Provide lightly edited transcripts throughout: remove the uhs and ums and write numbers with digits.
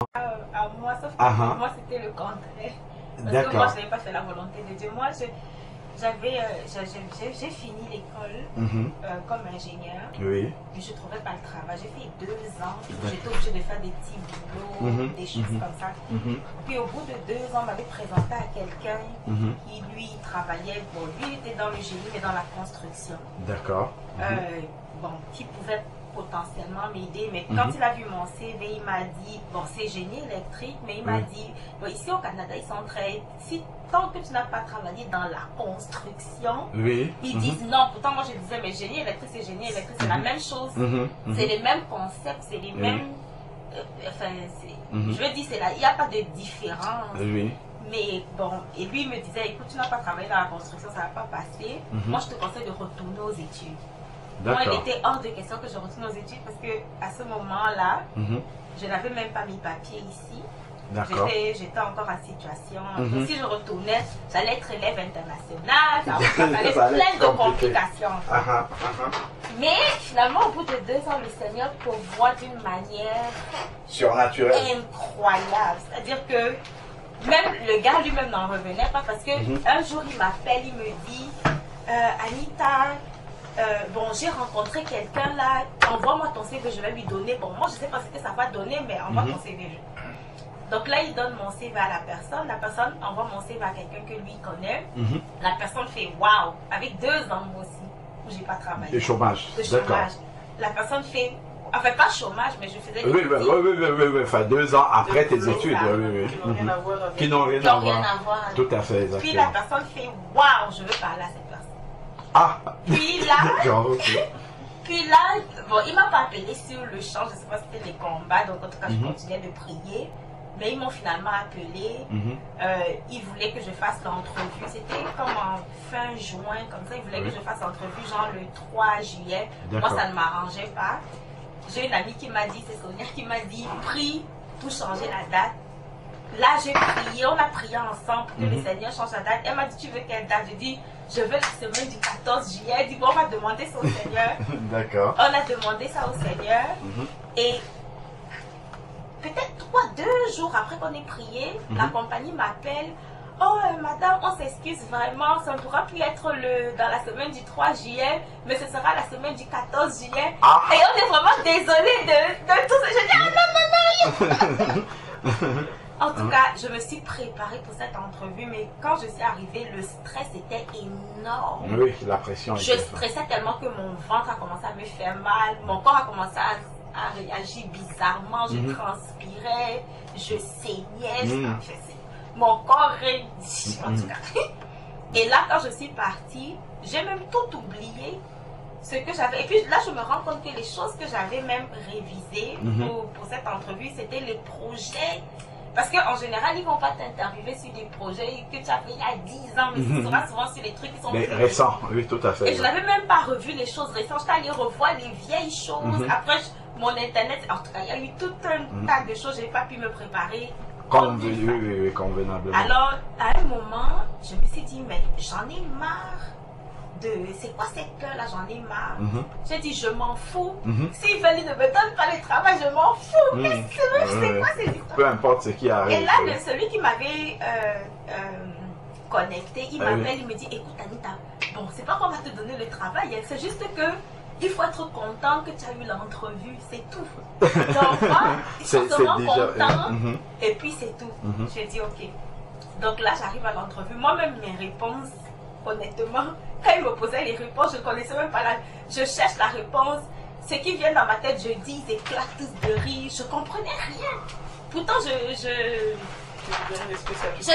À moi, sauf que moi c'était le contraire. Parce que moi je n'avais pas fait la volonté de Dieu. Moi j'ai fini l'école comme ingénieur. Oui. Mais je ne trouvais pas le travail. J'ai fait 2 ans. J'étais obligée de faire des petits boulots, des choses comme ça. Puis au bout de 2 ans, on m'avait présenté à quelqu'un qui lui travaillait. Bon, lui était dans le génie mais dans la construction. D'accord. Bon, qui pouvait potentiellement m'aider, mais quand il a vu mon CV, il m'a dit, bon, c'est génie électrique, mais il m'a dit, bon, ici au Canada, ils sont très, si tant que tu n'as pas travaillé dans la construction, ils disent non. Pourtant, moi, je disais, mais génie électrique, c'est la même chose, c'est les mêmes concepts, c'est les mêmes, enfin, je veux dire, il n'y a pas de différence. Mais bon, et lui, il me disait, écoute, tu n'as pas travaillé dans la construction, ça ne va pas passer. Moi, je te conseille de retourner aux études. Moi, il était hors de question que je retourne aux études parce que à ce moment-là, je n'avais même pas mis papier ici. J'étais encore en situation. Donc, si je retournais, j'allais être élève international, ça allait plein de complications. Mais finalement, au bout de 2 ans, le Seigneur pourvoit d'une manière surnaturelle, incroyable. C'est-à-dire que même le gars lui-même n'en revenait pas parce que un jour, il m'appelle, il me dit, Anita, bon, j'ai rencontré quelqu'un là, envoie-moi ton CV, je vais lui donner. Bon, moi je sais pas ce que ça va donner, mais envoie ton CV. Donc là, il donne mon CV à la personne envoie mon CV à quelqu'un que lui connaît. La personne fait waouh, avec 2 ans moi aussi, où j'ai pas travaillé. De chômage. La personne fait, enfin pas chômage, mais je faisais oui, enfin 2 ans après tes études. Qui n'ont rien à voir. Tout à fait, exactement. Puis la personne fait waouh, je veux parler à cette personne. Puis là, bon, il m'a pas appelé sur le champ, je sais pas si c'était les combats, donc en tout cas je continuais de prier. Mais ils m'ont finalement appelé, ils voulaient que je fasse l'entrevue, c'était comme en fin juin, comme ça, ils voulaient que je fasse l'entrevue genre le 3 juillet. Moi ça ne m'arrangeait pas. J'ai une amie qui m'a dit, c'est Sonia qui m'a dit, prie pour changer la date. Là j'ai prié, on a prié ensemble pour que le Seigneur change la date. Elle m'a dit, tu veux quelle date? Je dis, je veux la semaine du 14 juillet. Elle dit, bon, on va demander ça au Seigneur. D'accord. On a demandé ça au Seigneur. Et peut-être 2 jours après qu'on ait prié, la compagnie m'appelle. Oh, madame, on s'excuse vraiment, ça ne pourra plus être dans la semaine du 3 juillet, mais ce sera la semaine du 14 juillet. Et on est vraiment désolé de tout ça. Je dis, ah non. En tout cas, je me suis préparée pour cette entrevue, mais quand je suis arrivée, le stress était énorme. Oui, la pression. Je stressais tellement que mon ventre a commencé à me faire mal, mon corps a commencé à réagir bizarrement, je transpirais, je saignais, mon corps réagit en tout cas. Et là, quand je suis partie, j'ai même tout oublié. Ce que j'avais, et puis là je me rends compte que les choses que j'avais même révisées pour cette entrevue, c'était les projets. Parce qu'en général, ils ne vont pas t'interviewer sur des projets que tu as fait il y a 10 ans, mais ce sera souvent sur les trucs qui sont plus récents. Oui, tout à fait. Et je n'avais même pas revu les choses récentes. J'étais allée revoir les vieilles choses. Après, mon internet, en tout cas, il y a eu tout un tas de choses. Je n'ai pas pu me préparer. Convenablement. Alors, à un moment, je me suis dit, mais j'en ai marre. C'est quoi cette peur là, j'en ai marre. J'ai dit, je m'en fous. S'ils veulent, ils ne me donnent pas le travail, je m'en fous. C'est quoi ces histoires? Peu importe ce qui arrive. Et là, celui qui m'avait connecté, il m'appelle, il me dit, écoute Anita, bon, c'est pas qu'on va te donner le travail, c'est juste que il faut être content que tu as eu l'entrevue, c'est tout. Donc moi, ils sont seulement contents, et puis c'est tout. J'ai dit, ok. Donc là, j'arrive à l'entrevue. Moi-même, mes réponses, honnêtement, quand ils me posaient les réponses, je ne connaissais même pas je cherche la réponse. Ce qui vient dans ma tête, je dis, ils éclatent tous de rire. Je ne comprenais rien. Pourtant, je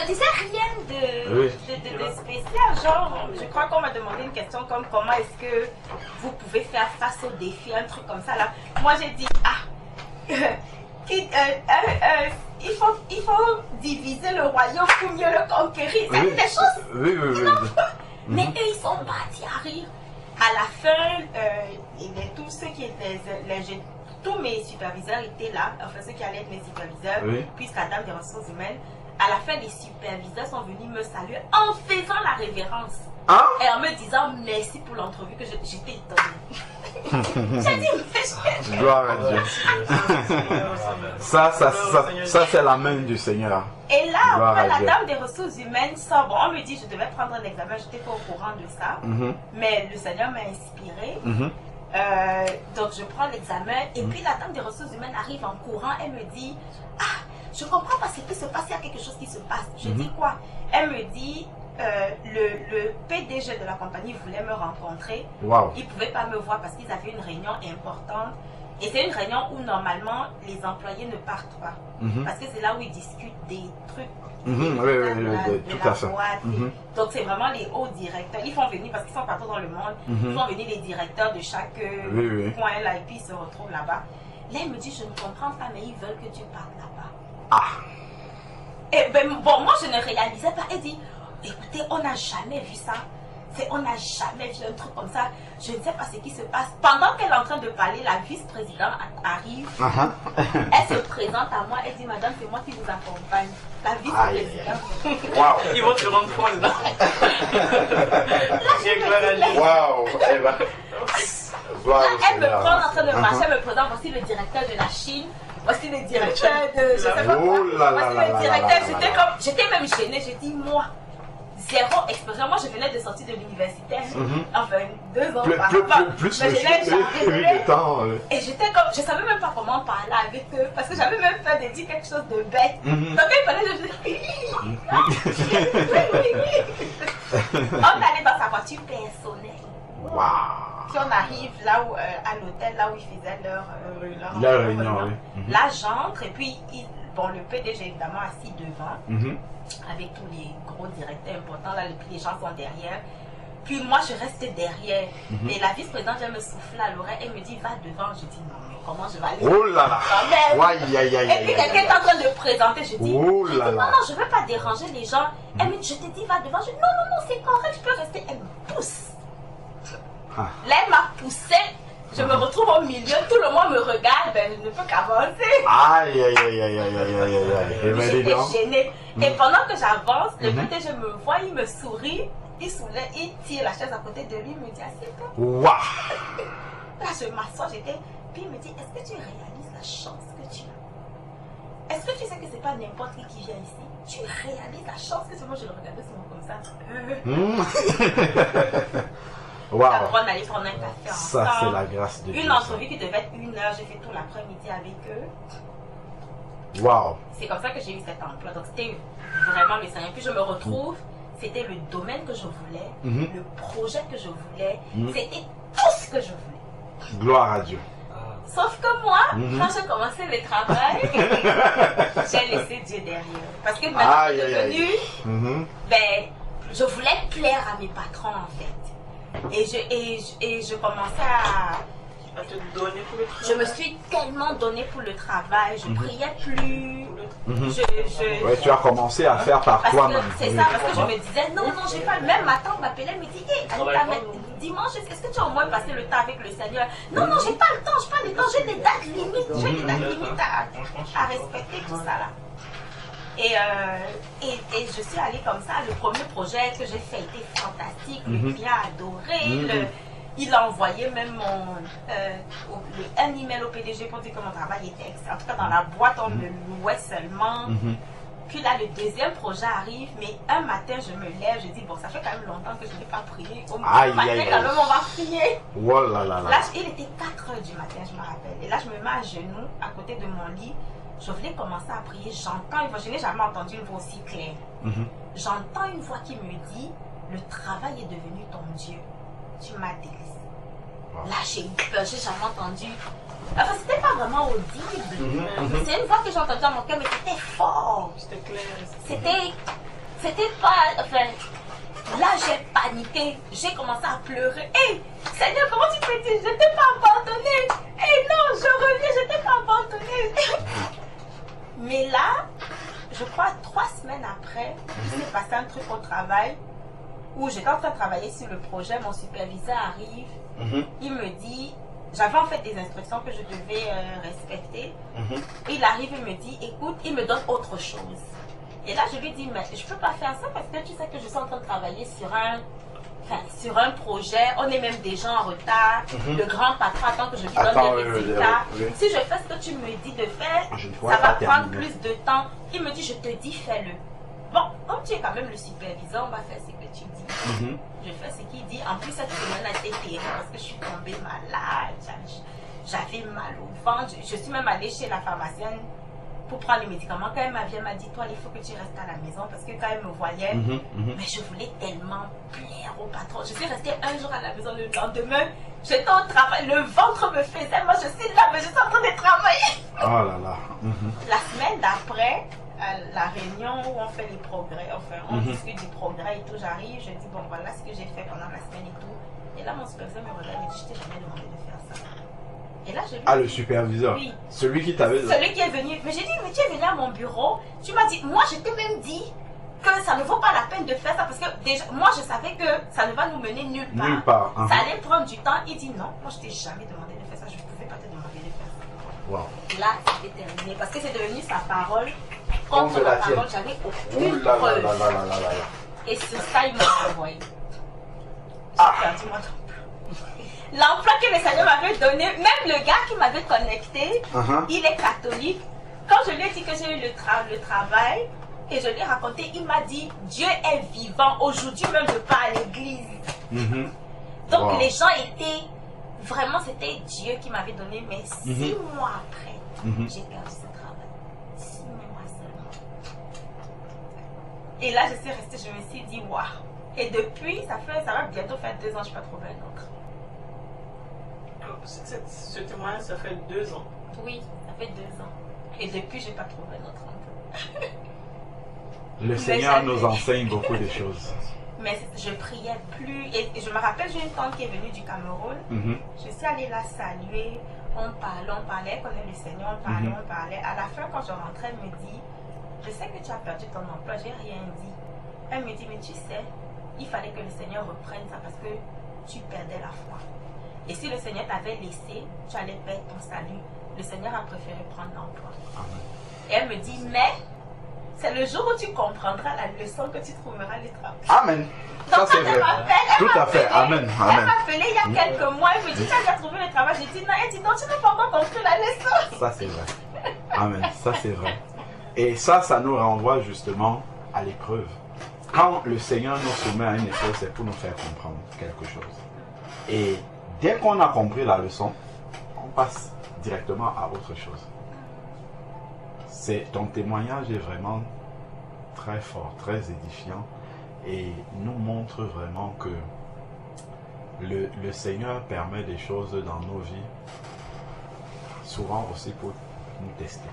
disais rien de spécial. Genre, je crois qu'on m'a demandé une question comme comment est-ce que vous pouvez faire face au défi, un truc comme ça là. Moi, j'ai dit, il faut diviser le royaume pour mieux le conquérir. C'est des choses. Mais eux, ils sont partis à rire. À la fin, tous ceux qui étaient tous mes superviseurs étaient là, enfin ceux qui allaient être mes superviseurs, puisque la dame des ressources humaines, à la fin, les superviseurs sont venus me saluer en faisant la révérence. Et en me disant merci pour l'entrevue que j'étais étonnée. J'ai dit, gloire à Dieu. Ça c'est la main du Seigneur. Et là, après, la dame des ressources humaines sort. Bon, on me dit, je devais prendre un examen, je n'étais pas au courant de ça. Mais le Seigneur m'a inspiré. Donc, je prends l'examen. Et puis, la dame des ressources humaines arrive en courant. Elle me dit, ah, je comprends pas ce qui se passe. Il y a quelque chose qui se passe. Je dis quoi? Elle me dit, le PDG de la compagnie voulait me rencontrer. Wow. Il ne pouvait pas me voir parce qu'ils avaient une réunion importante. Et c'est une réunion où normalement les employés ne partent pas. Parce que c'est là où ils discutent des trucs de la boîte. Donc c'est vraiment les hauts directeurs. Ils font venir, parce qu'ils sont partout dans le monde, ils font venir les directeurs de chaque coin là et puis ils se retrouvent là-bas. Là elle me dit, je ne comprends pas, mais ils veulent que tu partes là-bas. Ah. Et ben, bon, moi je ne réalisais pas. Elle dit, écoutez, on n'a jamais vu ça. On n'a jamais vu un truc comme ça. Je ne sais pas ce qui se passe. Pendant qu'elle est en train de parler, la vice-présidente arrive. Elle se présente à moi. Elle dit, madame, c'est moi qui vous accompagne. La vice-présidente. Wow. Ils vont te rendre folle là. Wow. Elle me prend en train de marcher. Elle me présente, voici le directeur de la Chine. Voici le directeur de... Je sais pas quoi. Voici le directeur. J'étais même gênée. J'ai dit, moi. Zéro expérience. Moi, je venais de sortir de l'université. Enfin, 2 ans plus de temps. Et j'étais comme, je savais même pas comment parler avec eux parce que j'avais même peur de dire quelque chose de bête. Donc, il fallait que je dise oui. On allait dans sa voiture personnelle. Wow. Puis on arrive là où, à l'hôtel, là où ils faisaient leur réunion. Là, j'entre et puis, bon, le PDG évidemment assis devant. Avec tous les gros directeurs importants, là, les gens sont derrière. Puis moi, je reste derrière. Et la vice-présidente vient me souffler à l'oreille. Elle me dit, va devant. Je dis, non, mais comment je vais aller? Oh là là! Et puis quelqu'un est en train de présenter. Je dis, oh là là. non, je ne veux pas déranger les gens. Elle me dit, je te dis, va devant. Je dis, non, c'est correct, je peux rester. Elle me pousse. Là, elle m'a poussé. Je me retrouve au milieu, tout le monde me regarde, ben, je ne peux qu'avancer. Aïe. J'étais gênée. Et pendant que j'avance, le PDG me voit, il me sourit, il soulève, il tire la chaise à côté de lui, il me dit, assieds-toi. Waouh. Là, je m'assois, puis il me dit, est-ce que tu réalises la chance que tu as? Est-ce que tu sais que c'est pas n'importe qui vient ici? Tu réalises la chance que c'est moi, je le regardais souvent comme ça. Wow. On allait prendre un café ensemble. Ça, c'est la grâce de Dieu. Une entrevue qui devait être 1 heure, j'ai fait tout l'après-midi avec eux. Wow. C'est comme ça que j'ai eu cet emploi. Donc, c'était vraiment le Seigneur. Puis, je me retrouve, c'était le domaine que je voulais, le projet que je voulais, c'était tout ce que je voulais. Gloire à Dieu. Sauf que moi, quand j'ai commencé le travail, j'ai laissé Dieu derrière. Parce que maintenant, je suis devenue, ben, je voulais plaire à mes patrons, en fait. Et je commençais à te donner pour le travail. Je me suis tellement donnée pour le travail, je priais plus. Ouais, tu as commencé à faire par toi-même. C'est ça, parce que je me disais, non, j'ai pas le même matin, on m'appelait, elle me dit, dimanche, est-ce que tu as au moins passé le temps avec le Seigneur? Non, j'ai pas le temps, j'ai des dates limites, à respecter, tout ça là. Et je suis allée comme ça. Le premier projet que j'ai fait était fantastique. Le client a adoré. Il a envoyé même un email au PDG pour dire que mon travail était excellent. En tout cas, dans la boîte, on me louait seulement. Puis là, le deuxième projet arrive. Mais un matin, je me lève. Je dis, bon, ça fait quand même longtemps que je n'ai pas prié. Au matin, quand même, on va prier. Oh là là. Là, il était 4 heures du matin, je me rappelle. Et là, je me mets à genoux à côté de mon lit. Je voulais commencer à prier, j'entends une voix, je n'ai jamais entendu une voix aussi claire. J'entends une voix qui me dit, le travail est devenu ton Dieu, tu m'as délaissé. Là, j'ai eu peur, j'ai jamais entendu. Enfin, c'était pas vraiment audible. C'est une voix que j'ai entendue dans mon cœur, mais c'était fort. C'était clair. C'était pas, enfin, là, j'ai paniqué, j'ai commencé à pleurer. Hé, Seigneur, comment tu peux dire, je ne t'ai pas abandonné. Hé, non, je reviens, je ne t'ai pas abandonné. Mais là, je crois 3 semaines après, il s'est passé un truc au travail où j'étais en train de travailler sur le projet, mon superviseur arrive, il me dit, j'avais en fait des instructions que je devais respecter, il arrive, il me dit, écoute, il me donne autre chose. Et là, je lui dis, mais je ne peux pas faire ça parce que tu sais que je suis en train de travailler sur un enfin, sur un projet, on est même déjà en retard. Le grand patron attend que je lui donne des résultats. Si je fais ce que tu me dis de faire, ça va prendre plus de temps. Il me dit, je te dis, fais-le. Bon, comme tu es quand même le superviseur, on va faire ce que tu dis. Je fais ce qu'il dit. En plus, cette semaine a été terrible parce que je suis tombée malade. J'avais mal au ventre. Je suis même allée chez la pharmacienne pour prendre les médicaments. Quand elle m'a dit, toi, il faut que tu restes à la maison parce que quand elle me voyait, mais je voulais tellement plaire au patron. Je suis restée un jour à la maison, le lendemain, j'étais au travail, le ventre me faisait, moi je suis là, mais je suis en train de travailler. Oh là là. La semaine d'après, à la réunion où on fait les progrès, enfin, on discute du progrès et tout, j'arrive, je dis, bon, voilà ce que j'ai fait pendant la semaine et tout. Et là, mon superviseur me regarde et me dit, je t'ai jamais demandé de faire ça. Et là, je lui dis, le superviseur? Oui. Celui qui t'avait... Celui qui est venu. Mais j'ai dit, mais tu es venu à mon bureau. Tu m'as dit, moi, je t'ai même dit que ça ne vaut pas la peine de faire ça parce que déjà, moi, je savais que ça ne va nous mener nulle part. Nulle part. Ça allait prendre du temps. Il dit, non, moi, je t'ai jamais demandé de faire ça. Je ne pouvais pas te demander de faire ça. Wow. Là, c'était terminé parce que c'est devenu sa parole contre la parole. J'avais aucune preuve. Et sur ça, il m'a envoyé. J'ai perdu mon emploi. L'emploi que le Seigneur m'avait donné, même le gars qui m'avait connecté, il est catholique. Quand je lui ai dit que j'ai eu le travail, et je lui ai raconté, il m'a dit, Dieu est vivant. Aujourd'hui même, je pars à l'église. Donc les gens étaient, vraiment, c'était Dieu qui m'avait donné, mais 6 mois après, j'ai perdu ce travail. 6 mois seulement. Et là, je suis restée, je me suis dit, waouh. Et depuis, ça va bientôt faire 2 ans, je n'ai pas trouvé un autre. Ce témoignage, ça fait 2 ans. Oui, ça fait 2 ans. Et depuis, je n'ai pas trouvé notre emploi. Le Seigneur nous enseigne beaucoup de choses. Mais je priais plus. Et je me rappelle, j'ai une tante qui est venue du Cameroun. Je suis allée la saluer. On parlait. Elle connaît le Seigneur, on parlait. À la fin, quand je rentrais, elle me dit, je sais que tu as perdu ton emploi, j'ai rien dit. Elle me dit, mais tu sais, il fallait que le Seigneur reprenne ça parce que tu perdais la foi. Et si le Seigneur t'avait laissé, tu allais perdre ton salut. Le Seigneur a préféré prendre l'emploi. Et elle me dit, mais c'est le jour où tu comprendras la leçon que tu trouveras le travail. Amen. Donc, ça c'est vrai. Tout à fait. Amen. Elle m'a appelé il y a quelques mois. Elle me dit, tu as déjà trouvé le travail. J'ai dit, non. Elle dit, non, tu n'as pas encore compris la leçon. Ça c'est vrai. Amen. Ça c'est vrai. Et ça nous renvoie justement à l'épreuve. Quand le Seigneur nous soumet à une épreuve, c'est pour nous faire comprendre quelque chose. Et dès qu'on a compris la leçon, on passe directement à autre chose. Ton témoignage est vraiment très fort, très édifiant et nous montre vraiment que le Seigneur permet des choses dans nos vies, souvent aussi pour nous tester.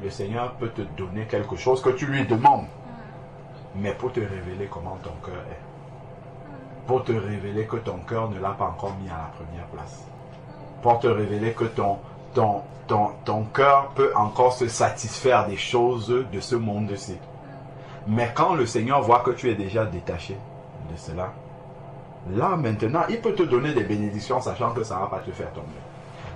Le Seigneur peut te donner quelque chose que tu lui demandes, mais pour te révéler comment ton cœur est. Pour te révéler que ton cœur ne l'a pas encore mis à la première place. Pour te révéler que ton cœur peut encore se satisfaire des choses de ce monde-ci. Mais quand le Seigneur voit que tu es déjà détaché de cela, là maintenant, il peut te donner des bénédictions sachant que ça ne va pas te faire tomber.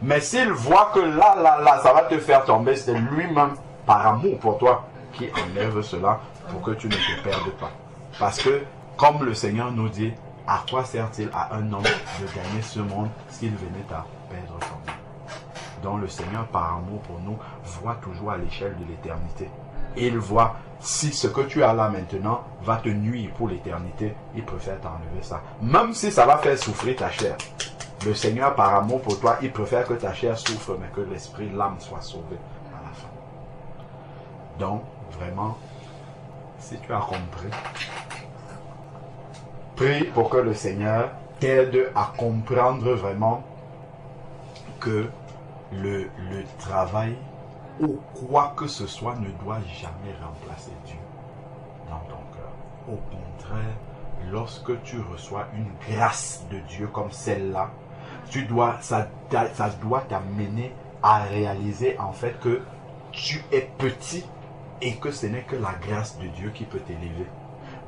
Mais s'il voit que là, ça va te faire tomber, c'est lui-même, par amour pour toi, qui enlève cela pour que tu ne te perdes pas. Parce que, comme le Seigneur nous dit, à quoi sert-il à un homme de gagner ce monde s'il venait à perdre son monde? Donc le Seigneur, par amour pour nous, voit toujours à l'échelle de l'éternité. Et il voit, si ce que tu as là maintenant va te nuire pour l'éternité, il préfère t'enlever ça. Même si ça va faire souffrir ta chair. Le Seigneur, par amour pour toi, il préfère que ta chair souffre, mais que l'esprit, l'âme soit sauvée à la fin. Donc, vraiment, si tu as compris, prie pour que le Seigneur t'aide à comprendre vraiment que le travail ou quoi que ce soit ne doit jamais remplacer Dieu dans ton cœur. Au contraire, lorsque tu reçois une grâce de Dieu comme celle-là, ça doit t'amener à réaliser en fait que tu es petit et que ce n'est que la grâce de Dieu qui peut t'élever.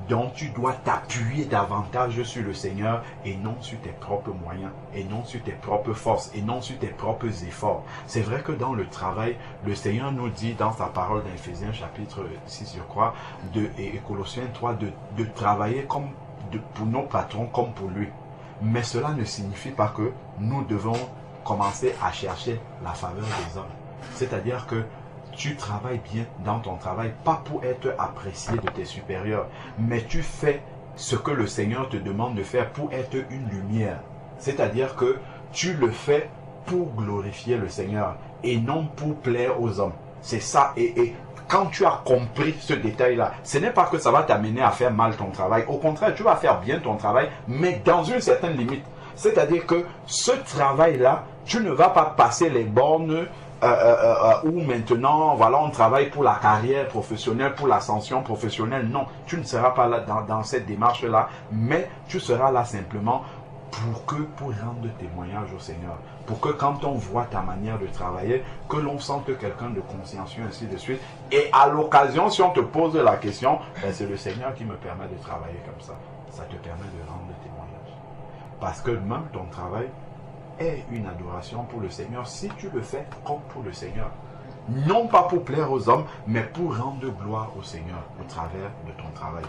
Donc tu dois t'appuyer davantage sur le Seigneur et non sur tes propres moyens, et non sur tes propres forces, et non sur tes propres efforts. C'est vrai que dans le travail, le Seigneur nous dit dans sa parole d'Éphésiens chapitre 6, je crois, et Colossiens 3, de travailler comme pour nos patrons comme pour lui. Mais cela ne signifie pas que nous devons commencer à chercher la faveur des hommes. C'est-à-dire que tu travailles bien dans ton travail, pas pour être apprécié de tes supérieurs, mais tu fais ce que le Seigneur te demande de faire pour être une lumière. C'est-à-dire que tu le fais pour glorifier le Seigneur et non pour plaire aux hommes. C'est ça. Et quand tu as compris ce détail-là, ce n'est pas que ça va t'amener à faire mal ton travail. Au contraire, tu vas faire bien ton travail, mais dans une certaine limite. C'est-à-dire que ce travail-là, tu ne vas pas passer les bornes où maintenant, voilà, on travaille pour la carrière professionnelle, pour l'ascension professionnelle. Non, tu ne seras pas là dans cette démarche-là, mais tu seras là simplement pour rendre témoignage au Seigneur. Pour que quand on voit ta manière de travailler, que l'on sente quelqu'un de consciencieux, ainsi de suite. Et à l'occasion, si on te pose la question, ben c'est le Seigneur qui me permet de travailler comme ça. Ça te permet de rendre témoignage. Parce que même ton travail est une adoration pour le Seigneur si tu le fais comme pour le Seigneur. Non pas pour plaire aux hommes, mais pour rendre gloire au Seigneur au travers de ton travail.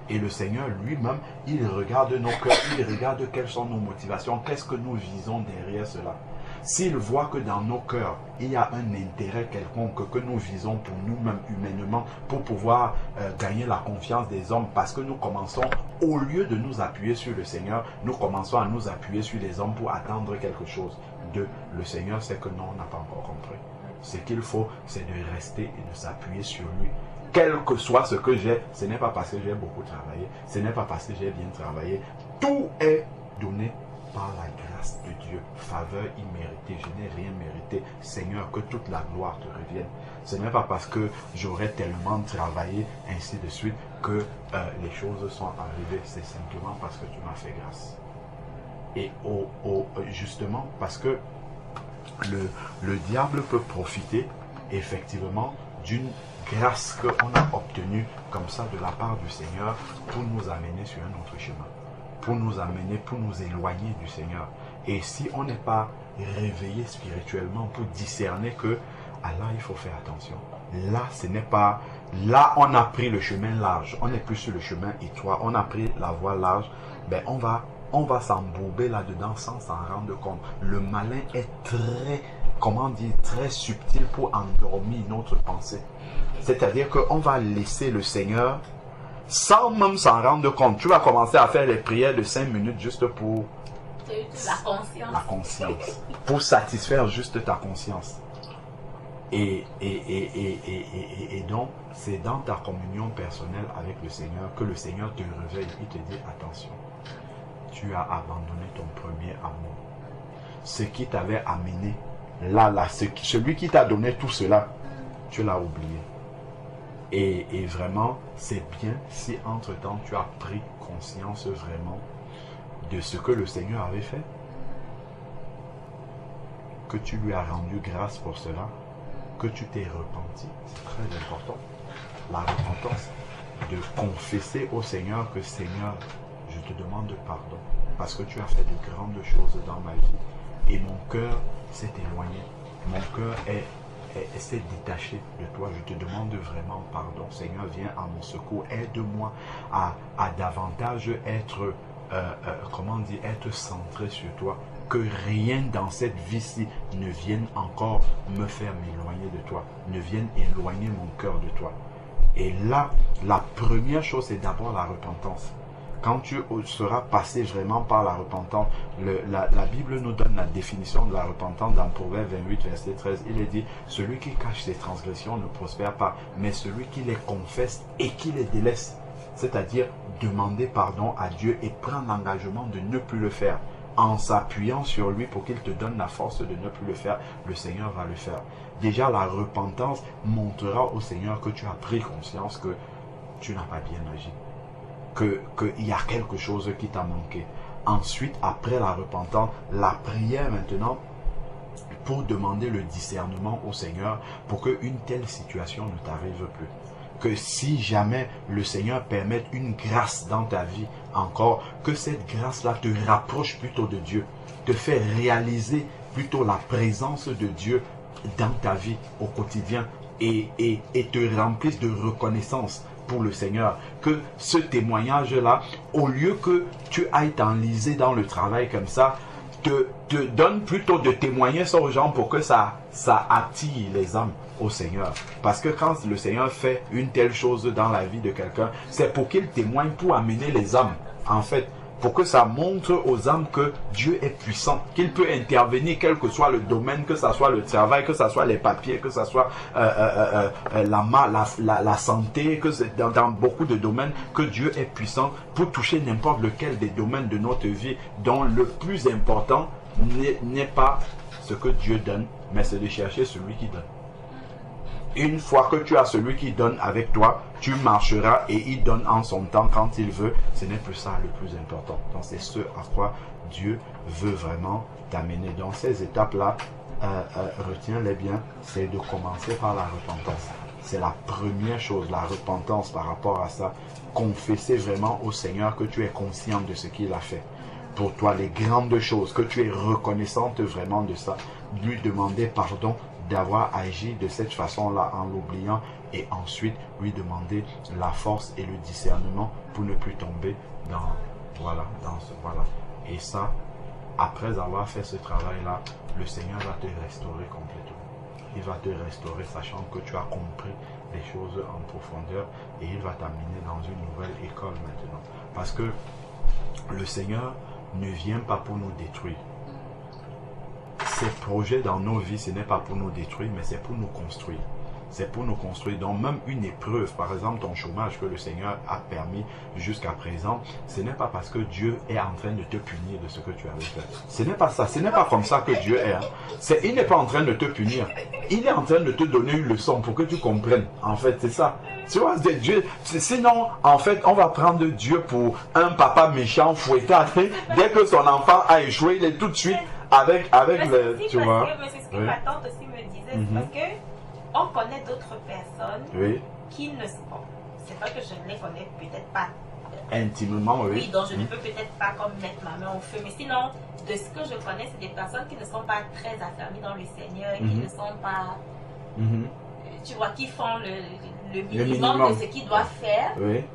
Et le Seigneur lui-même, il regarde nos cœurs, il regarde quelles sont nos motivations, qu'est-ce que nous visons derrière cela. S'il voit que dans nos cœurs, il y a un intérêt quelconque que nous visons pour nous-mêmes humainement, pour pouvoir gagner la confiance des hommes, parce que nous commençons, au lieu de nous appuyer sur le Seigneur, nous commençons à nous appuyer sur les hommes pour attendre quelque chose d'eux. Le Seigneur sait que non, on n'a pas encore compris. Ce qu'il faut, c'est de rester et de s'appuyer sur lui. Quel que soit ce que j'ai, ce n'est pas parce que j'ai beaucoup travaillé, ce n'est pas parce que j'ai bien travaillé. Tout est donné par la grâce de Dieu. Faveur imméritée, je n'ai rien mérité. Seigneur, que toute la gloire te revienne. Ce n'est pas parce que j'aurais tellement travaillé, ainsi de suite, que les choses sont arrivées. C'est simplement parce que tu m'as fait grâce. Et justement, parce que le diable peut profiter effectivement d'une grâce qu'on a obtenue comme ça de la part du Seigneur pour nous amener sur un autre chemin, pour nous amener, pour nous éloigner du Seigneur. Et si on n'est pas réveillé spirituellement pour discerner que là il faut faire attention, là ce n'est pas, là on a pris le chemin large, on n'est plus sur le chemin étroit, on a pris la voie large, ben on va s'embourber là-dedans sans s'en rendre compte. Le malin est très, comment dire, très subtil pour endormir notre pensée. C'est-à-dire qu'on va laisser le Seigneur sans même s'en rendre compte. Tu vas commencer à faire les prières de 5 minutes juste pour la conscience. Pour satisfaire juste ta conscience. Et donc, c'est dans ta communion personnelle avec le Seigneur que le Seigneur te réveille. Il te dit, attention, tu as abandonné ton premier amour. Ce qui t'avait amené là, celui qui t'a donné tout cela, tu l'as oublié. Et vraiment, c'est bien si entre-temps tu as pris conscience vraiment de ce que le Seigneur avait fait, que tu lui as rendu grâce pour cela, que tu t'es repenti. C'est très important. La repentance, de confesser au Seigneur que Seigneur, je te demande pardon parce que tu as fait de grandes choses dans ma vie et mon cœur s'est éloigné, mon cœur s'est détaché de toi. Je te demande vraiment pardon. Seigneur, viens à mon secours, aide-moi à davantage être comment dire, être centré sur toi, que rien dans cette vie-ci ne vienne encore me faire m'éloigner de toi, ne vienne éloigner mon cœur de toi. Et là, la première chose, c'est d'abord la repentance. Quand tu seras passé vraiment par la repentance, la Bible nous donne la définition de la repentance dans Proverbe 28, verset 13. Il est dit, celui qui cache ses transgressions ne prospère pas, mais celui qui les confesse et qui les délaisse. C'est-à-dire demander pardon à Dieu et prendre l'engagement de ne plus le faire. En s'appuyant sur lui pour qu'il te donne la force de ne plus le faire, le Seigneur va le faire. Déjà, la repentance montrera au Seigneur que tu as pris conscience que tu n'as pas bien agi. Qu'il y a quelque chose qui t'a manqué. Ensuite, après la repentance, la prière maintenant pour demander le discernement au Seigneur pour qu'une telle situation ne t'arrive plus. Que si jamais le Seigneur permette une grâce dans ta vie encore, que cette grâce-là te rapproche plutôt de Dieu, te fait réaliser plutôt la présence de Dieu dans ta vie au quotidien et te remplisse de reconnaissance pour le Seigneur. Que ce témoignage-là, au lieu que tu ailles t'enliser dans le travail comme ça, te donne plutôt de témoigner ça aux gens pour que ça attire les âmes au Seigneur. Parce que quand le Seigneur fait une telle chose dans la vie de quelqu'un, c'est pour qu'il témoigne, pour amener les âmes, en fait. Pour que ça montre aux âmes que Dieu est puissant, qu'il peut intervenir quel que soit le domaine, que ce soit le travail, que ce soit les papiers, que ce soit la santé, que dans beaucoup de domaines, que Dieu est puissant pour toucher n'importe lequel des domaines de notre vie, dont le plus important n'est pas ce que Dieu donne, mais c'est de chercher celui qui donne. Une fois que tu as celui qui donne avec toi, tu marcheras et il donne en son temps quand il veut. Ce n'est plus ça le plus important. Donc c'est ce à quoi Dieu veut vraiment t'amener. Dans ces étapes-là, retiens-les bien, c'est de commencer par la repentance. C'est la première chose, la repentance par rapport à ça. Confesser vraiment au Seigneur que tu es conscient de ce qu'il a fait pour toi, les grandes choses, que tu es reconnaissante vraiment de ça. Lui demander pardon d'avoir agi de cette façon-là en l'oubliant et ensuite lui demander la force et le discernement pour ne plus tomber dans voilà. Et ça, après avoir fait ce travail-là, le Seigneur va te restaurer complètement. Il va te restaurer sachant que tu as compris les choses en profondeur et il va t'amener dans une nouvelle école maintenant. Parce que le Seigneur ne vient pas pour nous détruire. Ces projets dans nos vies, ce n'est pas pour nous détruire, mais c'est pour nous construire. C'est pour nous construire. Donc même une épreuve, par exemple ton chômage que le Seigneur a permis jusqu'à présent, ce n'est pas parce que Dieu est en train de te punir de ce que tu avais fait. Ce n'est pas ça. Ce n'est pas comme ça que Dieu est. Il n'est pas en train de te punir. Il est en train de te donner une leçon pour que tu comprennes. En fait, c'est ça. Tu vois, Dieu, sinon, en fait, on va prendre Dieu pour un papa méchant, fouettard. Dès que son enfant a échoué, il est tout de suite avec le... Tu vois. Mais c'est ce que ma tante aussi me disait. Parce que on connaît d'autres personnes qui ne sont pas. C'est pas que je ne les connais peut-être pas intimement, oui. Oui, donc je ne peux peut-être pas comme mettre ma main au feu. Mais sinon, de ce que je connais, c'est des personnes qui ne sont pas très affermies dans le Seigneur, qui ne sont pas, tu vois, qui font le minimum de ce qu'ils doivent faire. Oui.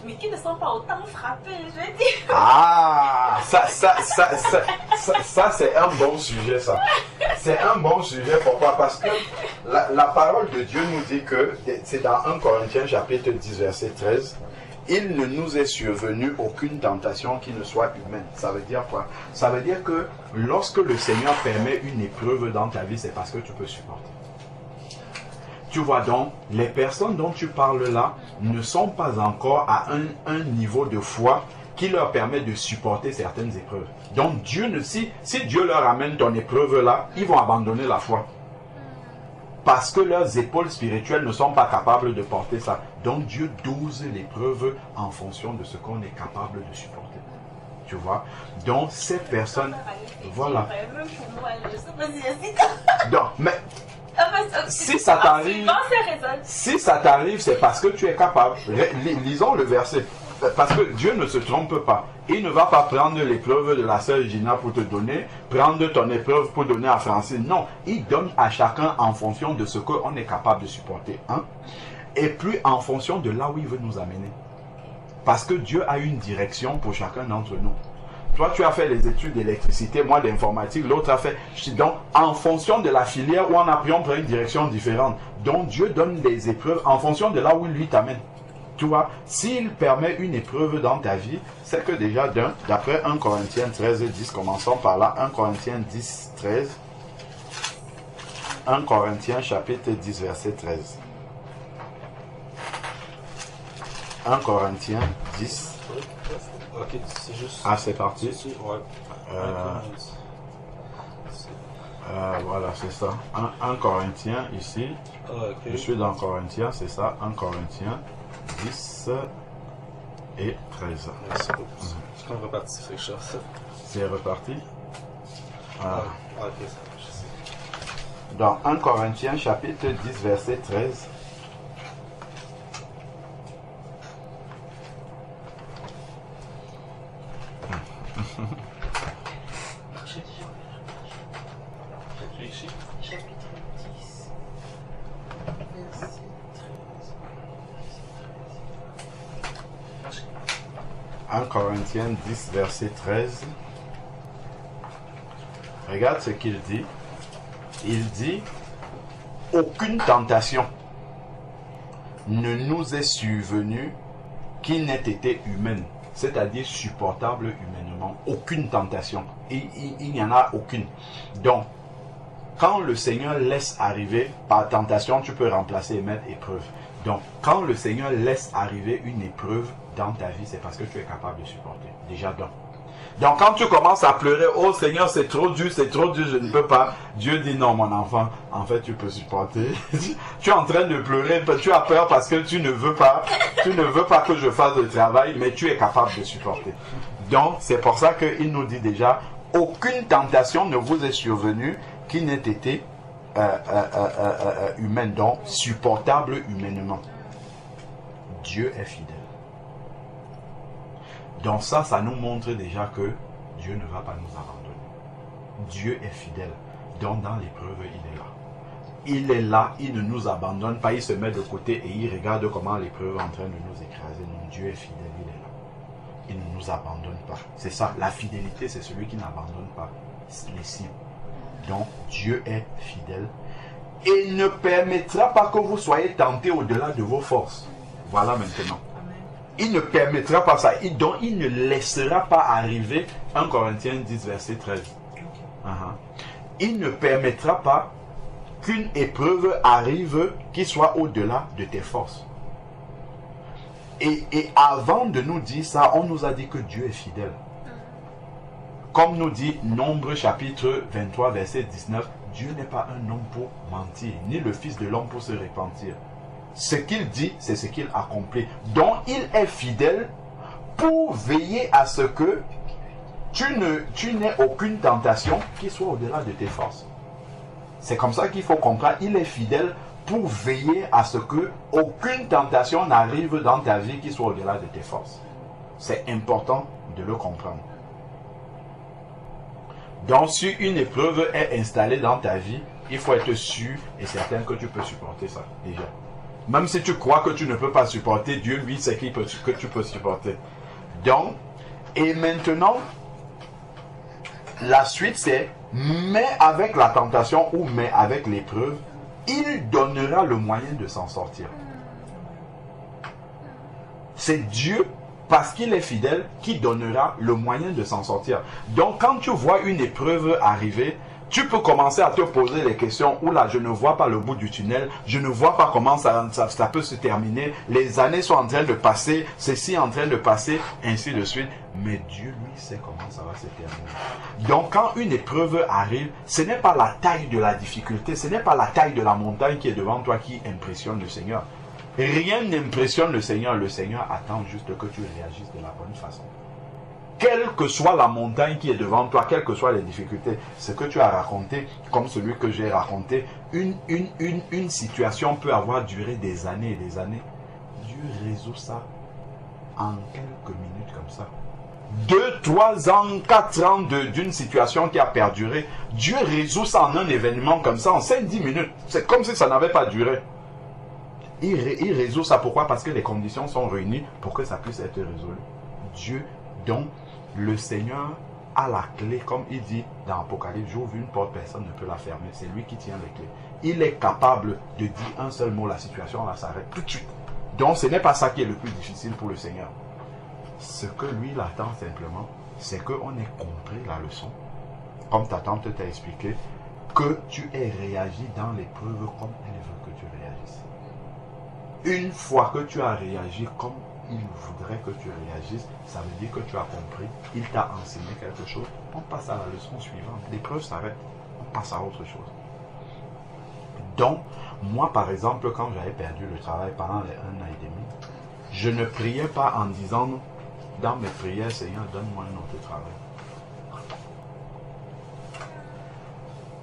Mais qui ne sont pas autant frappés, je veux dire. Ah, ça c'est un bon sujet, ça. C'est un bon sujet, pourquoi? Parce que la parole de Dieu nous dit que, c'est dans 1 Corinthiens chapitre 10, verset 13, il ne nous est survenu aucune tentation qui ne soit humaine. Ça veut dire quoi? Ça veut dire que lorsque le Seigneur permet une épreuve dans ta vie, c'est parce que tu peux supporter. Tu vois donc, les personnes dont tu parles là ne sont pas encore à un niveau de foi qui leur permet de supporter certaines épreuves. Donc Dieu si Dieu leur amène ton épreuve là, ils vont abandonner la foi. Parce que leurs épaules spirituelles ne sont pas capables de porter ça. Donc Dieu dose l'épreuve en fonction de ce qu'on est capable de supporter. Tu vois? Donc ces personnes... Voilà. Donc, mais... Si ça t'arrive, c'est parce que tu es capable. Lisons le verset. Parce que Dieu ne se trompe pas. Il ne va pas prendre l'épreuve de la sœur Gina pour te donner, prendre ton épreuve pour donner à Francine. Non, il donne à chacun en fonction de ce qu'on est capable de supporter. Hein? Et puis en fonction de là où il veut nous amener. Parce que Dieu a une direction pour chacun d'entre nous. Toi, tu as fait les études d'électricité, moi d'informatique, l'autre a fait... Donc, en fonction de la filière où on a pris, on prend une direction différente. Donc, Dieu donne des épreuves en fonction de là où il lui t'amène. Tu vois, s'il permet une épreuve dans ta vie, c'est que déjà, d'après 1 Corinthiens 13, 10, commençons par là, 1 Corinthiens 10, 13. 1 Corinthiens chapitre 10, verset 13. 1 Corinthiens 10. Ok, c'est juste... Ah, c'est parti. Ouais. Voilà, c'est ça. 1 Corinthiens ici. Okay. Je suis dans Corinthiens, c'est ça. 1 Corinthiens 10 et 13. C'est qu'on repartit quelque chose. C'est reparti. Ok, ça marche. Dans 1 Corinthiens chapitre 10, verset 13. 1 Corinthiens 10, verset 13. Regarde ce qu'il dit. Il dit, aucune tentation ne nous est survenue qui n'ait été humaine, c'est-à-dire supportable humainement. Aucune tentation. Il n'y en a aucune. Donc, quand le Seigneur laisse arriver, par tentation, tu peux remplacer et mettre épreuve. Donc, quand le Seigneur laisse arriver une épreuve dans ta vie, c'est parce que tu es capable de supporter. Déjà donc. Donc, quand tu commences à pleurer, oh Seigneur, c'est trop dur, je ne peux pas. Dieu dit non, mon enfant, en fait, tu peux supporter. Tu es en train de pleurer, tu as peur parce que tu ne veux pas que je fasse le travail, mais tu es capable de supporter. Donc, c'est pour ça qu'il nous dit déjà, aucune tentation ne vous est survenue qui n'ait été humaine, donc supportable humainement. Dieu est fidèle. Donc ça nous montre déjà que Dieu ne va pas nous abandonner. Dieu est fidèle. Donc dans l'épreuve, il est là. Il est là, il ne nous abandonne pas, il se met de côté et il regarde comment l'épreuve est en train de nous écraser. Non, Dieu est fidèle, il est là. Il ne nous abandonne pas. C'est ça, la fidélité, c'est celui qui n'abandonne pas les siens. Donc Dieu est fidèle. Et ne permettra pas que vous soyez tentés au-delà de vos forces. Voilà maintenant. Il ne permettra pas ça. Donc, il ne laissera pas arriver 1 Corinthiens 10, verset 13. Il ne permettra pas qu'une épreuve arrive qui soit au-delà de tes forces. Et avant de nous dire ça, on nous a dit que Dieu est fidèle. Comme nous dit Nombre chapitre 23, verset 19, Dieu n'est pas un homme pour mentir, ni le Fils de l'homme pour se repentir. Ce qu'il dit, c'est ce qu'il accomplit. Donc, il est fidèle pour veiller à ce que tu n'aies aucune tentation qui soit au-delà de tes forces. C'est comme ça qu'il faut comprendre. Il est fidèle pour veiller à ce que aucune tentation n'arrive dans ta vie qui soit au-delà de tes forces. C'est important de le comprendre. Donc, si une épreuve est installée dans ta vie, il faut être sûr et certain que tu peux supporter ça déjà. Même si tu crois que tu ne peux pas supporter, Dieu, lui, sait que tu peux supporter. Donc, et maintenant, la suite c'est, mais avec la tentation ou mais avec l'épreuve, il donnera le moyen de s'en sortir. C'est Dieu, parce qu'il est fidèle, qui donnera le moyen de s'en sortir. Donc, quand tu vois une épreuve arriver, tu peux commencer à te poser les questions. Oula, je ne vois pas le bout du tunnel. Je ne vois pas comment ça peut se terminer. Les années sont en train de passer. Ceci est en train de passer. Ainsi de suite. Mais Dieu, lui, sait comment ça va se terminer. Donc, quand une épreuve arrive, ce n'est pas la taille de la difficulté. Ce n'est pas la taille de la montagne qui est devant toi qui impressionne le Seigneur. Rien n'impressionne le Seigneur. Le Seigneur attend juste que tu réagisses de la bonne façon. Quelle que soit la montagne qui est devant toi, quelles que soient les difficultés, ce que tu as raconté, comme celui que j'ai raconté, une situation peut avoir duré des années et des années. Dieu résout ça en quelques minutes comme ça. 2, 3 ans, 4 ans d'une situation qui a perduré. Dieu résout ça en un événement comme ça, en 5-10 minutes. C'est comme si ça n'avait pas duré. Il résout ça. Pourquoi? Parce que les conditions sont réunies pour que ça puisse être résolu. Dieu, donc, le Seigneur a la clé, comme il dit dans Apocalypse, j'ouvre une porte, personne ne peut la fermer. C'est lui qui tient les clés. Il est capable de dire un seul mot, la situation là s'arrête tout de suite. Donc ce n'est pas ça qui est le plus difficile pour le Seigneur. Ce que lui il attend simplement, c'est qu'on ait compris la leçon, comme ta tante t'a expliqué, que tu aies réagi dans l'épreuve comme elle veut que tu réagisses. Une fois que tu as réagi comme il voudrait que tu réagisses, ça veut dire que tu as compris, il t'a enseigné quelque chose, on passe à la leçon suivante, l'épreuve s'arrête, on passe à autre chose. Donc, moi par exemple, quand j'avais perdu le travail pendant les 1 an et demi, je ne priais pas en disant dans mes prières, Seigneur, donne-moi un autre travail.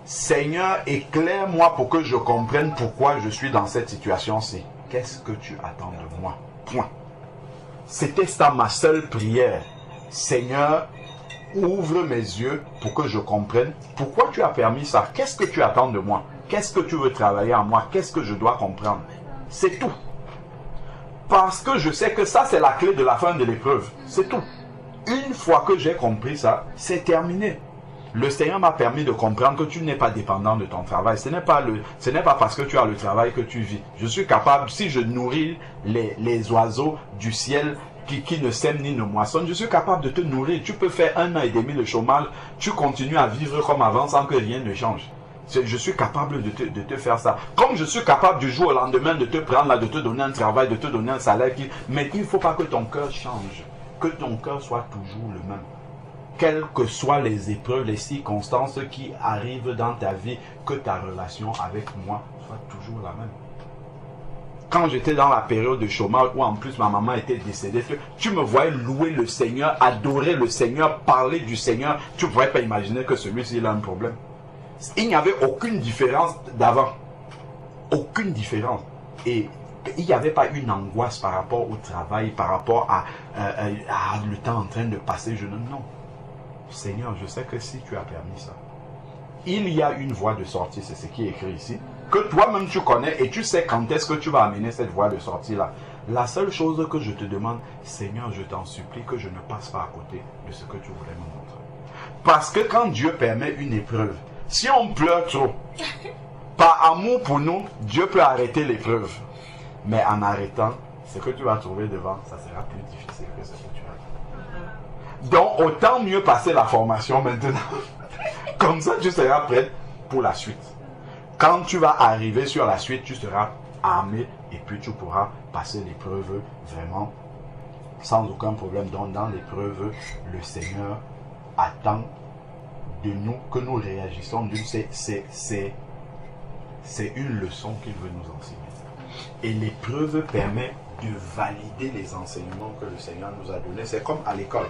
Seigneur, éclaire-moi pour que je comprenne pourquoi je suis dans cette situation-ci. Qu'est-ce que tu attends de moi? Point. C'était ça ma seule prière. Seigneur, ouvre mes yeux pour que je comprenne pourquoi tu as permis ça. Qu'est-ce que tu attends de moi? Qu'est-ce que tu veux travailler en moi? Qu'est-ce que je dois comprendre? C'est tout. Parce que je sais que ça, c'est la clé de la fin de l'épreuve. C'est tout. Une fois que j'ai compris ça, c'est terminé. Le Seigneur m'a permis de comprendre que tu n'es pas dépendant de ton travail. Ce n'est pas parce que tu as le travail que tu vis. Je suis capable, si je nourris les oiseaux du ciel qui ne sèment ni ne moissonnent, je suis capable de te nourrir. Tu peux faire 1 an et demi de chômage, tu continues à vivre comme avant sans que rien ne change. Je suis capable de te faire ça. Comme je suis capable du jour au lendemain de te prendre là, de te donner un travail, de te donner un salaire. Mais il ne faut pas que ton cœur change. Que ton cœur soit toujours le même. Quelles que soient les épreuves, les circonstances qui arrivent dans ta vie, que ta relation avec moi soit toujours la même. Quand j'étais dans la période de chômage, où en plus ma maman était décédée, tu me voyais louer le Seigneur, adorer le Seigneur, parler du Seigneur, tu ne pourrais pas imaginer que celui-ci il a un problème. Il n'y avait aucune différence d'avant. Aucune différence. Et il n'y avait pas une angoisse par rapport au travail, par rapport à le temps en train de passer. Non. Seigneur, je sais que si tu as permis ça, il y a une voie de sortie, c'est ce qui est écrit ici, que toi-même tu connais et tu sais quand est-ce que tu vas amener cette voie de sortie-là. La seule chose que je te demande, Seigneur, je t'en supplie que je ne passe pas à côté de ce que tu voulais me montrer. Parce que quand Dieu permet une épreuve, si on pleure trop, par amour pour nous, Dieu peut arrêter l'épreuve. Mais en arrêtant, ce que tu vas trouver devant, ça sera plus difficile que ce que tu as. Donc, autant mieux passer la formation maintenant. Comme ça, tu seras prêt pour la suite. Quand tu vas arriver sur la suite, tu seras armé et puis tu pourras passer l'épreuve vraiment sans aucun problème. Donc, dans l'épreuve, le Seigneur attend de nous que nous réagissons. C'est une leçon qu'il veut nous enseigner. Et l'épreuve permet de valider les enseignements que le Seigneur nous a donnés. C'est comme à l'école.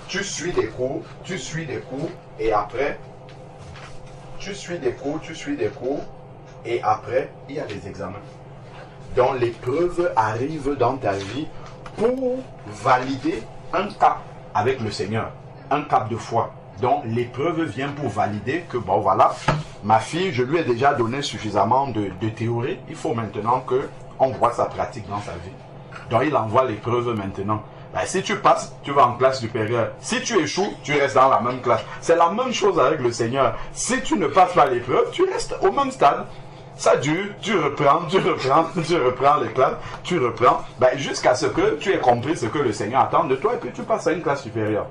Tu suis des cours, et après, tu suis des cours, et après, il y a les examens. Donc l'épreuve arrive dans ta vie pour valider un cap avec le Seigneur, un cap de foi. Donc l'épreuve vient pour valider que, bon voilà, ma fille, je lui ai déjà donné suffisamment de théorie. Il faut maintenant qu'on voit sa pratique dans sa vie. Donc il envoie l'épreuve maintenant. Ben, si tu passes, tu vas en classe supérieure. Si tu échoues, tu restes dans la même classe. C'est la même chose avec le Seigneur. Si tu ne passes pas l'épreuve, tu restes au même stade. Ça dure, tu reprends les classes, ben, jusqu'à ce que tu aies compris ce que le Seigneur attend de toi et puis tu passes à une classe supérieure.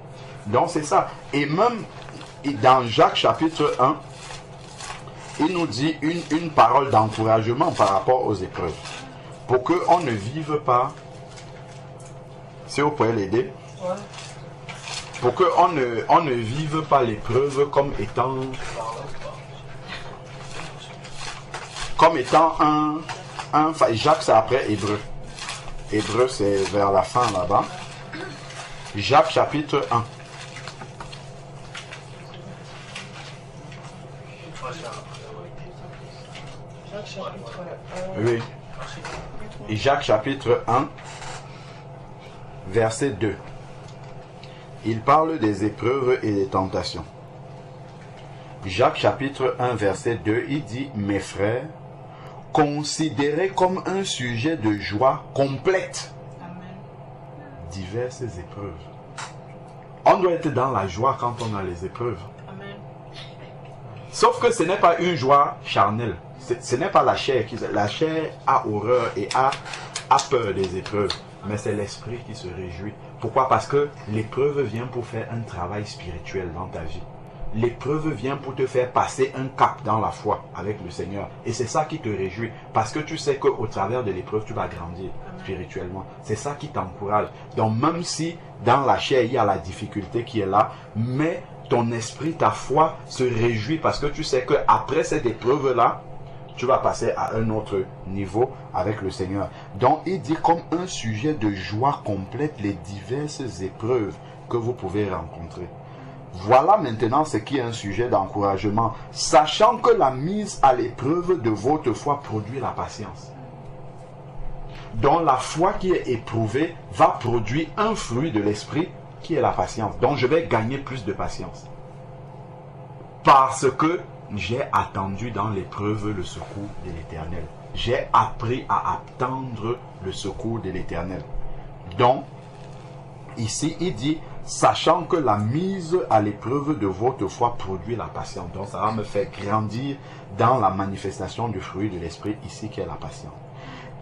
Donc c'est ça. Et même dans Jacques chapitre 1, il nous dit une parole d'encouragement par rapport aux épreuves. Pour qu'on ne vive pas, si vous pouvez l'aider, ouais. Pour qu'on ne vive pas l'épreuve comme étant Jacques c'est après Hébreu. Hébreu c'est vers la fin là-bas. Jacques chapitre 1. Oui. Et Jacques chapitre 1, verset 2. Il parle des épreuves et des tentations. Jacques chapitre 1, verset 2, il dit, mes frères, considérez comme un sujet de joie complète diverses épreuves. On doit être dans la joie quand on a les épreuves. Amen. Sauf que ce n'est pas une joie charnelle. Ce n'est pas la chair la chair a horreur et a peur des épreuves. Mais c'est l'esprit qui se réjouit. Pourquoi? Parce que l'épreuve vient pour faire un travail spirituel dans ta vie. L'épreuve vient pour te faire passer un cap dans la foi avec le Seigneur. Et c'est ça qui te réjouit. Parce que tu sais qu'au travers de l'épreuve, tu vas grandir spirituellement. C'est ça qui t'encourage. Donc même si dans la chair, il y a la difficulté qui est là, mais ton esprit, ta foi se réjouit parce que tu sais qu'après cette épreuve-là, tu vas passer à un autre niveau avec le Seigneur. Donc il dit comme un sujet de joie complète les diverses épreuves que vous pouvez rencontrer. Voilà maintenant ce qui est un sujet d'encouragement, sachant que la mise à l'épreuve de votre foi produit la patience. Donc la foi qui est éprouvée va produire un fruit de l'esprit qui est la patience. Donc je vais gagner plus de patience. Parce que j'ai attendu dans l'épreuve le secours de l'Éternel. J'ai appris à attendre le secours de l'Éternel. Donc, ici, il dit, sachant que la mise à l'épreuve de votre foi produit la patience. Donc ça va me faire grandir dans la manifestation du fruit de l'esprit ici qui est la patience.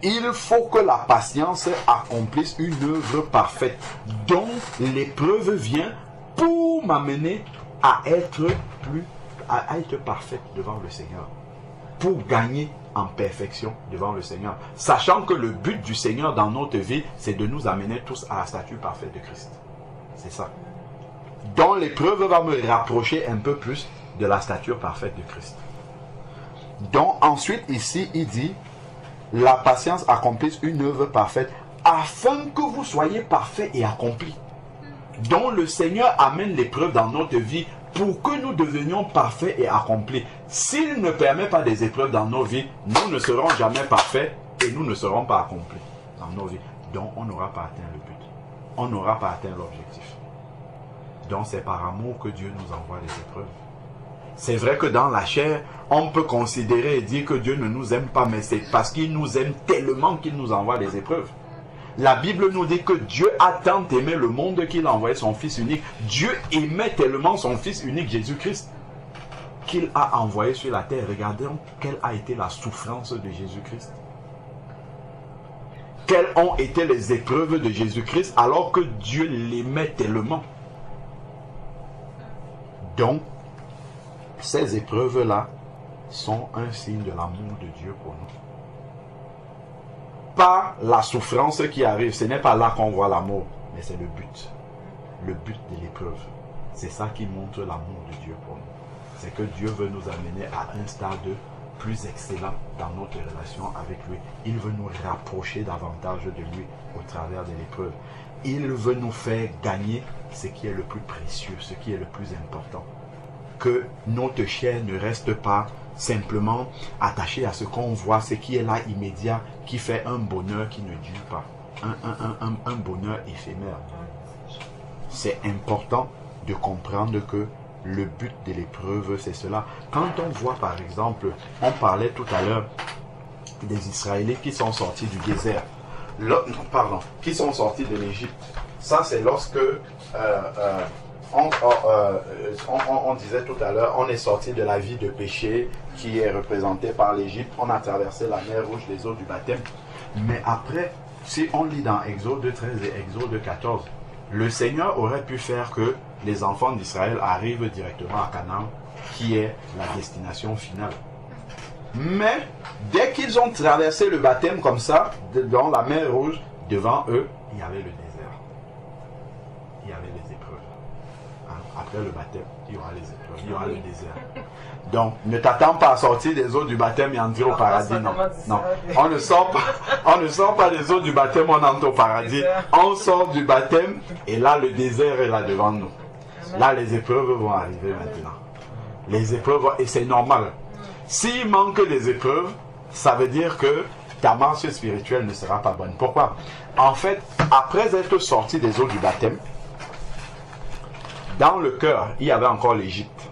Il faut que la patience accomplisse une œuvre parfaite dont l'épreuve vient pour m'amener à être parfaite devant le Seigneur, pour gagner en perfection devant le Seigneur, sachant que le but du Seigneur dans notre vie, c'est de nous amener tous à la stature parfaite de Christ. C'est ça. Donc l'épreuve va me rapprocher un peu plus de la stature parfaite de Christ. Donc ensuite ici il dit, la patience accomplisse une œuvre parfaite afin que vous soyez parfaits et accomplis. Donc le Seigneur amène l'épreuve dans notre vie pour que nous devenions parfaits et accomplis. S'il ne permet pas des épreuves dans nos vies, nous ne serons jamais parfaits et nous ne serons pas accomplis dans nos vies. Donc on n'aura pas atteint le but. On n'aura pas atteint l'objectif. Donc c'est par amour que Dieu nous envoie les épreuves. C'est vrai que dans la chair, on peut considérer et dire que Dieu ne nous aime pas, mais c'est parce qu'il nous aime tellement qu'il nous envoie les épreuves. La Bible nous dit que Dieu a tant aimé le monde qu'il a envoyé son Fils unique. Dieu aimait tellement son Fils unique, Jésus-Christ, qu'il a envoyé sur la terre. Regardez quelle a été la souffrance de Jésus-Christ. Quelles ont été les épreuves de Jésus-Christ alors que Dieu l'aimait tellement. Donc, ces épreuves-là sont un signe de l'amour de Dieu pour nous. Pas la souffrance qui arrive, ce n'est pas là qu'on voit l'amour, mais c'est le but. Le but de l'épreuve. C'est ça qui montre l'amour de Dieu pour nous. C'est que Dieu veut nous amener à un stade plus excellent dans notre relation avec lui. Il veut nous rapprocher davantage de lui au travers de l'épreuve. Il veut nous faire gagner ce qui est le plus précieux, ce qui est le plus important. Que notre chair ne reste pas simplement attachée à ce qu'on voit, ce qui est là immédiat, qui fait un bonheur qui ne dure pas, un bonheur éphémère. C'est important de comprendre que le but de l'épreuve, c'est cela. Quand on voit par exemple, on parlait tout à l'heure des Israélites qui sont sortis du désert, qui sont sortis de l'Égypte. Ça c'est lorsque on disait tout à l'heure, on est sorti de la vie de péché qui est représentée par l'Égypte. On a traversé la mer Rouge, les eaux du baptême. Mais après, si on lit dans Exode 13 et Exode 14, le Seigneur aurait pu faire que les enfants d'Israël arrivent directement à Canaan, qui est la destination finale. Mais dès qu'ils ont traversé le baptême comme ça, dans la mer Rouge, devant eux, il y avait le désert. Il y avait les épreuves. Après le baptême, il y aura les épreuves, il y aura le désert. Donc, ne t'attends pas à sortir des eaux du baptême et entrer au paradis. Non, non. On ne sort pas des eaux du baptême, on entre au paradis. On sort du baptême et là, le désert est là devant nous. Là, les épreuves vont arriver maintenant. Les épreuves, et c'est normal. S'il manque des épreuves, ça veut dire que ta marche spirituelle ne sera pas bonne. Pourquoi? En fait, après être sorti des eaux du baptême, dans le cœur, il y avait encore l'Égypte.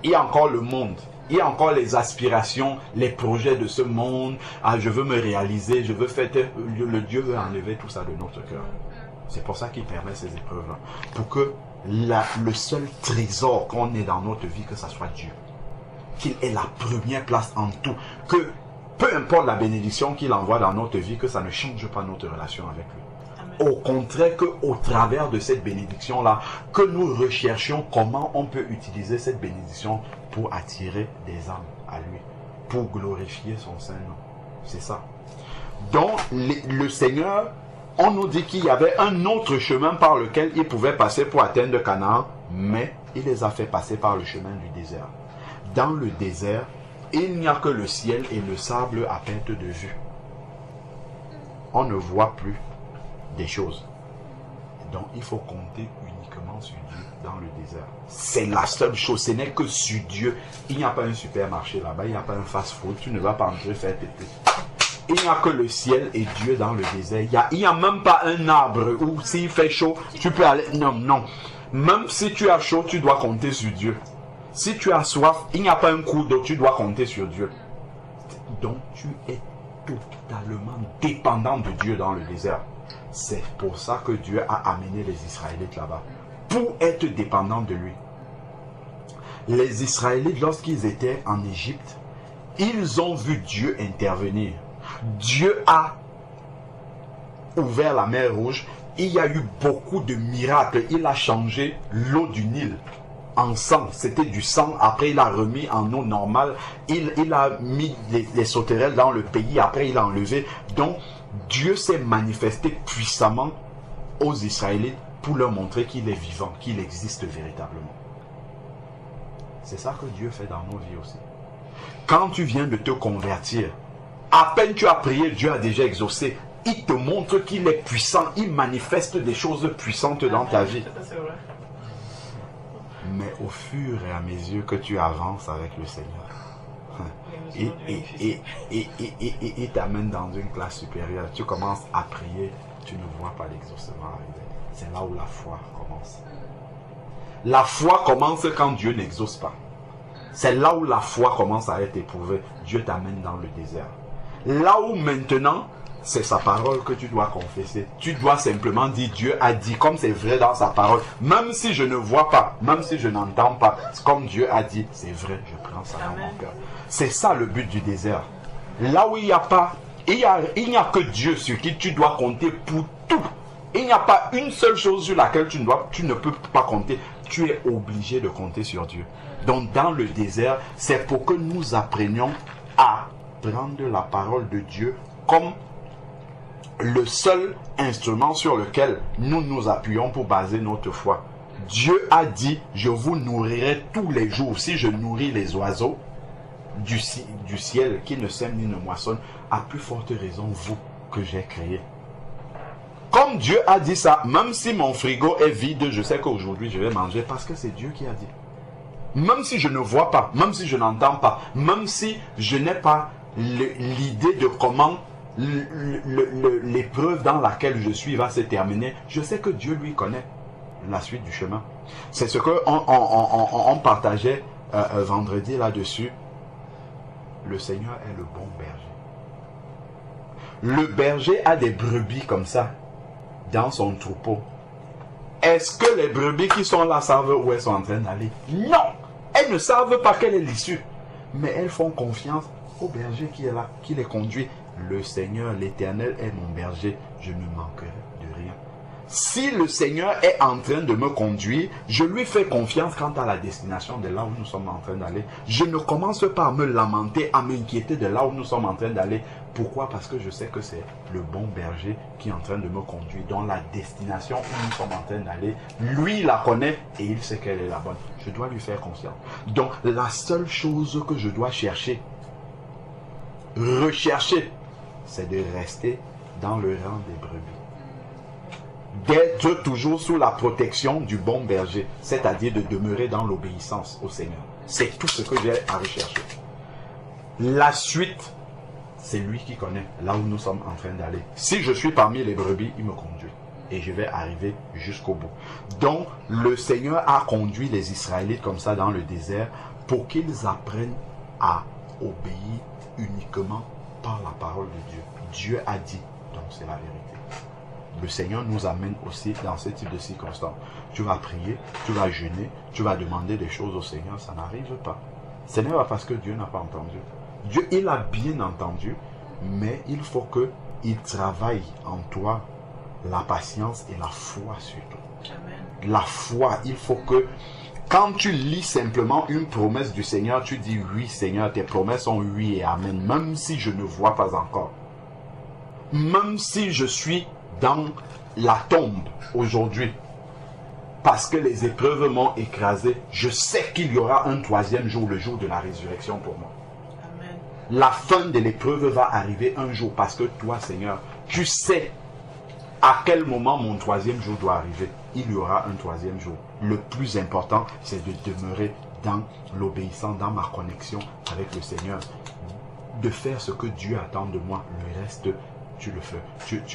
Il y a encore le monde. Il y a encore les aspirations, les projets de ce monde. Ah, je veux me réaliser, je veux faire... Le Dieu veut enlever tout ça de notre cœur. C'est pour ça qu'il permet ces épreuves-là. Pour que le seul trésor qu'on ait dans notre vie, que ça soit Dieu. Qu'il ait la première place en tout. Que peu importe la bénédiction qu'il envoie dans notre vie, que ça ne change pas notre relation avec lui. Au contraire, qu'au travers de cette bénédiction-là, que nous recherchions comment on peut utiliser cette bénédiction pour attirer des âmes à lui, pour glorifier son Saint-Nom. C'est ça. Donc, le Seigneur, on nous dit qu'il y avait un autre chemin par lequel il pouvait passer pour atteindre Canaan, mais il les a fait passer par le chemin du désert. Dans le désert, il n'y a que le ciel et le sable à perte de vue. On ne voit plus des choses. Donc il faut compter uniquement sur Dieu dans le désert. C'est la seule chose. Ce n'est que sur Dieu. Il n'y a pas un supermarché là-bas. Il n'y a pas un fast-food. Tu ne vas pas entrer faire péter. Il n'y a que le ciel et Dieu dans le désert. Il n'y a même pas un arbre où s'il fait chaud, tu peux aller... Non, non. Même si tu as chaud, tu dois compter sur Dieu. Si tu as soif, il n'y a pas un coup d'eau, tu dois compter sur Dieu. Donc tu es totalement dépendant de Dieu dans le désert. C'est pour ça que Dieu a amené les Israélites là-bas, pour être dépendants de lui. Les Israélites, lorsqu'ils étaient en Égypte, ils ont vu Dieu intervenir. Dieu a ouvert la mer Rouge. Il y a eu beaucoup de miracles. Il a changé l'eau du Nil en sang. C'était du sang. Après, il a remis en eau normale. Il a mis les sauterelles dans le pays. Après, il a enlevé. Donc, Dieu s'est manifesté puissamment aux Israélites pour leur montrer qu'il est vivant, qu'il existe véritablement. C'est ça que Dieu fait dans nos vies aussi. Quand tu viens de te convertir, à peine tu as prié, Dieu a déjà exaucé. Il te montre qu'il est puissant. Il manifeste des choses puissantes dans ta vie. Mais au fur et à mesure que tu avances avec le Seigneur, il t'amène dans une classe supérieure. Tu commences à prier, tu ne vois pas l'exaucement arriver. C'est là où la foi commence. La foi commence quand Dieu n'exauce pas. C'est là où la foi commence à être éprouvée. Dieu t'amène dans le désert. Là où maintenant, c'est sa parole que tu dois confesser. Tu dois simplement dire Dieu a dit, comme c'est vrai dans sa parole. Même si je ne vois pas, même si je n'entends pas, comme Dieu a dit, c'est vrai, je prends ça dans mon cœur. C'est ça le but du désert. Là où il n'y a pas, il n'y a que Dieu sur qui tu dois compter pour tout. Il n'y a pas une seule chose sur laquelle tu ne peux pas compter. Tu es obligé de compter sur Dieu. Donc dans le désert, c'est pour que nous apprenions à prendre la parole de Dieu comme le seul instrument sur lequel nous nous appuyons pour baser notre foi. Dieu a dit, je vous nourrirai tous les jours. Si je nourris les oiseaux du ciel qui ne sèment ni ne moissonnent, à plus forte raison vous que j'ai créé. Comme Dieu a dit ça, même si mon frigo est vide, je sais qu'aujourd'hui je vais manger parce que c'est Dieu qui a dit. Même si je ne vois pas, même si je n'entends pas, même si je n'ai pas l'idée de comment l'épreuve dans laquelle je suis va se terminer, je sais que Dieu lui connaît la suite du chemin. C'est ce qu'on partageait vendredi là-dessus. Le Seigneur est le bon berger. Le berger a des brebis comme ça dans son troupeau. Est-ce que les brebis qui sont là savent où elles sont en train d'aller? Non! Elles ne savent pas quelle est l'issue. Mais elles font confiance au berger qui est là, qui les conduit. Le Seigneur, l'Éternel est mon berger, je ne manquerai de rien. Si le Seigneur est en train de me conduire, je lui fais confiance quant à la destination de là où nous sommes en train d'aller. Je ne commence pas à me lamenter, à m'inquiéter de là où nous sommes en train d'aller. Pourquoi? Parce que je sais que c'est le bon berger qui est en train de me conduire dans la destination où nous sommes en train d'aller. Lui, il la connaît et il sait qu'elle est la bonne. Je dois lui faire confiance. Donc, la seule chose que je dois chercher, rechercher, c'est de rester dans le rang des brebis. D'être toujours sous la protection du bon berger, c'est-à-dire de demeurer dans l'obéissance au Seigneur. C'est tout ce que j'ai à rechercher. La suite, c'est lui qui connaît là où nous sommes en train d'aller. Si je suis parmi les brebis, il me conduit. Et je vais arriver jusqu'au bout. Donc, le Seigneur a conduit les Israélites comme ça dans le désert pour qu'ils apprennent à obéir uniquement par la parole de Dieu. Dieu a dit, donc c'est la vérité. Le Seigneur nous amène aussi dans ce type de circonstances. Tu vas prier, tu vas jeûner, tu vas demander des choses au Seigneur, ça n'arrive pas. Ce n'est pas parce que Dieu n'a pas entendu. Dieu, il a bien entendu, mais il faut qu'il travaille en toi la patience et la foi surtout. Amen. La foi, il faut que quand tu lis simplement une promesse du Seigneur, tu dis oui Seigneur, tes promesses sont oui et amen, même si je ne vois pas encore. Même si je suis dans la tombe aujourd'hui, parce que les épreuves m'ont écrasé, je sais qu'il y aura un troisième jour, le jour de la résurrection pour moi. Amen. La fin de l'épreuve va arriver un jour, parce que toi Seigneur, tu sais à quel moment mon troisième jour doit arriver. Il y aura un troisième jour. Le plus important, c'est de demeurer dans l'obéissance, dans ma connexion avec le Seigneur, de faire ce que Dieu attend de moi. Le reste, tu le fais.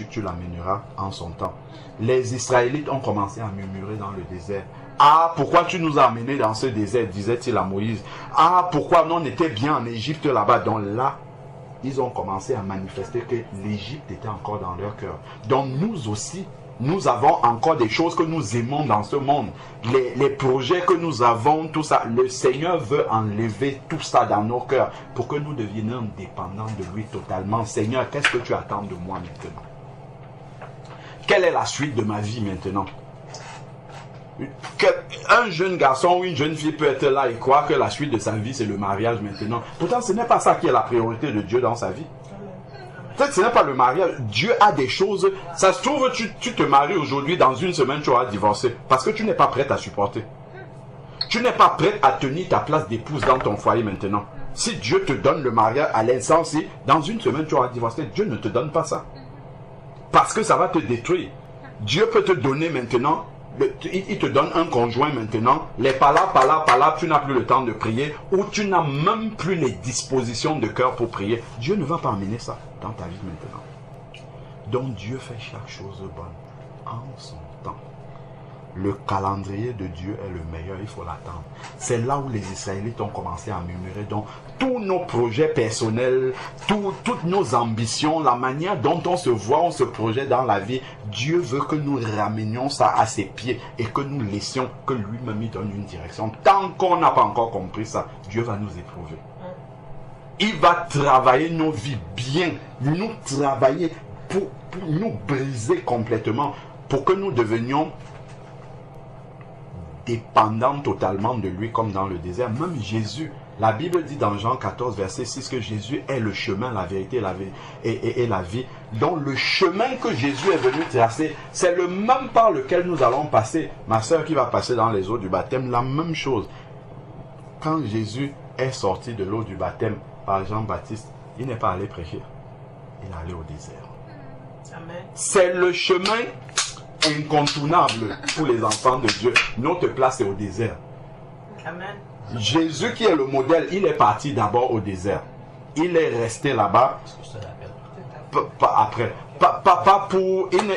Tu l'amèneras en son temps. Les Israélites ont commencé à murmurer dans le désert. Ah, pourquoi tu nous as amenés dans ce désert, disait-il à Moïse. Ah, pourquoi nous on était bien en Égypte là-bas. Donc là, ils ont commencé à manifester que l'Égypte était encore dans leur cœur. Donc nous aussi, nous avons encore des choses que nous aimons dans ce monde. Les projets que nous avons, tout ça. Le Seigneur veut enlever tout ça dans nos cœurs pour que nous devenions dépendants de lui totalement. Seigneur, qu'est-ce que tu attends de moi maintenant? Quelle est la suite de ma vie maintenant? Un jeune garçon ou une jeune fille peut être là et croire que la suite de sa vie c'est le mariage maintenant. Pourtant ce n'est pas ça qui est la priorité de Dieu dans sa vie. Peut-être ce n'est pas le mariage. Dieu a des choses. Ça se trouve, tu te maries aujourd'hui, dans une semaine tu auras divorcé. Parce que tu n'es pas prête à supporter. Tu n'es pas prête à tenir ta place d'épouse dans ton foyer maintenant. Si Dieu te donne le mariage à l'instant, si dans une semaine tu auras divorcé, Dieu ne te donne pas ça. Parce que ça va te détruire. Dieu peut te donner maintenant, il te donne un conjoint maintenant, les palabres, tu n'as plus le temps de prier, ou tu n'as même plus les dispositions de cœur pour prier. Dieu ne va pas amener ça dans ta vie maintenant. Donc Dieu fait chaque chose bonne en son temps. Le calendrier de Dieu est le meilleur, il faut l'attendre. C'est là où les Israélites ont commencé à murmurer. Donc, tous nos projets personnels, toutes nos ambitions, la manière dont on se voit, on se projette dans la vie, Dieu veut que nous ramenions ça à ses pieds et que nous laissions que lui-même il donne une direction. Tant qu'on n'a pas encore compris ça, Dieu va nous éprouver. Il va travailler nos vies bien, nous travailler pour nous briser complètement, pour que nous devenions dépendant totalement de lui comme dans le désert. Même Jésus, la Bible dit dans Jean 14 verset 6 que Jésus est le chemin, la vérité et la vie. Donc le chemin que Jésus est venu tracer, c'est le même par lequel nous allons passer. Ma soeur qui va passer dans les eaux du baptême, la même chose. Quand Jésus est sorti de l'eau du baptême par Jean-Baptiste, il n'est pas allé prêcher, il est allé au désert. Amen. C'est le chemin incontournable pour les enfants de Dieu. Notre place est au désert. Amen. Jésus qui est le modèle, il est parti d'abord au désert. Il est resté là-bas. Après.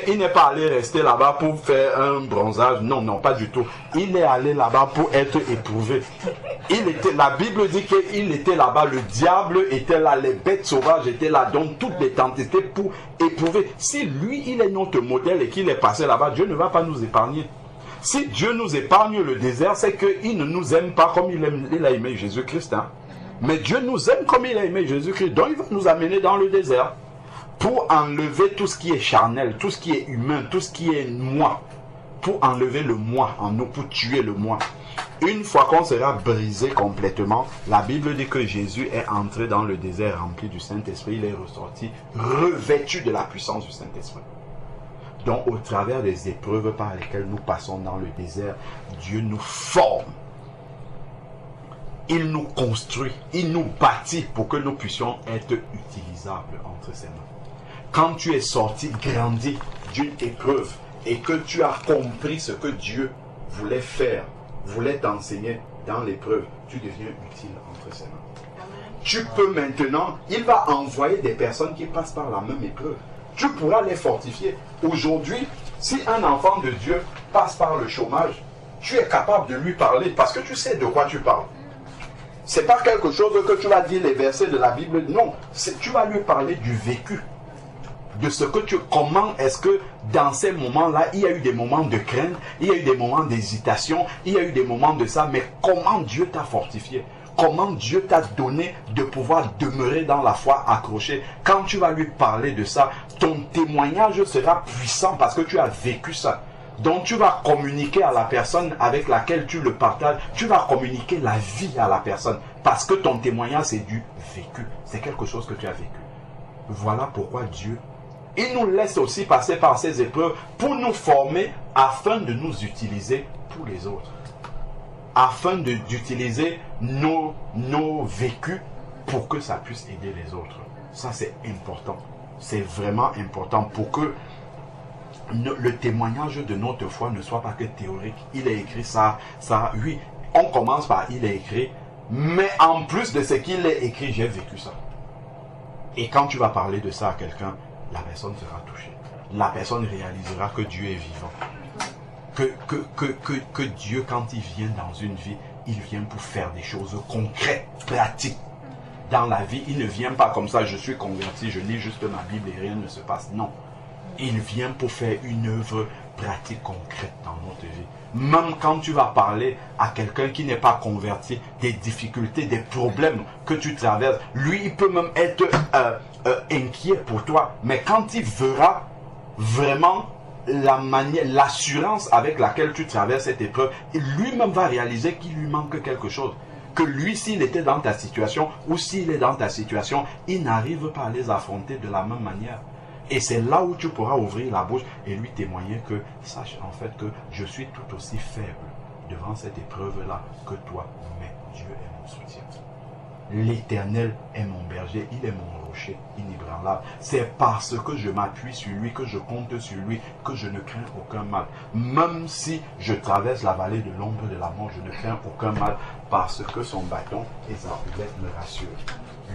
Il n'est pas allé rester là-bas pour faire un bronzage. Non, non, pas du tout. Il est allé là-bas pour être éprouvé. La Bible dit qu'il était là-bas. Le diable était là. Les bêtes sauvages étaient là. Donc toutes les tentatives pour éprouver. Si lui, il est notre modèle et qu'il est passé là-bas, Dieu ne va pas nous épargner. Si Dieu nous épargne le désert, c'est qu'il ne nous aime pas comme il a aimé Jésus-Christ. Hein? Mais Dieu nous aime comme il a aimé Jésus-Christ. Donc il va nous amener dans le désert pour enlever tout ce qui est charnel, tout ce qui est humain, tout ce qui est moi. Pour enlever le moi en nous, pour tuer le moi. Une fois qu'on sera brisé complètement, la Bible dit que Jésus est entré dans le désert rempli du Saint-Esprit. Il est ressorti revêtu de la puissance du Saint-Esprit. Donc au travers des épreuves par lesquelles nous passons dans le désert, Dieu nous forme. Il nous construit, il nous bâtit pour que nous puissions être utilisables entre ses mains. Quand tu es sorti, grandi d'une épreuve et que tu as compris ce que Dieu voulait faire, voulait t'enseigner dans l'épreuve, tu deviens utile entre ses mains. Tu peux maintenant, il va envoyer des personnes qui passent par la même épreuve. Tu pourras les fortifier. Aujourd'hui, si un enfant de Dieu passe par le chômage, tu es capable de lui parler parce que tu sais de quoi tu parles. C'est pas quelque chose que tu vas dire les versets de la Bible. Non, tu vas lui parler du vécu. De ce que comment est-ce que dans ces moments-là, il y a eu des moments de crainte, il y a eu des moments d'hésitation, il y a eu des moments de ça, mais comment Dieu t'a fortifié? Comment Dieu t'a donné de pouvoir demeurer dans la foi accroché? Quand tu vas lui parler de ça, ton témoignage sera puissant parce que tu as vécu ça. Donc tu vas communiquer à la personne avec laquelle tu le partages, tu vas communiquer la vie à la personne parce que ton témoignage c'est du vécu, c'est quelque chose que tu as vécu. Voilà pourquoi Dieu, il nous laisse aussi passer par ces épreuves pour nous former afin de nous utiliser pour les autres. Afin d'utiliser nos vécus pour que ça puisse aider les autres. Ça c'est important. C'est vraiment important pour que le témoignage de notre foi ne soit pas que théorique. Il est écrit ça, oui, on commence par il est écrit, mais en plus de ce qu'il est écrit, j'ai vécu ça. Et quand tu vas parler de ça à quelqu'un, la personne sera touchée. La personne réalisera que Dieu est vivant. Que Dieu, quand il vient dans une vie, il vient pour faire des choses concrètes, pratiques. dans la vie. Il ne vient pas comme ça, je suis converti, je lis juste ma Bible et rien ne se passe. Non. Il vient pour faire une œuvre pratique, concrète dans notre vie. Même quand tu vas parler à quelqu'un qui n'est pas converti, des difficultés, des problèmes que tu traverses, lui, il peut même être inquiet pour toi. Mais quand il verra vraiment l'assurance avec laquelle tu traverses cette épreuve, lui-même va réaliser qu'il lui manque quelque chose. Que lui, s'il était dans ta situation, ou s'il est dans ta situation, il n'arrive pas à les affronter de la même manière. Et c'est là où tu pourras ouvrir la bouche et lui témoigner que, sache en fait que je suis tout aussi faible devant cette épreuve-là que toi, mais Dieu est mon soutien. L'Éternel est mon berger, il est mon rocher inébranlable. C'est parce que je m'appuie sur lui, que je compte sur lui, que je ne crains aucun mal. Même si je traverse la vallée de l'ombre de la mort, je ne crains aucun mal parce que son bâton et sa houlette me rassurent.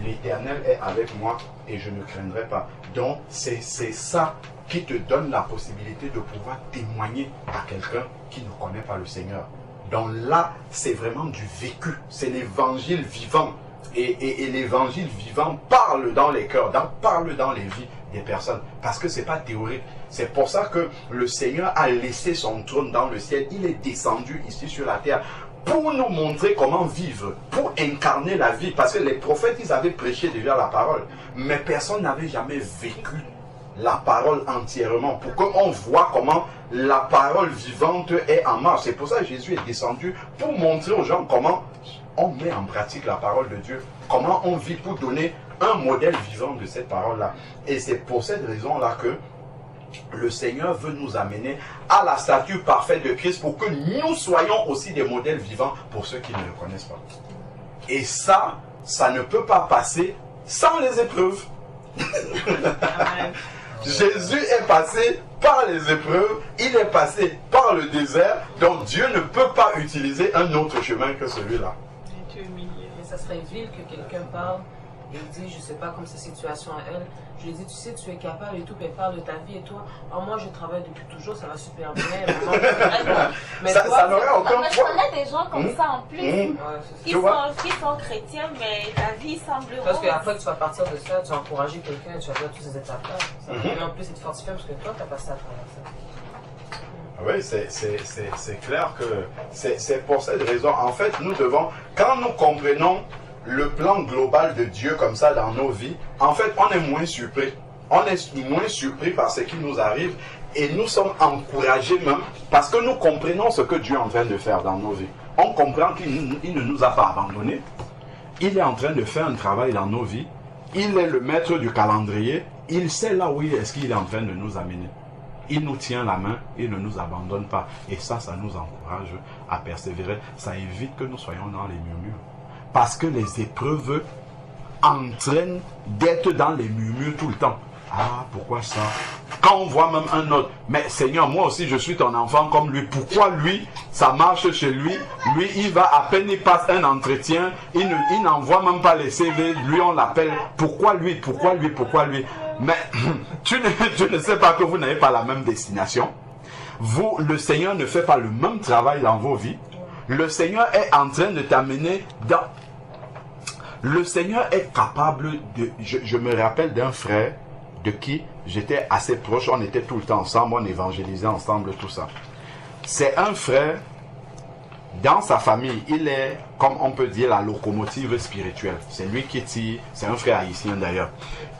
L'Éternel est avec moi et je ne craindrai pas. Donc c'est ça qui te donne la possibilité de pouvoir témoigner à quelqu'un qui ne connaît pas le Seigneur. Donc là, c'est vraiment du vécu. C'est l'évangile vivant. Et l'évangile vivant parle dans les cœurs, parle dans les vies des personnes. Parce que ce n'est pas théorique. C'est pour ça que le Seigneur a laissé son trône dans le ciel. Il est descendu ici sur la terre pour nous montrer comment vivre, pour incarner la vie. Parce que les prophètes, ils avaient prêché déjà la parole. Mais personne n'avait jamais vécu la parole entièrement. Pour qu'on voit comment la parole vivante est en marche. C'est pour ça que Jésus est descendu pour montrer aux gens comment on met en pratique la parole de Dieu. Comment on vit pour donner un modèle vivant de cette parole-là. Et c'est pour cette raison-là que le Seigneur veut nous amener à la stature parfaite de Christ pour que nous soyons aussi des modèles vivants pour ceux qui ne le connaissent pas. Et ça ne peut pas passer sans les épreuves. Jésus est passé par les épreuves, il est passé par le désert, donc Dieu ne peut pas utiliser un autre chemin que celui-là. Et ça serait vil que quelqu'un parle et dit, je ne sais pas comme sa situation à elle, je lui dis, tu sais, tu es capable et tout, mais parle de ta vie et toi, oh, moi je travaille depuis toujours, ça va super bien. Mais ça toi, n'aurait aucun Mais je poids. connais des gens comme ça en plus. Ouais, c'est ça. Qui sont chrétiens, mais ta vie semble Parce rose. qu'après que tu vas partir de ça, tu vas encourager quelqu'un et tu vas faire toutes ces étapes-là. Ça va vraiment plus être fortifié parce que toi, tu as passé à travers ça. Oui, c'est clair que c'est pour cette raison. En fait, nous devons, quand nous comprenons le plan global de Dieu comme ça dans nos vies, en fait, on est moins surpris. On est moins surpris par ce qui nous arrive et nous sommes encouragés même parce que nous comprenons ce que Dieu est en train de faire dans nos vies. On comprend qu'il ne nous a pas abandonnés. Il est en train de faire un travail dans nos vies. Il est le maître du calendrier. Il sait là où est-ce qu'il est en train de nous amener. Il nous tient la main, il ne nous abandonne pas. Et ça nous encourage à persévérer. Ça évite que nous soyons dans les murmures. Parce que les épreuves entraînent d'être dans les murmures tout le temps. Ah, pourquoi ça? Quand on voit même un autre, mais Seigneur, moi aussi je suis ton enfant comme lui. Pourquoi lui, ça marche chez lui? Lui, il va à peine, il passe un entretien, il n'envoie même pas les CV, lui on l'appelle. Pourquoi lui? Pourquoi lui? Pourquoi lui? Mais tu ne sais pas que vous n'avez pas la même destination. Vous, le Seigneur ne fait pas le même travail dans vos vies. Le Seigneur est en train de t'amener dans... Le Seigneur est capable de... Je me rappelle d'un frère de qui j'étais assez proche. On était tout le temps ensemble, on évangélisait ensemble, tout ça. C'est un frère, dans sa famille, il est, comme on peut dire, la locomotive spirituelle. C'est lui qui tire, c'est un frère haïtien d'ailleurs,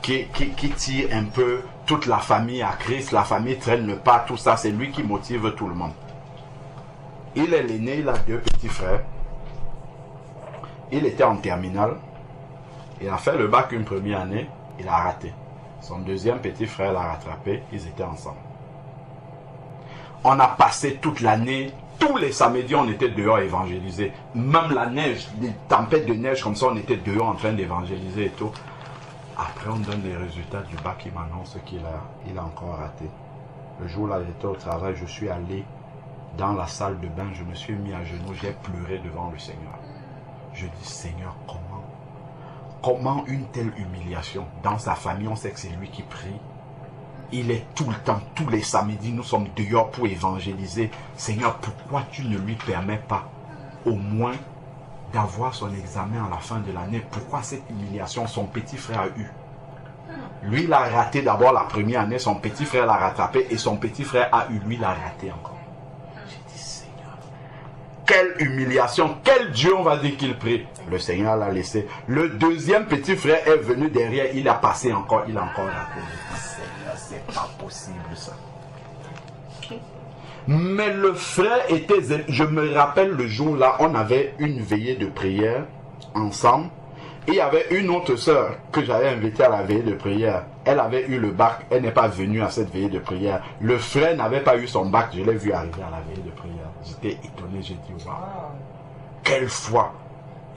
qui tire un peu toute la famille à Christ. La famille traîne le pas, tout ça, c'est lui qui motive tout le monde. Il est l'aîné, il a 2 petits frères. Il était en terminale. Il a fait le bac une première année, il a raté. Son deuxième petit frère l'a rattrapé, ils étaient ensemble. On a passé toute l'année, tous les samedis, on était dehors à évangéliser. Même la neige, les tempêtes de neige comme ça, on était dehors en train d'évangéliser et tout. Après, on donne les résultats du bac, il m'annonce qu'il a encore raté. Le jour là, j'étais au travail, je suis allé dans la salle de bain, je me suis mis à genoux, j'ai pleuré devant le Seigneur. Je dis, Seigneur, comment une telle humiliation? Dans sa famille, on sait que c'est lui qui prie. Il est tout le temps, tous les samedis, nous sommes dehors pour évangéliser. Seigneur, pourquoi tu ne lui permets pas au moins d'avoir son examen à la fin de l'année. Pourquoi cette humiliation? Son petit frère a eu. Lui, il a raté d'abord la première année, son petit frère l'a rattrapé et son petit frère a eu, lui, il a raté encore. J'ai dit, Seigneur, quelle humiliation, quel Dieu on va dire qu'il prie. Le Seigneur l'a laissé. Le deuxième petit frère est venu derrière, il a passé encore, il a encore raté. Seigneur, c'est pas possible ça. Mais le frère était, je me rappelle le jour là, on avait une veillée de prière ensemble. Et il y avait une autre sœur que j'avais invitée à la veillée de prière. Elle avait eu le bac, elle n'est pas venue à cette veillée de prière. Le frère n'avait pas eu son bac, je l'ai vu arriver à la veillée de prière. J'étais étonné, j'ai dit waouh, quelle foi.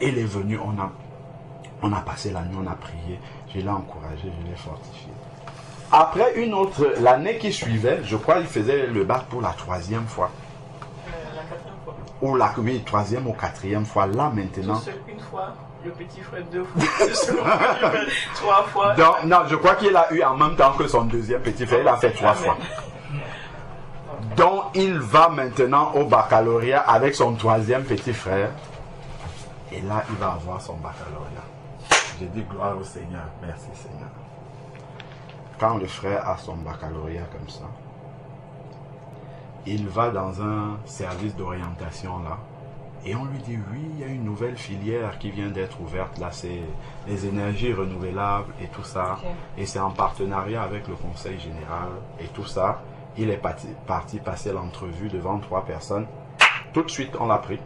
Elle est venue, on a passé la nuit, on a prié, je l'ai encouragé, je l'ai fortifié. Après une autre, l'année qui suivait, je crois qu'il faisait le bac pour la 3e fois. La 4e fois. Ou la oui, 3e ou 4e fois, là maintenant. Tout seul une fois. Le petit frère 2 fois, 3 fois. Donc, non, je crois qu'il a eu en même temps que son deuxième petit frère. Il a fait 3 fois. Donc, il va maintenant au baccalauréat avec son 3e petit frère. Et là, il va avoir son baccalauréat. J'ai dit gloire au Seigneur. Merci Seigneur. Quand le frère a son baccalauréat comme ça, il va dans un service d'orientation là. Et on lui dit, oui, il y a une nouvelle filière qui vient d'être ouverte. Là, c'est les énergies renouvelables et tout ça. Okay. Et c'est en partenariat avec le conseil général et tout ça. Il est parti passer l'entrevue devant 3 personnes. Tout de suite, on l'a pris.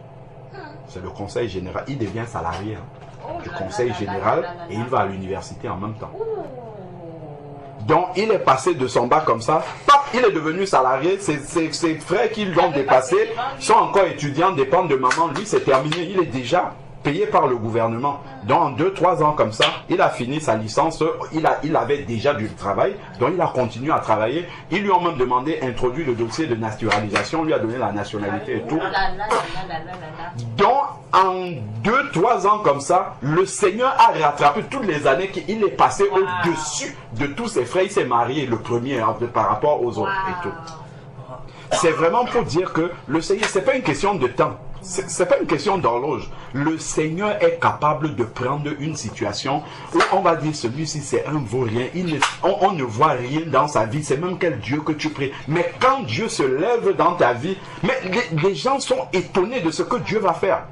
C'est le conseil général. Il devient salarié du conseil général et il va à l'université en même temps. Donc, il est passé de son bac comme ça, pap, il est devenu salarié. Ses frères qui l'ont dépassé sont encore étudiants, dépendent de maman. Lui, c'est terminé. Il est déjà payé par le gouvernement. Donc, en 2-3 ans comme ça, il a fini sa licence. Il avait déjà du travail. Donc, il a continué à travailler. Ils lui ont même demandé, introduit le dossier de naturalisation. On lui a donné la nationalité et tout. Donc, en 2-3 ans comme ça, le Seigneur a rattrapé toutes les années qu'il est passé au-dessus de tous ses frères. Il s'est marié le premier par rapport aux autres et tout. C'est vraiment pour dire que le Seigneur, c'est pas une question de temps. C'est pas une question d'horloge. Le Seigneur est capable de prendre une situation où on va dire celui-ci c'est un vaurien. On ne voit rien dans sa vie. C'est même quel Dieu que tu pries. Mais quand Dieu se lève dans ta vie, mais les gens sont étonnés de ce que Dieu va faire.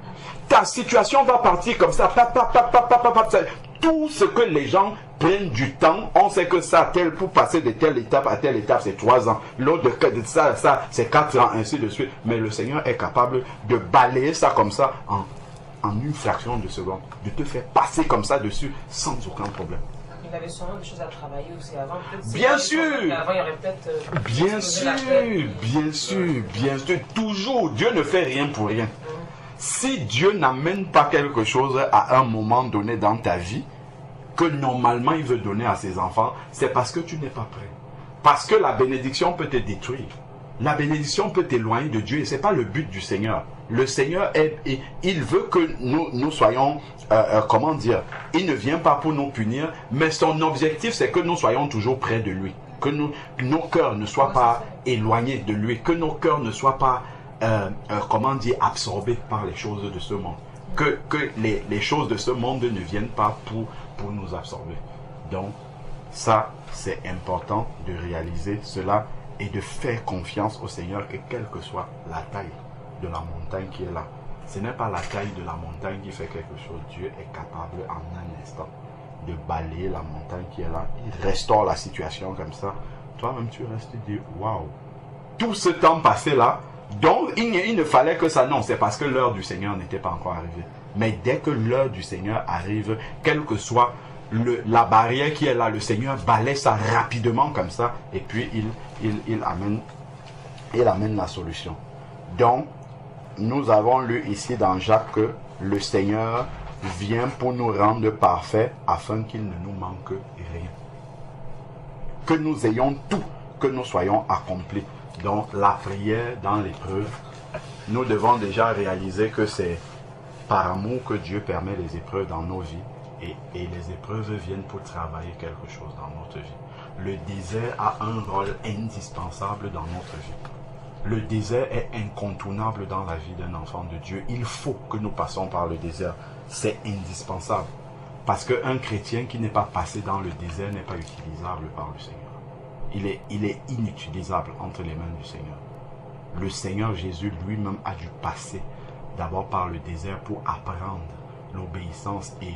Ta situation va partir comme ça. Tout ce que les gens prennent du temps, on sait que ça, pour passer de telle étape à telle étape, c'est 3 ans. L'autre de ça, c'est 4 ans, ainsi de suite. Mais le Seigneur est capable de balayer ça comme ça en une fraction de seconde. De te faire passer comme ça dessus sans aucun problème. Il avait sûrement des choses à travailler aussi avant. Bien sûr. Avant, il aurait peut-être... Bien sûr. Toujours, Dieu ne fait rien pour rien. Si Dieu n'amène pas quelque chose à un moment donné dans ta vie, que normalement il veut donner à ses enfants, c'est parce que tu n'es pas prêt. Parce que la bénédiction peut te détruire. La bénédiction peut t'éloigner de Dieu et ce n'est pas le but du Seigneur. Le Seigneur, il veut que nous soyons, comment dire, il ne vient pas pour nous punir, mais son objectif c'est que nous soyons toujours près de lui. Que nos cœurs ne soient pas éloignés de lui, que nos cœurs ne soient pas, comment dire, absorbés par les choses de ce monde. Que les choses de ce monde ne viennent pas pour nous absorber. Donc, ça, c'est important de réaliser cela et de faire confiance au Seigneur que quelle que soit la taille de la montagne qui est là, ce n'est pas la taille de la montagne qui fait quelque chose. Dieu est capable en un instant de balayer la montagne qui est là. Il restaure la situation comme ça. Toi-même, tu restes et dis, waouh, tout ce temps passé là, donc il ne fallait que ça. Non, c'est parce que l'heure du Seigneur n'était pas encore arrivée. Mais dès que l'heure du Seigneur arrive, quelle que soit la barrière qui est là, le Seigneur balaye ça rapidement comme ça. Et puis il amène la solution. Donc, nous avons lu ici dans Jacques que le Seigneur vient pour nous rendre parfaits afin qu'il ne nous manque rien. Que nous ayons tout, que nous soyons accomplis. Donc, la prière dans l'épreuve, nous devons déjà réaliser que c'est par amour que Dieu permet les épreuves dans nos vies. Et les épreuves viennent pour travailler quelque chose dans notre vie. Le désert a un rôle indispensable dans notre vie. le désert est incontournable dans la vie d'un enfant de Dieu. Il faut que nous passions par le désert. C'est indispensable. Parce qu'un chrétien qui n'est pas passé dans le désert n'est pas utilisable par le Seigneur. Il est inutilisable entre les mains du Seigneur. Le Seigneur Jésus lui-même a dû passer d'abord par le désert pour apprendre l'obéissance et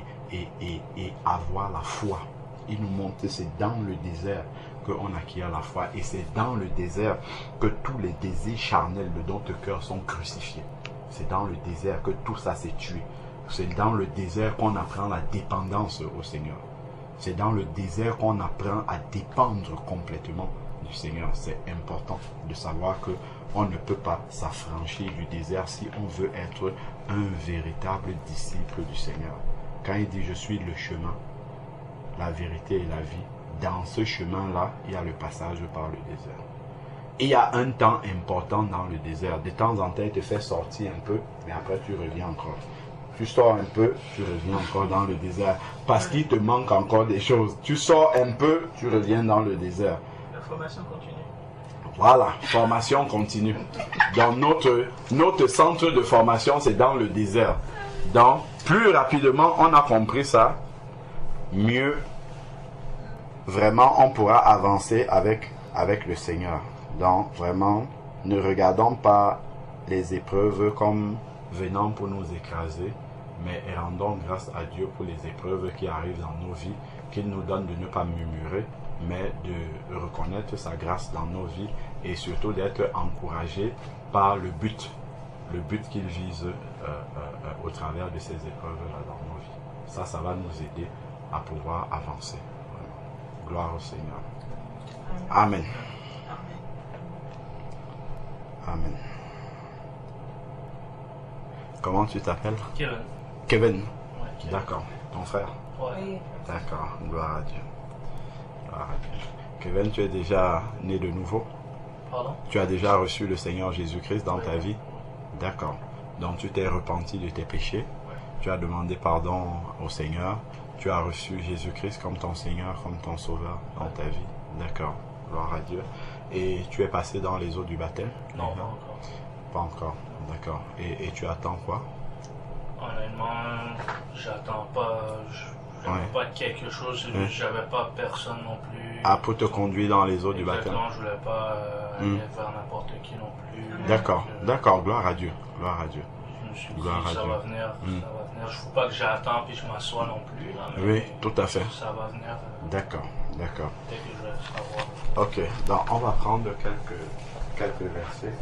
avoir la foi. Il nous montre que c'est dans le désert qu'on acquiert la foi. Et c'est dans le désert que tous les désirs charnels de notre cœur sont crucifiés. C'est dans le désert que tout ça s'est tué. C'est dans le désert qu'on apprend la dépendance au Seigneur. C'est dans le désert qu'on apprend à dépendre complètement du Seigneur. C'est important de savoir que on ne peut pas s'affranchir du désert si on veut être un véritable disciple du Seigneur. Quand il dit « Je suis le chemin, la vérité et la vie », dans ce chemin-là, il y a le passage par le désert. Et il y a un temps important dans le désert. De temps en temps, il te fait sortir un peu, mais après tu reviens encore. Tu sors un peu, tu reviens encore dans le désert. Parce qu'il te manque encore des choses. Tu sors un peu, tu reviens dans le désert. La formation continue. Voilà, formation continue. Dans notre centre de formation, c'est dans le désert. Donc, plus rapidement on a compris ça, mieux vraiment on pourra avancer avec le Seigneur. Donc, vraiment, ne regardons pas les épreuves comme venant pour nous écraser, mais rendons grâce à Dieu pour les épreuves qui arrivent dans nos vies, qu'il nous donne de ne pas murmurer, mais de reconnaître sa grâce dans nos vies et surtout d'être encouragé par le but qu'il vise au travers de ces épreuves-là dans nos vies. Ça va nous aider à pouvoir avancer. Vraiment. Gloire au Seigneur. Amen. Amen. Comment tu t'appelles? Kevin. Kevin. Ouais, Kevin. D'accord. Ton frère? Ouais. D'accord. Gloire à Dieu. Gloire à Dieu. Kevin, tu es déjà né de nouveau? Pardon? Tu as déjà reçu le Seigneur Jésus-Christ dans ta Oui. vie? D'accord. Donc tu t'es repenti de tes péchés. Ouais. Tu as demandé pardon au Seigneur. Tu as reçu Jésus-Christ comme ton Seigneur, comme ton Sauveur dans ta vie. D'accord. Gloire à Dieu. Et tu es passé dans les eaux du baptême? Non, pas encore. Pas encore. D'accord. Et tu attends quoi? Honnêtement, j'attends pas. Je Ouais. pas quelque chose, c'est Ouais. juste j'avais pas personne non plus. Ah, pour te conduire dans les eaux du baptême. Exactement, je voulais pas aller vers n'importe qui non plus. D'accord. Donc, D'accord. Gloire à Dieu. Gloire à Dieu. Je me suis dit, Gloire à ça Dieu. va venir, ça va venir. Je ne faut pas que j'attends puis je m'assois non plus. Là, mais Oui, tout à fait. ça va venir D'accord. D'accord. dès que je vais savoir. Ok, donc on va prendre quelques versets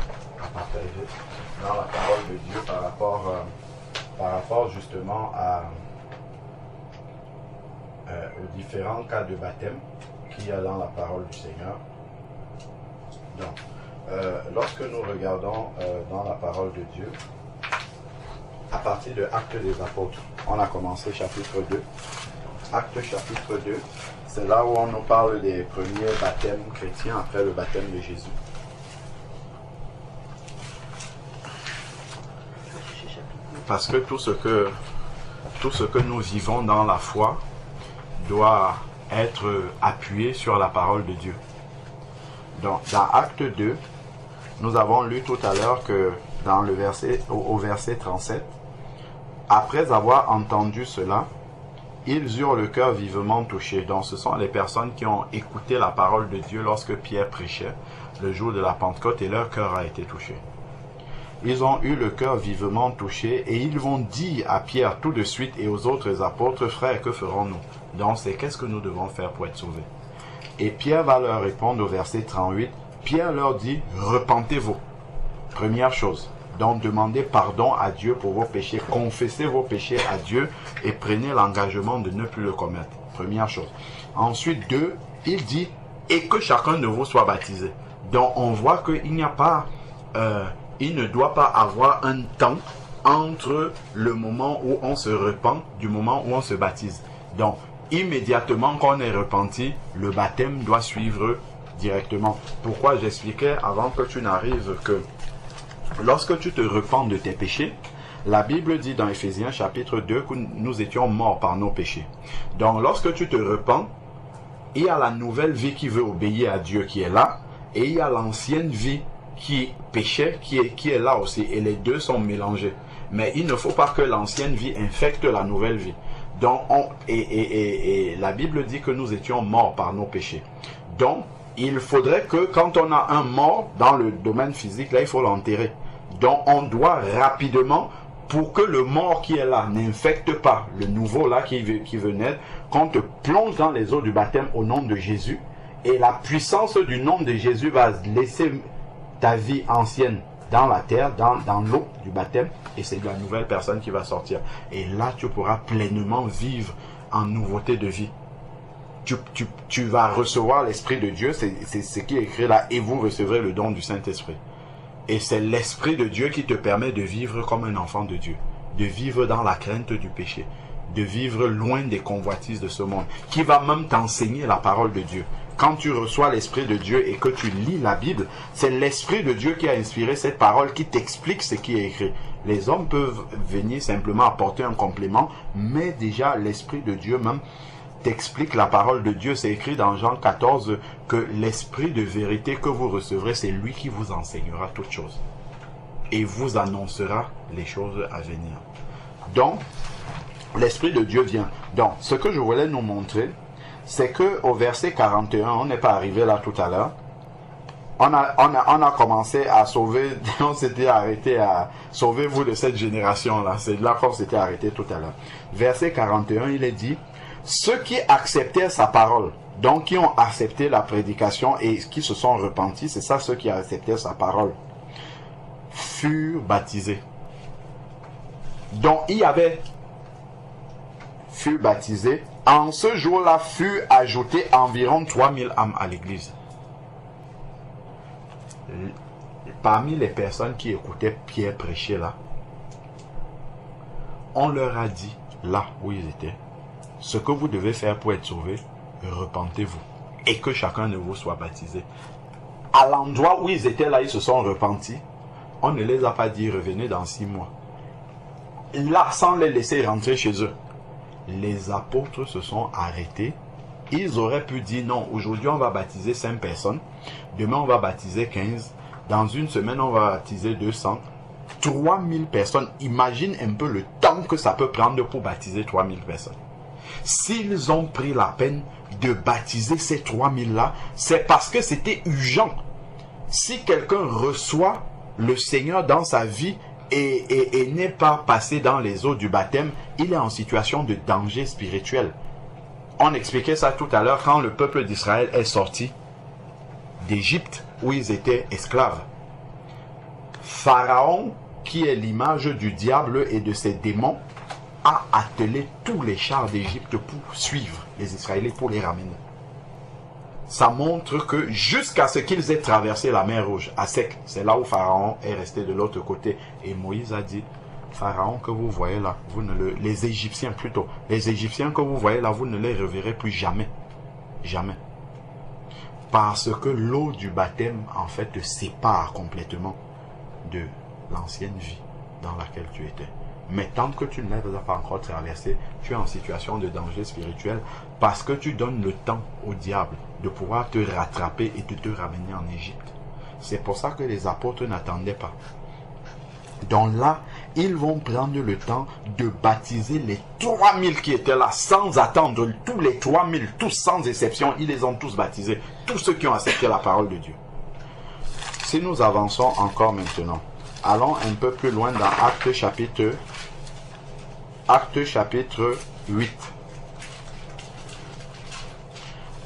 à partager dans la parole de Dieu par rapport justement aux différents cas de baptême qu'il y a dans la parole du Seigneur. Donc, lorsque nous regardons dans la parole de Dieu, à partir de Actes des Apôtres, on a commencé chapitre 2. Actes chapitre 2. C'est là où on nous parle des premiers baptêmes chrétiens après le baptême de Jésus. Parce que tout ce que nous vivons dans la foi doit être appuyé sur la parole de Dieu. Donc, dans Acte 2, nous avons lu tout à l'heure que dans le verset, au verset 37, après avoir entendu cela, ils eurent le cœur vivement touché. Donc ce sont les personnes qui ont écouté la parole de Dieu lorsque Pierre prêchait le jour de la Pentecôte et leur cœur a été touché. Ils ont eu le cœur vivement touché et ils vont dire à Pierre tout de suite et aux autres apôtres, frères, que ferons-nous? Donc c'est qu'est-ce que nous devons faire pour être sauvés? Et Pierre va leur répondre au verset 38. Pierre leur dit, repentez-vous. Première chose. Donc demandez pardon à Dieu pour vos péchés, confessez vos péchés à Dieu et prenez l'engagement de ne plus le commettre. Première chose. Ensuite, 2, il dit, et que chacun de vous soit baptisé. Donc on voit qu'il n'y a pas, il ne doit pas avoir un temps entre le moment où on se repent du moment où on se baptise. Donc immédiatement qu'on est repenti, le baptême doit suivre directement. Pourquoi j'expliquais avant que tu n'arrives que lorsque tu te repens de tes péchés, la Bible dit dans Éphésiens chapitre 2 que nous étions morts par nos péchés. Donc lorsque tu te repens, il y a la nouvelle vie qui veut obéir à Dieu qui est là, et il y a l'ancienne vie qui péchait, qui est là aussi. Et les deux sont mélangés. Mais il ne faut pas que l'ancienne vie infecte la nouvelle vie. Donc, et la Bible dit que nous étions morts par nos péchés. Donc, il faudrait que quand on a un mort dans le domaine physique, là, il faut l'enterrer. Donc, on doit rapidement, pour que le mort qui est là n'infecte pas le nouveau là qui veut naître, qu'on te plonge dans les eaux du baptême au nom de Jésus. Et la puissance du nom de Jésus va laisser ta vie ancienne dans la terre, dans l'eau du baptême, et c'est la nouvelle personne qui va sortir. Et là, tu pourras pleinement vivre en nouveauté de vie. Tu vas recevoir l'Esprit de Dieu, c'est ce qui est écrit là, et vous recevrez le don du Saint-Esprit. Et c'est l'Esprit de Dieu qui te permet de vivre comme un enfant de Dieu, de vivre dans la crainte du péché, de vivre loin des convoitises de ce monde, qui va même t'enseigner la parole de Dieu. Quand tu reçois l'Esprit de Dieu et que tu lis la Bible, c'est l'Esprit de Dieu qui a inspiré cette parole, qui t'explique ce qui est écrit. Les hommes peuvent venir simplement apporter un complément, mais déjà l'Esprit de Dieu même t'explique la parole de Dieu. C'est écrit dans Jean 14 que l'Esprit de vérité que vous recevrez, c'est lui qui vous enseignera toutes choses et vous annoncera les choses à venir. Donc, l'Esprit de Dieu vient. Donc, ce que je voulais nous montrer, c'est que au verset 41, on n'est pas arrivé là tout à l'heure. On a commencé à sauver, on s'était arrêté à sauvez-vous de cette génération-là. C'est là qu'on s'était arrêté tout à l'heure. Verset 41, il est dit, ceux qui acceptaient sa parole, donc qui ont accepté la prédication et qui se sont repentis, c'est ça ceux qui acceptaient sa parole, furent baptisés. Donc il y avait furent baptisés. En ce jour-là furent ajoutés environ 3000 âmes à l'église. Parmi les personnes qui écoutaient Pierre prêcher là, on leur a dit, là où ils étaient, ce que vous devez faire pour être sauvés, repentez-vous et que chacun de vous soit baptisé. À l'endroit où ils étaient là, ils se sont repentis. On ne les a pas dit revenez dans 6 mois. Là, sans les laisser rentrer chez eux. Les apôtres se sont arrêtés. Ils auraient pu dire non, aujourd'hui on va baptiser 5 personnes, demain on va baptiser 15, dans une semaine on va baptiser 200, 3000 personnes. Imagine un peu le temps que ça peut prendre pour baptiser 3000 personnes. S'ils ont pris la peine de baptiser ces 3000 là, c'est parce que c'était urgent. Si quelqu'un reçoit le Seigneur dans sa vie, et n'est pas passé dans les eaux du baptême, il est en situation de danger spirituel. On expliquait ça tout à l'heure quand le peuple d'Israël est sorti d'Égypte où ils étaient esclaves. Pharaon, qui est l'image du diable et de ses démons, a attelé tous les chars d'Égypte pour suivre les Israélites, pour les ramener. Ça montre que jusqu'à ce qu'ils aient traversé la mer Rouge à sec, c'est là où Pharaon est resté de l'autre côté. Et Moïse a dit, Pharaon que vous voyez là, les Égyptiens plutôt, les Égyptiens que vous voyez là, vous ne les reverrez plus jamais. Jamais. Parce que l'eau du baptême, en fait, te sépare complètement de l'ancienne vie dans laquelle tu étais. Mais tant que tu ne l'as pas encore traversé, tu es en situation de danger spirituel parce que tu donnes le temps au diable de pouvoir te rattraper et de te ramener en Égypte. C'est pour ça que les apôtres n'attendaient pas. Donc là, ils vont prendre le temps de baptiser les 3000 qui étaient là sans attendre. Tous les 3000, tous sans exception, ils les ont tous baptisés. Tous ceux qui ont accepté la parole de Dieu. Si nous avançons encore maintenant, allons un peu plus loin dans Actes chapitre 8.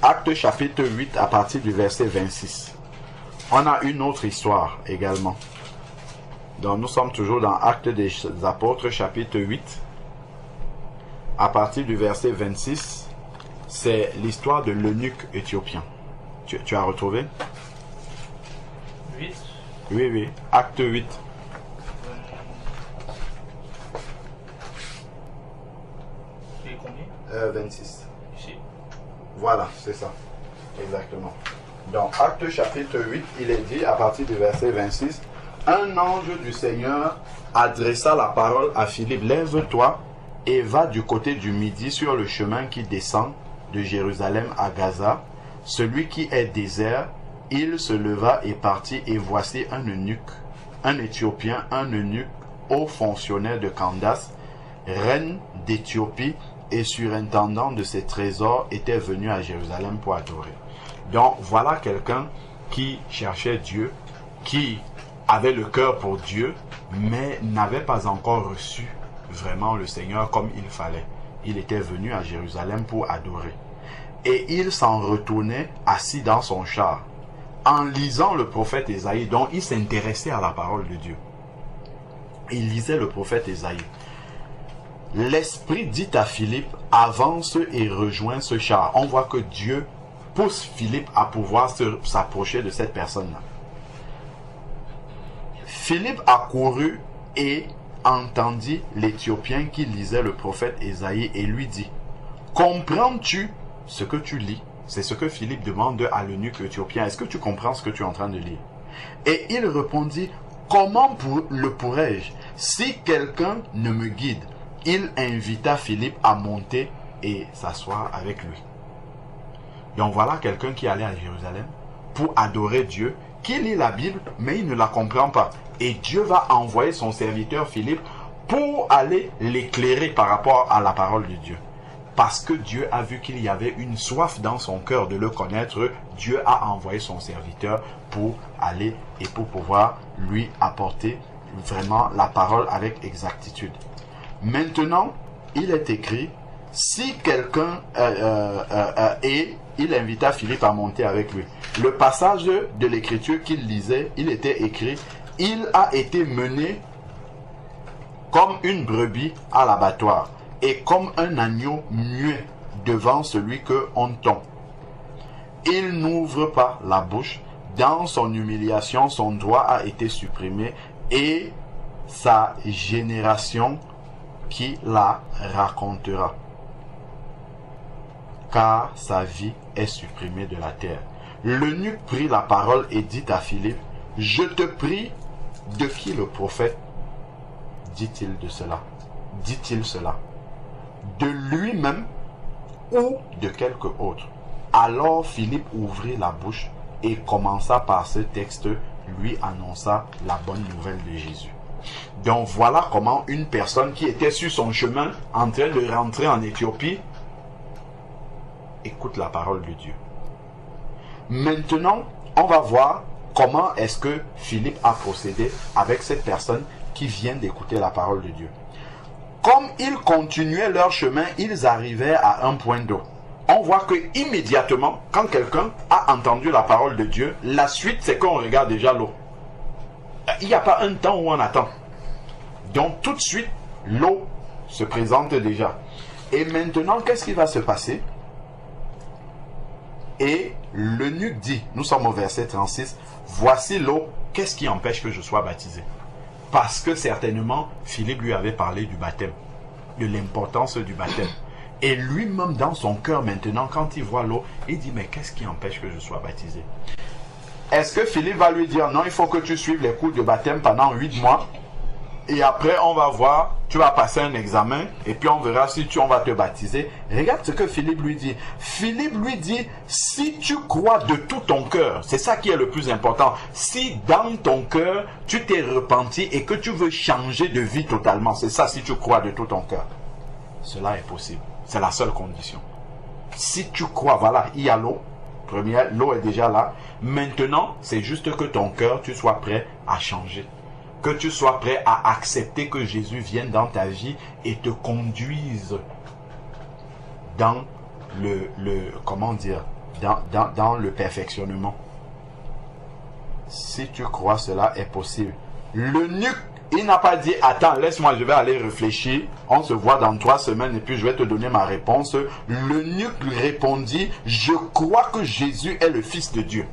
Actes chapitre 8 à partir du verset 26. On a une autre histoire également. Donc nous sommes toujours dans Actes des Apôtres chapitre 8. À partir du verset 26, c'est l'histoire de l'eunuque éthiopien. Tu as retrouvé? 8. Oui. Acte 8. Et combien? 26. Ici. Voilà, c'est ça. Exactement. Donc, Acte chapitre 8, il est dit à partir du verset 26, un ange du Seigneur adressa la parole à Philippe, lève-toi et va du côté du midi sur le chemin qui descend de Jérusalem à Gaza, celui qui est désert, il se leva et partit, et voici un eunuque, un Éthiopien, un eunuque, haut fonctionnaire de Candace, reine d'Éthiopie et surintendant de ses trésors, était venu à Jérusalem pour adorer. Donc voilà quelqu'un qui cherchait Dieu, qui avait le cœur pour Dieu, mais n'avait pas encore reçu vraiment le Seigneur comme il fallait. Il était venu à Jérusalem pour adorer. Et il s'en retournait assis dans son char, en lisant le prophète Ésaïe, dont il s'intéressait à la parole de Dieu. Il lisait le prophète Ésaïe. L'Esprit dit à Philippe, avance et rejoins ce char. On voit que Dieu pousse Philippe à pouvoir s'approcher de cette personne-là. Philippe accourut et entendit l'Éthiopien qui lisait le prophète Ésaïe et lui dit, comprends-tu ce que tu lis? C'est ce que Philippe demande à l'eunuque éthiopien. Est-ce que tu comprends ce que tu es en train de lire? Et il répondit, comment le pourrais-je si quelqu'un ne me guide? Il invita Philippe à monter et s'asseoir avec lui. Donc voilà quelqu'un qui allait à Jérusalem pour adorer Dieu, qui lit la Bible, mais il ne la comprend pas. Et Dieu va envoyer son serviteur Philippe pour aller l'éclairer par rapport à la parole de Dieu. Parce que Dieu a vu qu'il y avait une soif dans son cœur de le connaître, Dieu a envoyé son serviteur pour aller et pour pouvoir lui apporter vraiment la parole avec exactitude. Maintenant, il est écrit, si quelqu'un et il invita Philippe à monter avec lui. Le passage de l'écriture qu'il lisait, il était écrit, il a été mené comme une brebis à l'abattoir et comme un agneau muet devant celui qu'on tond. Il n'ouvre pas la bouche. Dans son humiliation, son droit a été supprimé et sa génération qui la racontera, car sa vie est supprimée de la terre. L'eunuque prit la parole et dit à Philippe, je te prie, de qui le prophète dit-il cela? De lui-même ou de quelque autre? Alors Philippe ouvrit la bouche et commença par ce texte, lui annonça la bonne nouvelle de Jésus. Donc voilà comment une personne qui était sur son chemin en train de rentrer en Éthiopie écoute la parole de Dieu. Maintenant, on va voir comment est-ce que Philippe a procédé avec cette personne qui vient d'écouter la parole de Dieu. Comme ils continuaient leur chemin, ils arrivaient à un point d'eau. On voit que immédiatement, quand quelqu'un a entendu la parole de Dieu, la suite c'est qu'on regarde déjà l'eau. Il n'y a pas un temps où on attend. Donc tout de suite, l'eau se présente déjà. Et maintenant, qu'est-ce qui va se passer? Et l'eunuque dit, nous sommes au verset 36, voici l'eau, qu'est-ce qui empêche que je sois baptisé? Parce que certainement, Philippe lui avait parlé du baptême, de l'importance du baptême. Et lui-même dans son cœur maintenant, quand il voit l'eau, il dit, mais qu'est-ce qui empêche que je sois baptisé? Est-ce que Philippe va lui dire, non, il faut que tu suives les cours de baptême pendant 8 mois, et après on va voir, tu vas passer un examen, et puis on verra si on va te baptiser. Regarde ce que Philippe lui dit. Philippe lui dit, si tu crois de tout ton cœur, c'est ça qui est le plus important. Si dans ton cœur, tu t'es repenti et que tu veux changer de vie totalement, c'est ça, si tu crois de tout ton cœur. Cela est possible. C'est la seule condition. Si tu crois, voilà, il y a l'eau. Première, l'eau est déjà là. Maintenant, c'est juste que ton cœur, tu sois prêt à changer. Que tu sois prêt à accepter que Jésus vienne dans ta vie et te conduise dans comment dire, dans le perfectionnement. Si tu crois, cela est possible. L'eunuque, il n'a pas dit, attends, laisse-moi, je vais aller réfléchir. On se voit dans 3 semaines et puis je vais te donner ma réponse. L'eunuque lui répondit, je crois que Jésus est le Fils de Dieu.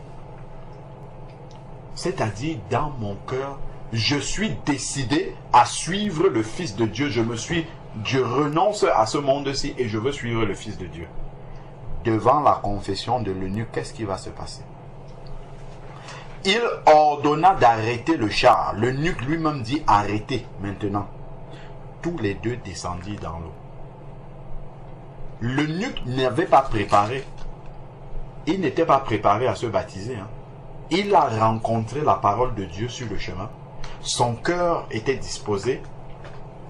C'est-à-dire, dans mon cœur, je suis décidé à suivre le Fils de Dieu. Je renonce à ce monde-ci et je veux suivre le Fils de Dieu. Devant la confession de l'eunuque, qu'est-ce qui va se passer? Il ordonna d'arrêter le char. L'eunuque lui-même dit arrêtez maintenant. Tous les deux descendirent dans l'eau. L'eunuque n'avait pas préparé. Il n'était pas préparé à se baptiser. il a rencontré la parole de Dieu sur le chemin. Son cœur était disposé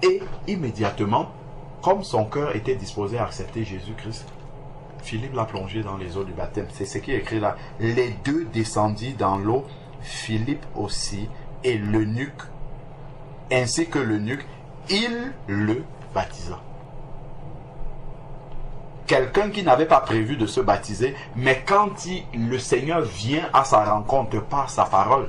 et immédiatement, comme son cœur était disposé à accepter Jésus-Christ, Philippe l'a plongé dans les eaux du baptême. C'est ce qui est écrit là. Les deux descendit dans l'eau, Philippe aussi, et l'eunuque, ainsi que l'eunuque, il le baptisa. Quelqu'un qui n'avait pas prévu de se baptiser, mais quand le Seigneur vient à sa rencontre par sa parole,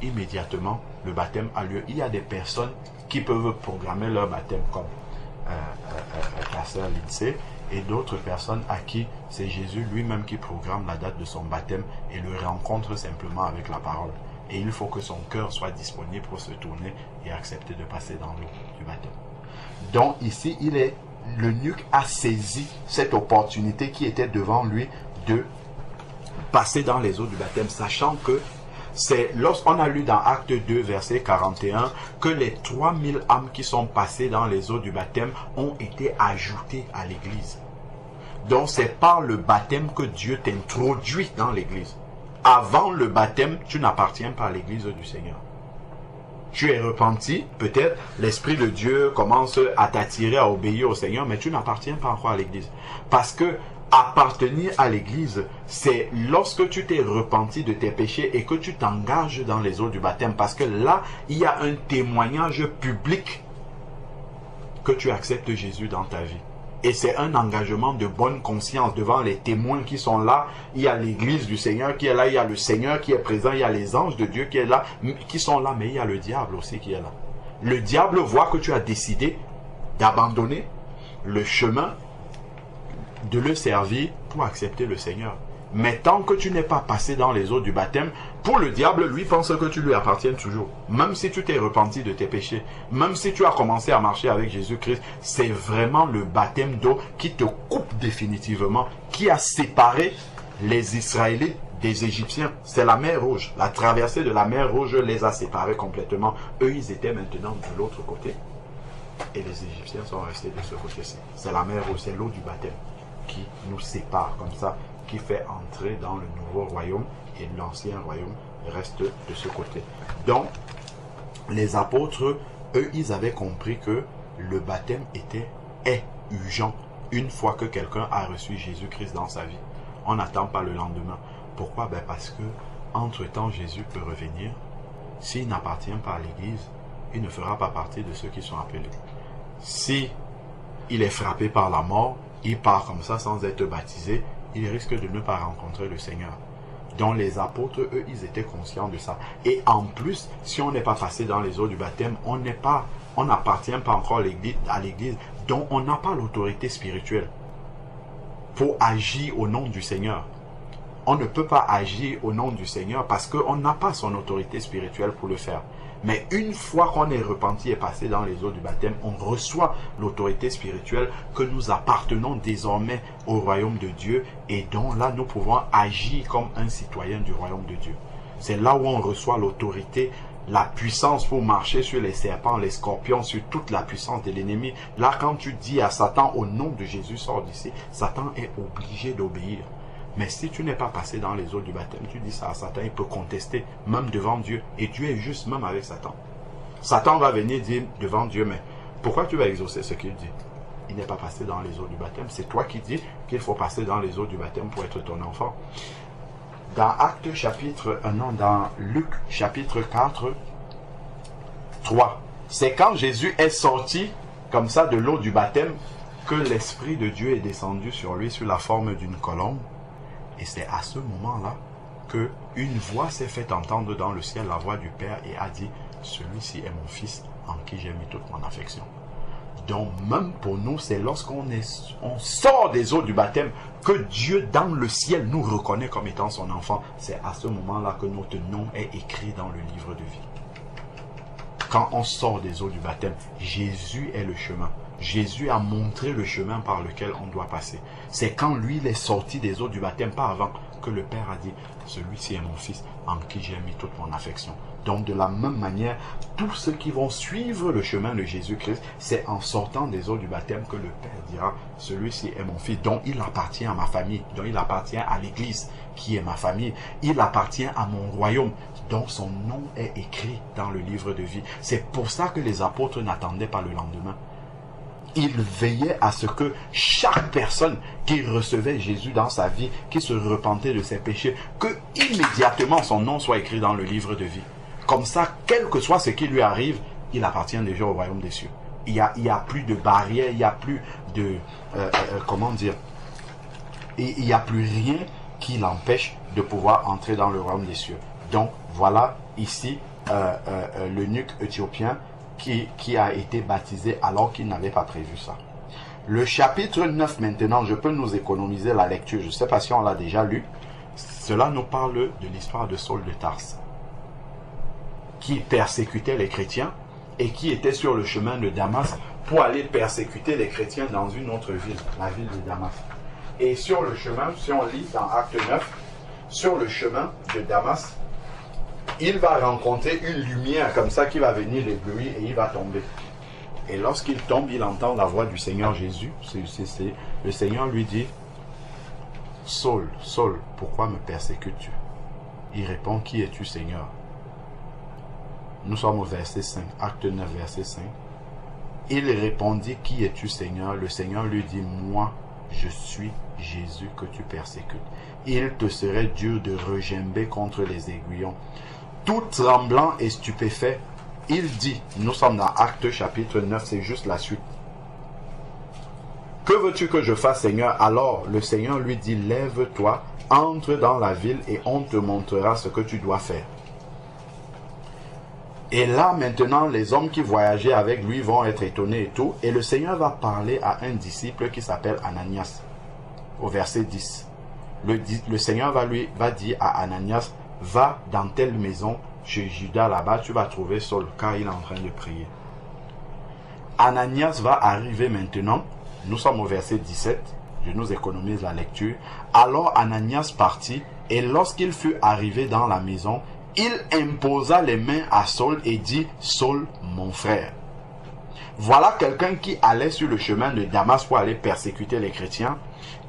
immédiatement, le baptême a lieu. Il y a des personnes qui peuvent programmer leur baptême, comme la sœur Lindsay, et d'autres personnes à qui c'est Jésus lui-même qui programme la date de son baptême et le rencontre simplement avec la parole. Et il faut que son cœur soit disponible pour se tourner et accepter de passer dans l'eau du baptême. Donc ici, l'eunuque a saisi cette opportunité qui était devant lui de passer dans les eaux du baptême, sachant que c'est lorsqu'on a lu dans Acte 2, verset 41, que les 3000 âmes qui sont passées dans les eaux du baptême ont été ajoutées à l'église. Donc c'est par le baptême que Dieu t'introduit dans l'église. Avant le baptême, tu n'appartiens pas à l'église du Seigneur. Tu es repenti, peut-être l'Esprit de Dieu commence à t'attirer à obéir au Seigneur, mais tu n'appartiens pas encore à l'église. Parce que appartenir à l'église, c'est lorsque tu t'es repenti de tes péchés et que tu t'engages dans les eaux du baptême. Parce que là, il y a un témoignage public que tu acceptes Jésus dans ta vie. Et c'est un engagement de bonne conscience devant les témoins qui sont là. Il y a l'église du Seigneur qui est là, il y a le Seigneur qui est présent, il y a les anges de Dieu qui sont là, mais il y a le diable aussi qui est là. Le diable voit que tu as décidé d'abandonner le chemin, de le servir pour accepter le Seigneur. Mais tant que tu n'es pas passé dans les eaux du baptême, pour le diable, lui pense que tu lui appartiens toujours. Même si tu t'es repenti de tes péchés, même si tu as commencé à marcher avec Jésus-Christ, c'est vraiment le baptême d'eau qui te coupe définitivement, qui a séparé les Israélites des Égyptiens. C'est la mer Rouge. La traversée de la mer Rouge les a séparés complètement. Eux, ils étaient maintenant de l'autre côté. Et les Égyptiens sont restés de ce côté-ci. C'est la mer Rouge, c'est l'eau du baptême qui nous sépare comme ça, qui fait entrer dans le nouveau royaume, et l'ancien royaume reste de ce côté. Donc, les apôtres, eux, ils avaient compris que le baptême est urgent une fois que quelqu'un a reçu Jésus-Christ dans sa vie. On n'attend pas le lendemain. Pourquoi? Parce que entre-temps, Jésus peut revenir. S'il n'appartient pas à l'Église, il ne fera pas partie de ceux qui sont appelés. Si il est frappé par la mort, il part comme ça sans être baptisé, il risque de ne pas rencontrer le Seigneur. Donc les apôtres, eux, ils étaient conscients de ça. Et en plus, si on n'est pas passé dans les eaux du baptême, on n'appartient pas encore à l'Église, donc on n'a pas l'autorité spirituelle pour agir au nom du Seigneur. On ne peut pas agir au nom du Seigneur parce qu'on n'a pas son autorité spirituelle pour le faire. Mais une fois qu'on est repenti et passé dans les eaux du baptême, on reçoit l'autorité spirituelle que nous appartenons désormais au royaume de Dieu et dont là nous pouvons agir comme un citoyen du royaume de Dieu. C'est là où on reçoit l'autorité, la puissance pour marcher sur les serpents, les scorpions, sur toute la puissance de l'ennemi. Là, quand tu dis à Satan, au nom de Jésus, sors d'ici, Satan est obligé d'obéir. Mais si tu n'es pas passé dans les eaux du baptême, tu dis ça à Satan, il peut contester, même devant Dieu. Et Dieu est juste même avec Satan. Satan va venir dire devant Dieu, mais pourquoi tu vas exaucer ce qu'il dit? Il n'est pas passé dans les eaux du baptême. C'est toi qui dis qu'il faut passer dans les eaux du baptême pour être ton enfant. Dans dans Luc chapitre 4, 3. C'est quand Jésus est sorti comme ça de l'eau du baptême que l'Esprit de Dieu est descendu sur lui sous la forme d'une colombe. Et c'est à ce moment-là que une voix s'est fait entendre dans le ciel, la voix du Père, et a dit, celui-ci est mon fils en qui j'ai mis toute mon affection. Donc même pour nous, c'est lorsqu'on sort des eaux du baptême que Dieu dans le ciel nous reconnaît comme étant son enfant. C'est à ce moment-là que notre nom est écrit dans le livre de vie. Quand on sort des eaux du baptême, Jésus est le chemin. Jésus a montré le chemin par lequel on doit passer. C'est quand lui il est sorti des eaux du baptême, pas avant, que le Père a dit, celui-ci est mon fils en qui j'ai mis toute mon affection. Donc de la même manière, tous ceux qui vont suivre le chemin de Jésus-Christ, c'est en sortant des eaux du baptême que le Père dira, celui-ci est mon fils, dont il appartient à ma famille, dont il appartient à l'Église, qui est ma famille. Il appartient à mon royaume, dont son nom est écrit dans le livre de vie. C'est pour ça que les apôtres n'attendaient pas le lendemain. Ils veillaient à ce que chaque personne qui recevait Jésus dans sa vie, qui se repentait de ses péchés, que immédiatement son nom soit écrit dans le livre de vie. Comme ça, quel que soit ce qui lui arrive, il appartient déjà au royaume des cieux. Il y a plus de barrières, il n'y a plus de... comment dire? Il n'y a plus rien qui l'empêche de pouvoir entrer dans le royaume des cieux. Donc, voilà ici l'eunuque éthiopien qui a été baptisé alors qu'il n'avait pas prévu ça. Le chapitre 9 maintenant, je peux nous économiser la lecture. Je ne sais pas si on l'a déjà lu. Cela nous parle de l'histoire de Saul de Tarse, qui persécutait les chrétiens et qui était sur le chemin de Damas pour aller persécuter les chrétiens dans une autre ville, la ville de Damas. Et sur le chemin, si on lit dans Acte 9, sur le chemin de Damas, il va rencontrer une lumière comme ça qui va venir l'éblouir et il va tomber. Et lorsqu'il tombe, il entend la voix du Seigneur Jésus. Le Seigneur lui dit, « Saul, Saul, pourquoi me persécutes-tu » Il répond, « Qui es-tu, Seigneur » Nous sommes au verset 5, Acte 9, verset 5. Il répondit, « Qui es-tu, Seigneur » Le Seigneur lui dit, « Moi, je suis Jésus que tu persécutes. Il te serait dur de regimber contre les aiguillons. » Tout tremblant et stupéfait, il dit, nous sommes dans Acte chapitre 9, c'est juste la suite. « Que veux-tu que je fasse, Seigneur » Alors le Seigneur lui dit, « Lève-toi, entre dans la ville et on te montrera ce que tu dois faire. » Et là, maintenant, les hommes qui voyageaient avec lui vont être étonnés et tout. Et le Seigneur va parler à un disciple qui s'appelle Ananias. Au verset 10. Le Seigneur va dire à Ananias, va dans telle maison, chez Judas là-bas, tu vas trouver Saul, car il est en train de prier. Ananias va arriver maintenant. Nous sommes au verset 17. Je nous économise la lecture. Alors Ananias partit, et lorsqu'il fut arrivé dans la maison, il imposa les mains à Saul et dit, Saul, mon frère. Voilà quelqu'un qui allait sur le chemin de Damas pour aller persécuter les chrétiens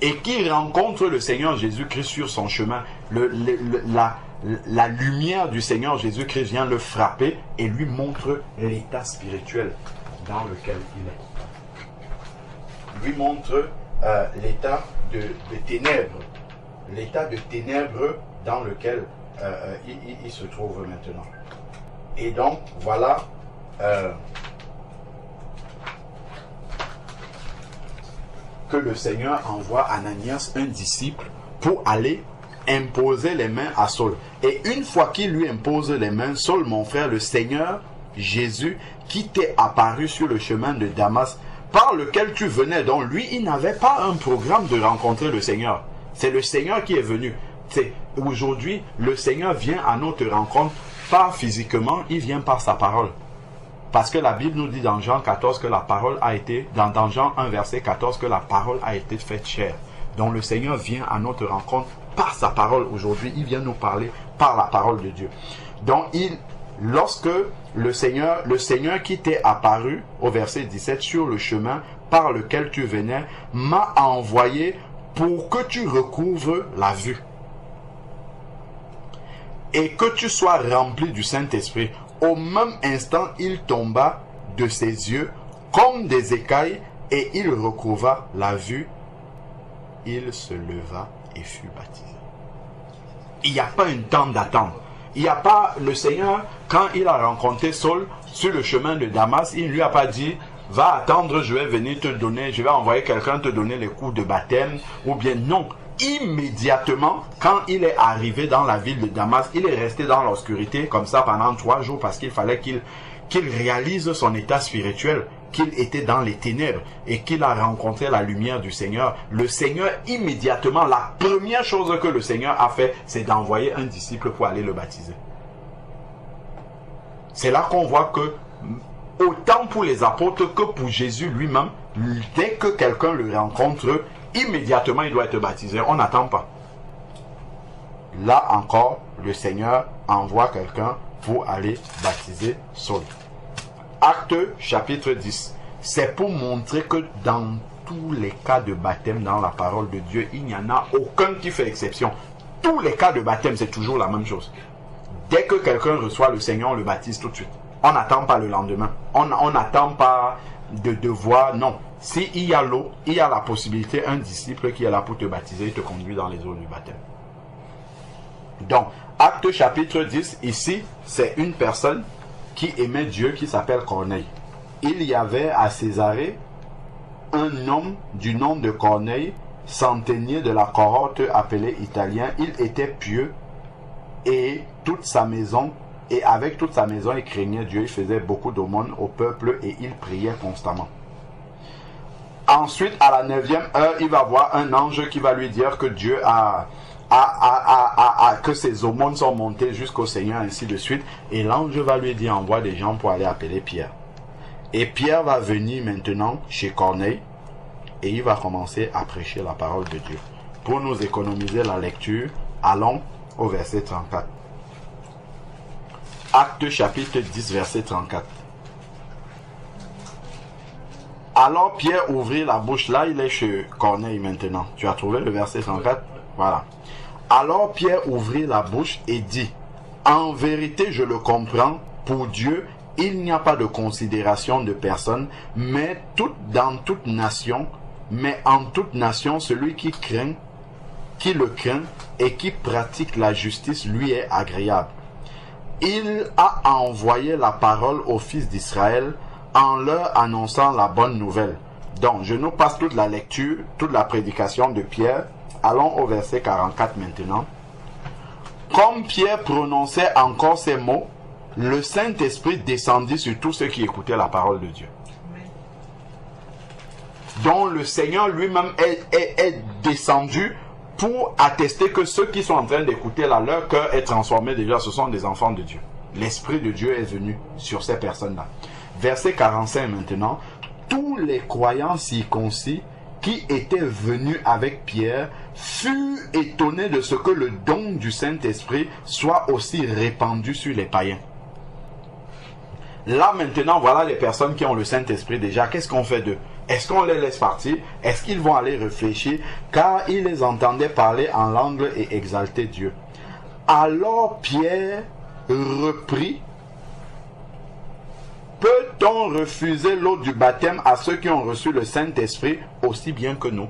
et qui rencontre le Seigneur Jésus-Christ sur son chemin. La lumière du Seigneur Jésus-Christ vient le frapper et lui montre l'état spirituel dans lequel il est. Lui montre l'état de ténèbres. L'état de ténèbres dans lequel il se trouve maintenant. Et donc, voilà que le Seigneur envoie Ananias, un disciple, pour aller imposer les mains à Saul. Et une fois qu'il lui impose les mains, Saul, mon frère, le Seigneur Jésus, qui t'est apparu sur le chemin de Damas, par lequel tu venais. Donc lui, il n'avait pas un programme de rencontrer le Seigneur. C'est le Seigneur qui est venu. Aujourd'hui, le Seigneur vient à notre rencontre, pas physiquement, il vient par sa parole. Parce que la Bible nous dit dans Jean 14 que la parole a été, dans Jean 1 verset 14, que la parole a été faite chair. Donc le Seigneur vient à notre rencontre par sa parole aujourd'hui. Il vient nous parler par la parole de Dieu. Donc lorsque le Seigneur qui t'est apparu au verset 17 sur le chemin par lequel tu venais, m'a envoyé pour que tu recouvres la vue et que tu sois rempli du Saint-Esprit. Au même instant, il tomba de ses yeux comme des écailles et il recouvra la vue. Il se leva et fut baptisé. Il n'y a pas un temps d'attente. Il n'y a pas le Seigneur, quand il a rencontré Saul sur le chemin de Damas, il ne lui a pas dit, va attendre, je vais venir te donner, je vais envoyer quelqu'un te donner les coups de baptême, ou bien non. Immédiatement, quand il est arrivé dans la ville de Damas, il est resté dans l'obscurité comme ça pendant 3 jours parce qu'il fallait qu'il réalise son état spirituel, qu'il était dans les ténèbres et qu'il a rencontré la lumière du Seigneur. Le Seigneur, immédiatement, la première chose que le Seigneur a fait, c'est d'envoyer un disciple pour aller le baptiser. C'est là qu'on voit que, autant pour les apôtres que pour Jésus lui-même, dès que quelqu'un le rencontre, immédiatement il doit être baptisé. On n'attend pas. Là encore, le Seigneur envoie quelqu'un pour aller baptiser Saul. Acte chapitre 10. C'est pour montrer que dans tous les cas de baptême dans la parole de Dieu, il n'y en a aucun qui fait exception. Tous les cas de baptême, c'est toujours la même chose. Dès que quelqu'un reçoit le Seigneur, on le baptise tout de suite. On n'attend pas le lendemain. On n'attend pas de devoir. Non. S'il y a l'eau, il y a la possibilité, un disciple qui est là pour te baptiser, il te conduit dans les eaux du baptême. Donc, Acte chapitre 10, ici, c'est une personne qui aimait Dieu, qui s'appelle Corneille. Il y avait à Césarée un homme du nom de Corneille, centenier de la cohorte appelée Italien. Il était pieux et avec toute sa maison, il craignait Dieu. Il faisait beaucoup d'aumônes au peuple et il priait constamment. Ensuite, à la 9e heure, il va voir un ange qui va lui dire que Dieu que ses aumônes sont montées jusqu'au Seigneur, ainsi de suite. Et l'ange va lui dire, envoie des gens pour aller appeler Pierre. Et Pierre va venir maintenant chez Corneille et il va commencer à prêcher la parole de Dieu. Pour nous économiser la lecture, allons au verset 34. Acte chapitre 10, verset 34. Alors Pierre ouvrit la bouche. Là, il est chez Corneille maintenant. Tu as trouvé le verset 34? Voilà. Alors Pierre ouvrit la bouche et dit, en vérité, je le comprends, pour Dieu, il n'y a pas de considération de personne, mais en toute nation, celui qui le craint et qui pratique la justice lui est agréable. Il a envoyé la parole aux fils d'Israël en leur annonçant la bonne nouvelle. Donc, je nous passe toute la lecture, toute la prédication de Pierre. Allons au verset 44 maintenant. Comme Pierre prononçait encore ces mots, le Saint-Esprit descendit sur tous ceux qui écoutaient la parole de Dieu. Donc le Seigneur lui-même est descendu pour attester que ceux qui sont en train d'écouter là, leur cœur est transformé déjà, ce sont des enfants de Dieu. L'Esprit de Dieu est venu sur ces personnes-là. Verset 45 maintenant. Tous les croyants circoncis qui étaient venus avec Pierre furent étonnés de ce que le don du Saint-Esprit soit aussi répandu sur les païens. Là maintenant, voilà les personnes qui ont le Saint-Esprit déjà. Qu'est-ce qu'on fait d'eux? Est-ce qu'on les laisse partir? Est-ce qu'ils vont aller réfléchir? Car ils les entendaient parler en langue et exalter Dieu. Alors Pierre reprit, peut-on refuser l'eau du baptême à ceux qui ont reçu le Saint-Esprit aussi bien que nous?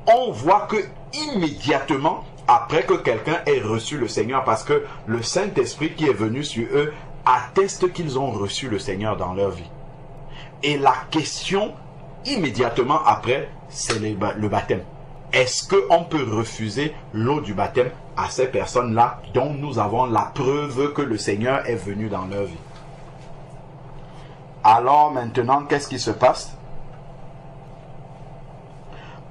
On voit que immédiatement, après que quelqu'un ait reçu le Seigneur, parce que le Saint-Esprit qui est venu sur eux atteste qu'ils ont reçu le Seigneur dans leur vie. Et la question, immédiatement après, c'est le baptême. Est-ce qu'on peut refuser l'eau du baptême à ces personnes-là dont nous avons la preuve que le Seigneur est venu dans leur vie? Alors maintenant, qu'est-ce qui se passe?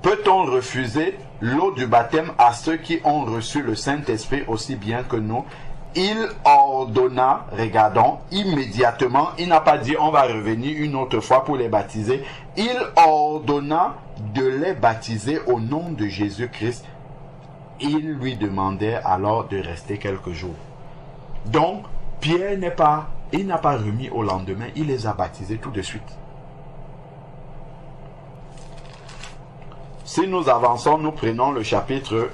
Peut-on refuser l'eau du baptême à ceux qui ont reçu le Saint-Esprit aussi bien que nous? Il ordonna, regardons, immédiatement, il n'a pas dit on va revenir une autre fois pour les baptiser. Il ordonna de les baptiser au nom de Jésus-Christ. Il lui demandait alors de rester quelques jours. Donc, Pierre n'a pas remis au lendemain, il les a baptisés tout de suite. Si nous avançons, nous prenons le chapitre.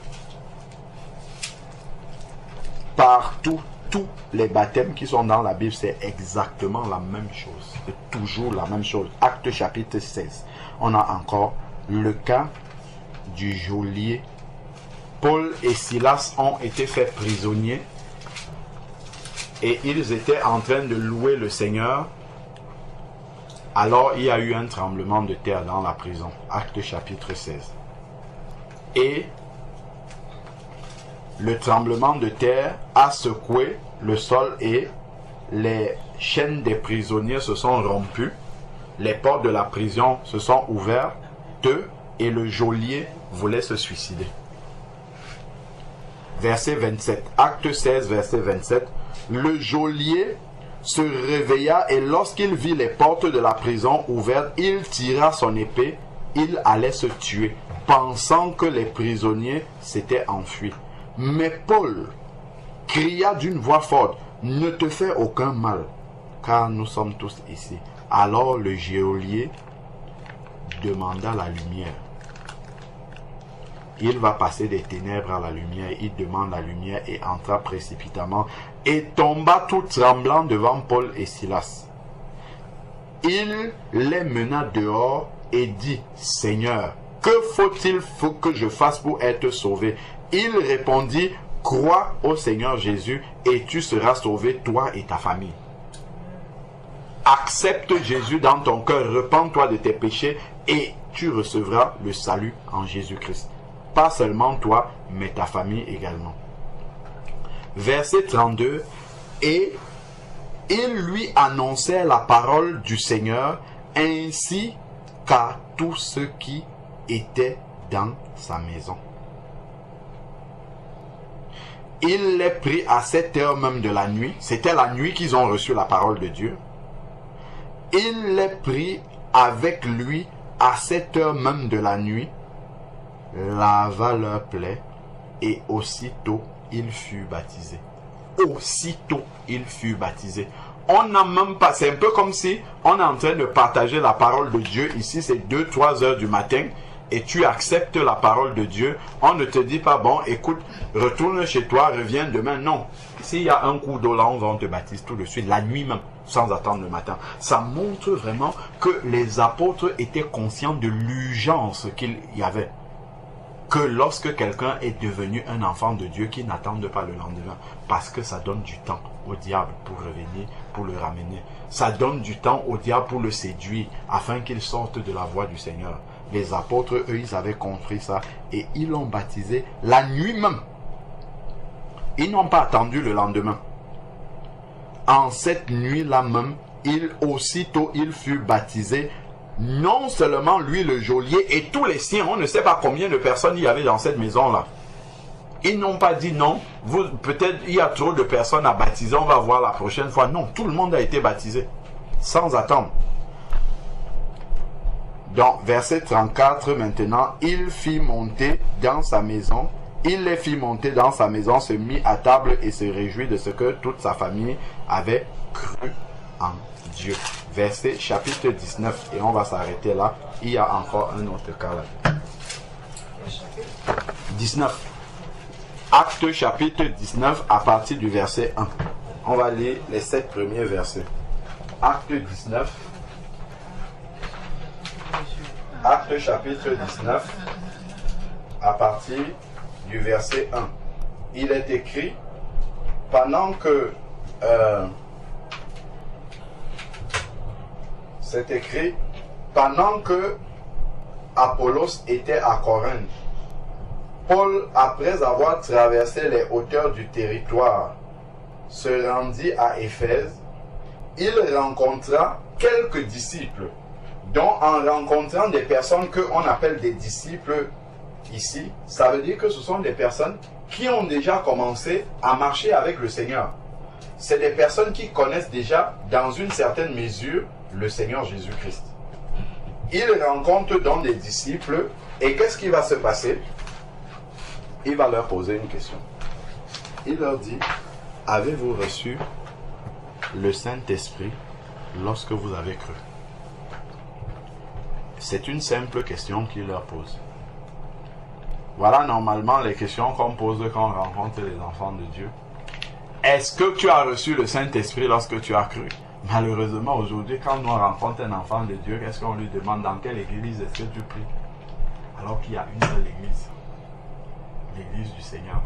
Partout, tous les baptêmes qui sont dans la Bible, c'est exactement la même chose. C'est toujours la même chose. Acte chapitre 16. On a encore le cas du geôlier. Paul et Silas ont été faits prisonniers et ils étaient en train de louer le Seigneur. Alors il y a eu un tremblement de terre dans la prison. Acte chapitre 16. Et le tremblement de terre a secoué le sol et les chaînes des prisonniers se sont rompues. Les portes de la prison se sont ouvertes et le geôlier voulait se suicider. Verset 27. Acte 16, verset 27. Le geôlier se réveilla et lorsqu'il vit les portes de la prison ouvertes, il tira son épée. Il allait se tuer, pensant que les prisonniers s'étaient enfuis. Mais Paul cria d'une voix forte, ne te fais aucun mal, car nous sommes tous ici. Alors le geôlier demanda la lumière. Il va passer des ténèbres à la lumière. Il demande la lumière et entra précipitamment et tomba tout tremblant devant Paul et Silas. Il les mena dehors et dit, Seigneur, que faut-il que je fasse pour être sauvé? Il répondit, crois au Seigneur Jésus et tu seras sauvé, toi et ta famille. Accepte Jésus dans ton cœur, repens-toi de tes péchés et tu recevras le salut en Jésus-Christ. Pas seulement toi, mais ta famille également. Verset 32. Et il lui annonçait la parole du Seigneur ainsi qu'à tous ceux qui étaient dans sa maison. Il les prit à 7 heures même de la nuit. C'était la nuit qu'ils ont reçu la parole de Dieu. Il les prit avec lui à 7 heures même de la nuit, lava leurs plaies, et aussitôt il fut baptisé. Aussitôt il fut baptisé. On n'a même pas, c'est un peu comme si on est en train de partager la parole de Dieu. Ici c'est 2-3 heures du matin et tu acceptes la parole de Dieu. On ne te dit pas, bon écoute, retourne chez toi, reviens demain. Non, s'il y a un coup d'eau là, on te baptise tout de suite, la nuit même, sans attendre le matin. Ça montre vraiment que les apôtres étaient conscients de l'urgence qu'il y avait. Que lorsque quelqu'un est devenu un enfant de Dieu, qu'il n'attende pas le lendemain. Parce que ça donne du temps au diable pour revenir, pour le ramener. Ça donne du temps au diable pour le séduire, afin qu'il sorte de la voie du Seigneur. Les apôtres, eux, ils avaient compris ça et ils l'ont baptisé la nuit même. Ils n'ont pas attendu le lendemain. En cette nuit-là même, aussitôt il fut baptisé. Non seulement lui, le geôlier, et tous les siens, on ne sait pas combien de personnes il y avait dans cette maison-là. Ils n'ont pas dit non, peut-être il y a trop de personnes à baptiser, on va voir la prochaine fois. Non, tout le monde a été baptisé, sans attendre. Donc, verset 34 maintenant, il fit monter dans sa maison, il les fit monter dans sa maison, se mit à table et se réjouit de ce que toute sa famille avait cru en Dieu. Verset chapitre 19, et on va s'arrêter là. Il y a encore un autre cas là. 19. Acte chapitre 19 à partir du verset 1. On va lire les 7 premiers versets. Acte 19. Acte chapitre 19 à partir du verset 1. Il est écrit, pendant que c'est écrit, pendant que Apollos était à Corinthe, Paul, après avoir traversé les hauteurs du territoire, se rendit à Éphèse. Il rencontra quelques disciples, dont en rencontrant des personnes qu'on appelle des disciples ici, ça veut dire que ce sont des personnes qui ont déjà commencé à marcher avec le Seigneur. C'est des personnes qui connaissent déjà, dans une certaine mesure, le Seigneur Jésus-Christ. Il rencontre donc des disciples et qu'est-ce qui va se passer? Il va leur poser une question. Il leur dit, avez-vous reçu le Saint-Esprit lorsque vous avez cru? C'est une simple question qu'il leur pose. Voilà normalement les questions qu'on pose quand on rencontre les enfants de Dieu. Est-ce que tu as reçu le Saint-Esprit lorsque tu as cru? Malheureusement, aujourd'hui, quand on rencontre un enfant de Dieu, qu'est-ce qu'on lui demande? Dans quelle église est-ce que tu pries? Alors qu'il y a une seule église. L'église du Seigneur.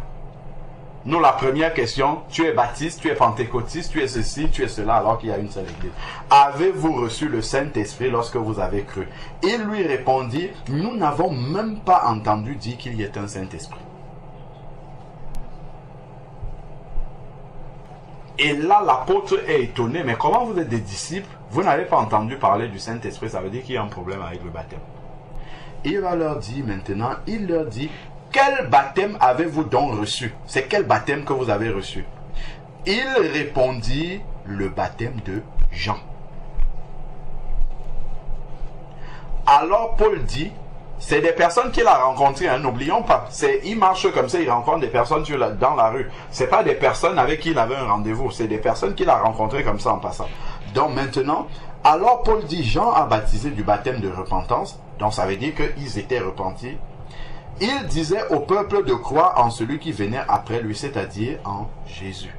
Nous, la première question, tu es baptiste, tu es pentecôtiste, tu es ceci, tu es cela, alors qu'il y a une seule église. Avez-vous reçu le Saint-Esprit lorsque vous avez cru? Il lui répondit, nous n'avons même pas entendu dire qu'il y ait un Saint-Esprit. Et là, l'apôtre est étonné. Mais comment vous êtes des disciples? Vous n'avez pas entendu parler du Saint-Esprit. Ça veut dire qu'il y a un problème avec le baptême. Il va leur dire maintenant, il leur dit, quel baptême avez-vous donc reçu? C'est quel baptême que vous avez reçu? Il répondit, le baptême de Jean. Alors Paul dit, C'est des personnes qu'il a rencontrées, hein, n'oublions pas. Il marche comme ça, il rencontre des personnes dans la rue. C'est pas des personnes avec qui il avait un rendez-vous, c'est des personnes qu'il a rencontrées comme ça en passant. Donc maintenant, alors Paul dit, Jean a baptisé du baptême de repentance, donc ça veut dire qu'ils étaient repentis. Il disait au peuple de croire en celui qui venait après lui, c'est-à-dire en Jésus.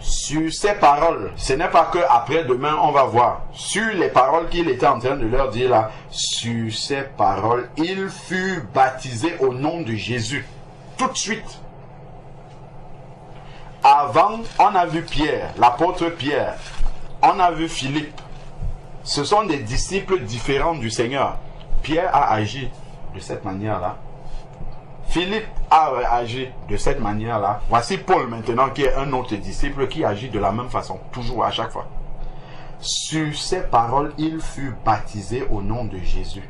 Sur ces paroles, ce n'est pas que après demain on va voir. Sur les paroles qu'il était en train de leur dire là, sur ces paroles, il fut baptisé au nom de Jésus. Tout de suite. Avant, on a vu Pierre, l'apôtre Pierre. On a vu Philippe. Ce sont des disciples différents du Seigneur. Pierre a agi de cette manière-là. Philippe a agi de cette manière-là. Voici Paul maintenant qui est un autre disciple qui agit de la même façon, toujours à chaque fois. Sur ces paroles, il fut baptisé au nom de Jésus.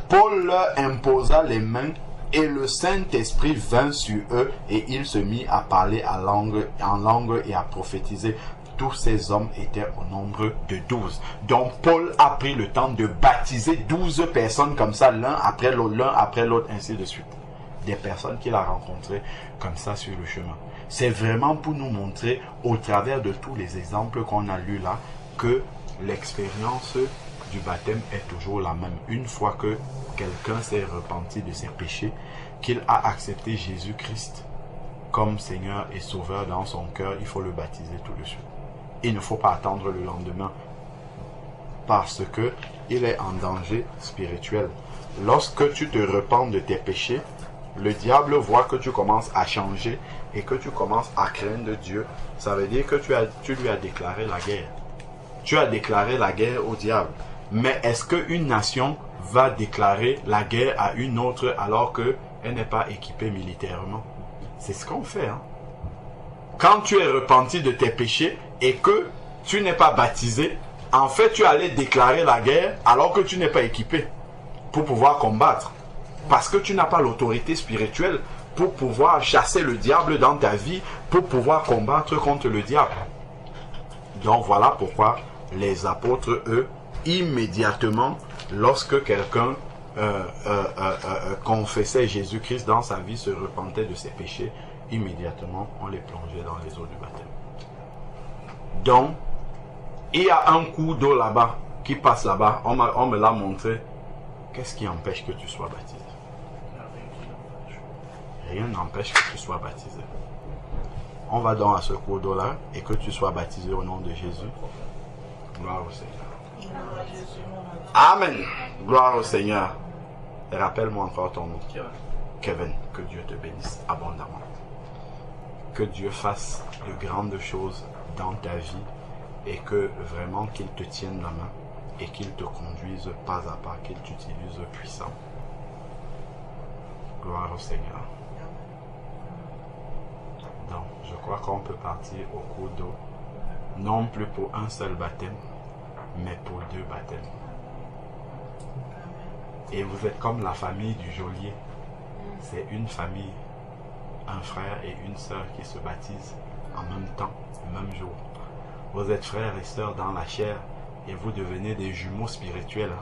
Paul leur imposa les mains et le Saint-Esprit vint sur eux et il se mit à parler en langue et à prophétiser. Tous ces hommes étaient au nombre de 12. Donc Paul a pris le temps de baptiser 12 personnes comme ça, l'un après l'autre, ainsi de suite. Des personnes qu'il a rencontrées comme ça sur le chemin. C'est vraiment pour nous montrer, au travers de tous les exemples qu'on a lus là, que l'expérience du baptême est toujours la même. Une fois que quelqu'un s'est repenti de ses péchés, qu'il a accepté Jésus-Christ comme Seigneur et Sauveur dans son cœur, il faut le baptiser tout de suite. Il ne faut pas attendre le lendemain parce que il est en danger spirituel. Lorsque tu te repens de tes péchés, le diable voit que tu commences à changer et que tu commences à craindre Dieu. Ça veut dire que tu lui as déclaré la guerre. Tu as déclaré la guerre au diable. Mais est-ce qu'une nation va déclarer la guerre à une autre alors qu'elle n'est pas équipée militairement? C'est ce qu'on fait, hein? Quand tu es repenti de tes péchés et que tu n'es pas baptisé, en fait, tu allais déclarer la guerre alors que tu n'es pas équipé pour pouvoir combattre. Parce que tu n'as pas l'autorité spirituelle pour pouvoir chasser le diable dans ta vie, pour pouvoir combattre contre le diable. Donc voilà pourquoi les apôtres, eux, immédiatement, lorsque quelqu'un confessait Jésus-Christ dans sa vie, se repentait de ses péchés, immédiatement, on les plongeait dans les eaux du baptême. Donc, il y a un coup d'eau là-bas, qui passe là-bas, on me l'a montré. Qu'est-ce qui empêche que tu sois baptisé? Rien n'empêche que tu sois baptisé. On va donc à ce cours d'eau-là et que tu sois baptisé au nom de Jésus. Gloire au Seigneur. Amen. Gloire au Seigneur. Rappelle-moi encore ton nom. Kevin, que Dieu te bénisse abondamment. Que Dieu fasse de grandes choses dans ta vie et que vraiment qu'il te tienne la main et qu'il te conduise pas à pas, qu'il t'utilise puissant. Gloire au Seigneur. Donc, je crois qu'on peut partir au cours d'eau, non plus pour un seul baptême, mais pour 2 baptêmes. Et vous êtes comme la famille du geôlier. C'est une famille, un frère et une sœur qui se baptisent en même temps, le même jour. Vous êtes frères et sœurs dans la chair et vous devenez des jumeaux spirituels.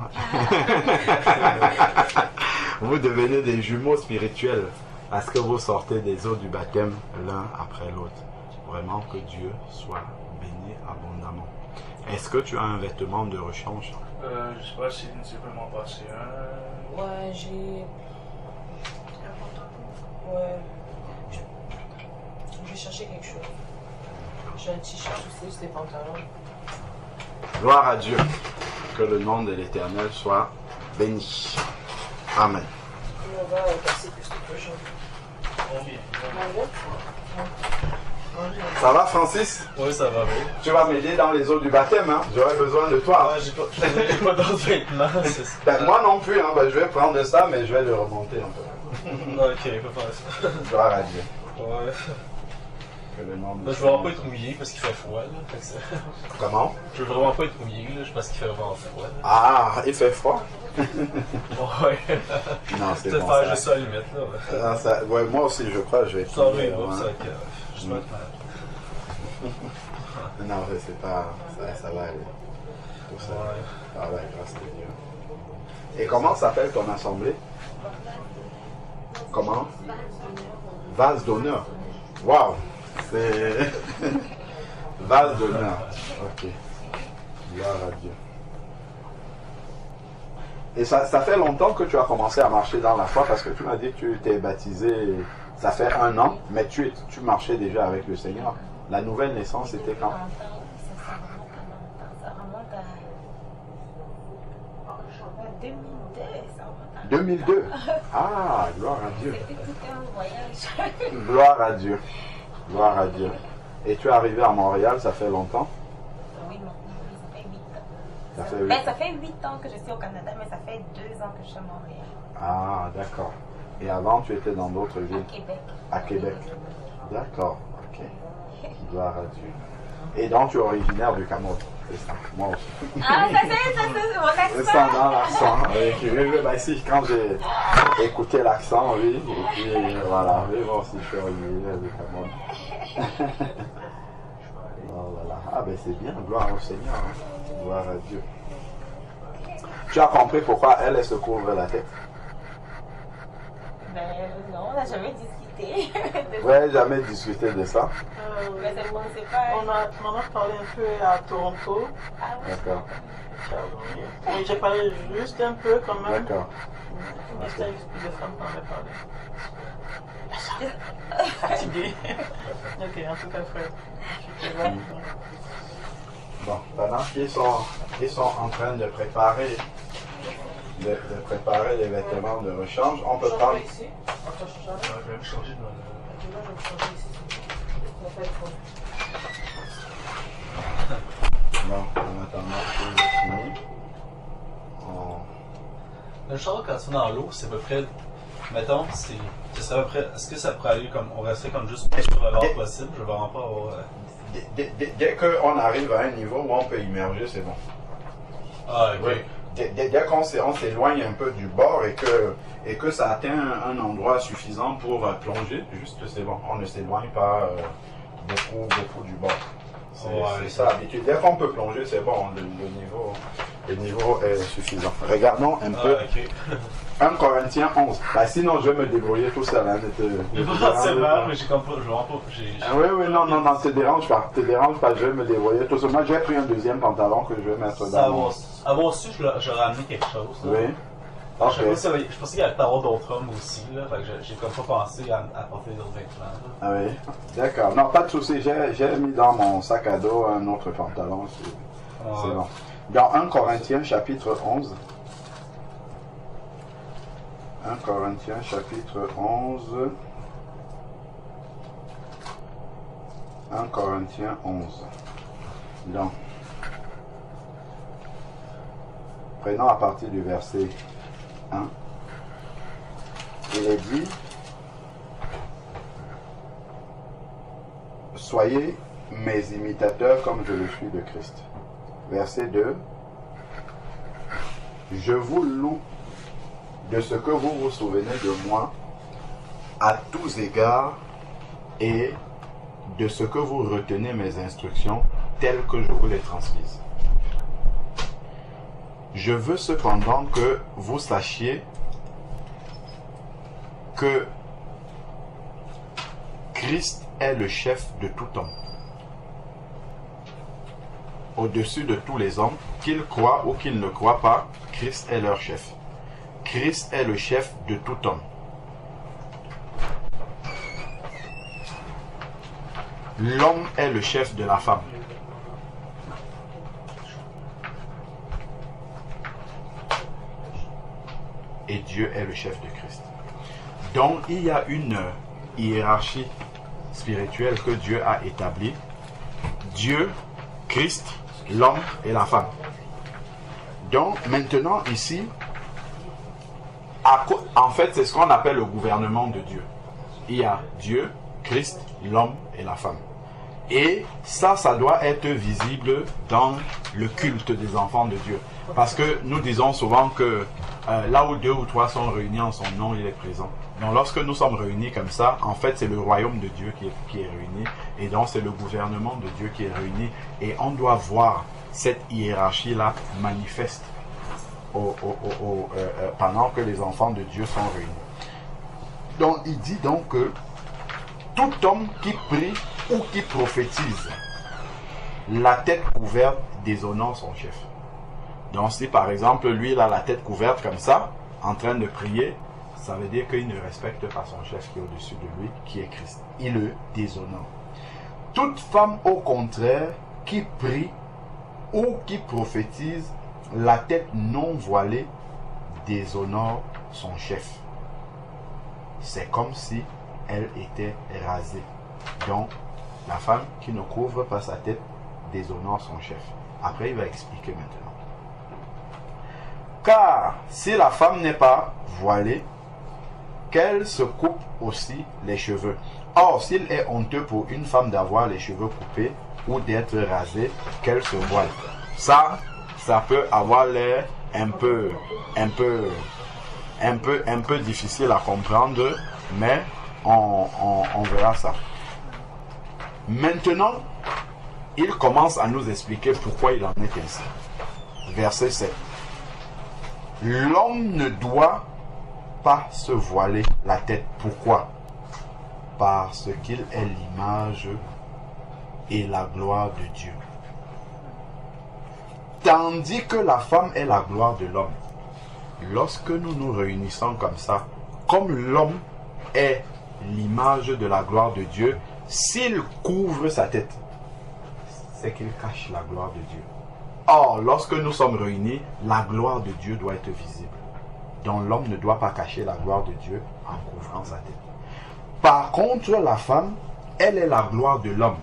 Vous devenez des jumeaux spirituels parce que vous sortez des eaux du baptême l'un après l'autre. Vraiment que Dieu soit béni abondamment. Est-ce que tu as un vêtement de rechange? Je sais pas si tu peux m'en passer un. Ouais, j'ai... Ouais. Je vais chercher quelque chose. J'ai un t-shirt aussi, c'est des pantalons. Gloire à Dieu. Que le nom de l'Éternel soit béni. Amen. On va passer plus de cochon. Ça va, Francis? Oui, ça va bien. Tu vas m'aider dans les eaux du baptême, hein? J'aurai besoin de toi. Ouais, j'ai pas d'autres vêtements, c'est ça. Ben, moi non plus, hein? Ben, je vais prendre ça, mais je vais le remonter un peu. Ok, faut faire ça. Gloire à Dieu. Ouais. Que le nom de Là, je vais vraiment pas être mouillé parce qu'il fait froid. Là. Fait que ça... Comment? Je veux vraiment pas être mouillé là, parce qu'il fait vraiment froid. Là. Ah, il fait froid? Ouais. Non, c'est Peut-être bon. faire juste ça à la limite. Là, ouais. Ah, ça... Ouais, moi aussi, je crois que je vais Ça va, finir, ça hein. va être juste mal. Non, c'est pas... Ça va aller. Tout ça. Ouais. Ah ouais, grâce à Dieu. Et comment s'appelle ton assemblée? Comment? Vase d'honneur. Waouh! C'est... Vase d'honneur. Ok. Gloire à Dieu. Et ça fait longtemps que tu as commencé à marcher dans la foi parce que tu m'as dit que tu t'es baptisé, ça fait 1 an, mais tu marchais déjà avec le Seigneur. La nouvelle naissance, c'était quand? Ça remonte à 2002. 2002. Ah, gloire à Dieu. C'était tout un voyage. Gloire à Dieu. Gloire à Dieu. Et tu es arrivé à Montréal, ça fait longtemps? Oui, maintenant, ça fait 8 ans. Ça fait 8. Ben, ça fait 8 ans que je suis au Canada, mais ça fait 2 ans que je suis à Montréal. Ah, d'accord. Et avant, tu étais dans d'autres villes? À Québec. À Québec. D'accord, ok. Gloire à Dieu. Et donc, tu es originaire du Cameroun, c'est ça? Moi aussi. Ah, ça c'est mon accent. C'est ça, dans l'accent. Oui, bah, si, quand j'ai écouté l'accent, oui. Et puis, voilà. Oui, moi aussi, je suis originaire du Cameroun. Oh là là. Ah, ben c'est bien, gloire au Seigneur. Hein. Gloire à Dieu. Tu as compris pourquoi elle se couvre la tête? Ben non, on n'a jamais discuté. Ouais, jamais discuté de ça. Mais c'est bon, c'est pas. On a parlé un peu à Toronto. Ah oui. D'accord, Et j'ai parlé juste un peu quand même. d'accord. Mais c'était avec plus de femmes qu'on avait parlé. Fatigué. Ok, en tout cas, frère. Bon, pendant qu'ils sont en train de préparer les vêtements de rechange, on peut prendre. Ici. Attends, je change. Je vais me changer de Là, je vais me changer ici. Ça va pas être faux. Bon, en attendant que c'est fini. Le char, quand tu es dans l'eau, c'est à peu près. Mettons, c'est à peu près. Est-ce que ça pourrait aller comme. On resterait comme juste sur le bord possible? Je veux vraiment pas avoir. Dès qu'on arrive à un niveau où on peut immerger, c'est bon. Ah, ok. Oui. Dès qu'on s'éloigne un peu du bord et que ça atteint un endroit suffisant pour plonger, juste c'est bon. On ne s'éloigne pas beaucoup du bord. C'est ça l'habitude. Dès qu'on peut plonger, c'est bon. Le niveau est suffisant. Regardons un peu. Ah, ok. 1 Corinthiens 11. Bah, sinon, je vais me débrouiller tout seul. Hein, C'est mal, mais j'ai comme pas. Je vois pas. Oui, non, te dérange pas. Je vais me débrouiller tout seul. Moi, j'ai pris un deuxième pantalon que je vais mettre dans mon... Avoir su, j'aurais amené quelque chose. Là. Oui. Je Ok. pensais qu'il y avait avoir d'autres hommes aussi. Là, fait que j'ai comme pas pensé à porter d'autres vêtements. Là. Ah oui. D'accord. Non, pas de souci. J'ai mis dans mon sac à dos un autre pantalon. C'est bon. Dans 1 Corinthiens chapitre 11. 1 Corinthiens chapitre 11. 1 Corinthiens 11. Donc, prenons à partir du verset 1. Il est dit: soyez mes imitateurs comme je le suis de Christ. Verset 2. Je vous loue de ce que vous vous souvenez de moi à tous égards et de ce que vous retenez mes instructions telles que je vous les transmises. Je veux cependant que vous sachiez que Christ est le chef de tout homme, au-dessus de tous les hommes, qu'ils croient ou qu'ils ne croient pas, Christ est leur chef. Christ est le chef de tout homme. L'homme est le chef de la femme. Et Dieu est le chef de Christ. Donc il y a une hiérarchie spirituelle que Dieu a établie. Dieu, Christ, l'homme et la femme. Donc maintenant ici, en fait c'est ce qu'on appelle le gouvernement de Dieu. Il y a Dieu, Christ, l'homme et la femme. Et ça doit être visible dans le culte des enfants de Dieu. Parce que nous disons souvent que là où 2 ou 3 sont réunis en son nom, il est présent. Donc lorsque nous sommes réunis comme ça, en fait c'est le royaume de Dieu qui est réuni. Et donc c'est le gouvernement de Dieu qui est réuni. Et on doit voir cette hiérarchie-là manifeste pendant que les enfants de Dieu sont réunis. Donc il dit donc que tout homme qui prie ou qui prophétise, la tête couverte déshonore son chef. Donc si par exemple lui il a la tête couverte comme ça, en train de prier, ça veut dire qu'il ne respecte pas son chef qui est au-dessus de lui, qui est Christ. Il le déshonore. Toute femme au contraire qui prie ou qui prophétise, la tête non voilée déshonore son chef. C'est comme si elle était rasée. Donc, la femme qui ne couvre pas sa tête déshonore son chef. Après, il va expliquer maintenant. Car si la femme n'est pas voilée, qu'elle se coupe aussi les cheveux. Or, s'il est honteux pour une femme d'avoir les cheveux coupés ou d'être rasée, qu'elle se voile. Ça peut avoir l'air un peu difficile à comprendre, mais on verra ça. Maintenant, il commence à nous expliquer pourquoi il en est ainsi. Verset 7. L'homme ne doit pas se voiler la tête. Pourquoi? Parce qu'il est l'image et la gloire de Dieu. Tandis que la femme est la gloire de l'homme. Lorsque nous nous réunissons comme ça, comme l'homme est l'image de la gloire de Dieu, s'il couvre sa tête, c'est qu'il cache la gloire de Dieu. Or, lorsque nous sommes réunis, la gloire de Dieu doit être visible. Donc l'homme ne doit pas cacher la gloire de Dieu en couvrant sa tête. Par contre, la femme, elle est la gloire de l'homme.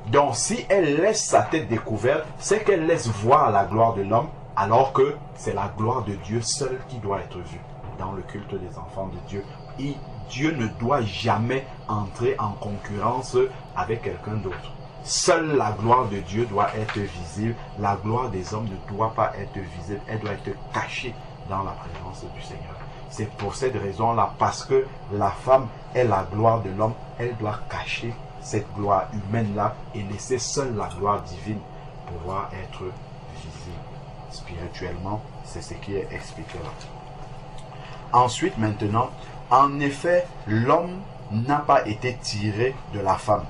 Donc si elle laisse sa tête découverte, c'est qu'elle laisse voir la gloire de l'homme, alors que c'est la gloire de Dieu seule qui doit être vue dans le culte des enfants de Dieu. Et Dieu ne doit jamais entrer en concurrence avec quelqu'un d'autre. Seule la gloire de Dieu doit être visible. La gloire des hommes ne doit pas être visible. Elle doit être cachée dans la présence du Seigneur. C'est pour cette raison-là, parce que la femme est la gloire de l'homme, elle doit cacher cette gloire humaine-là et laisser seule la gloire divine pouvoir être visible. Spirituellement, c'est ce qui est expliqué là. Ensuite, maintenant, en effet, l'homme n'a pas été tiré de la femme.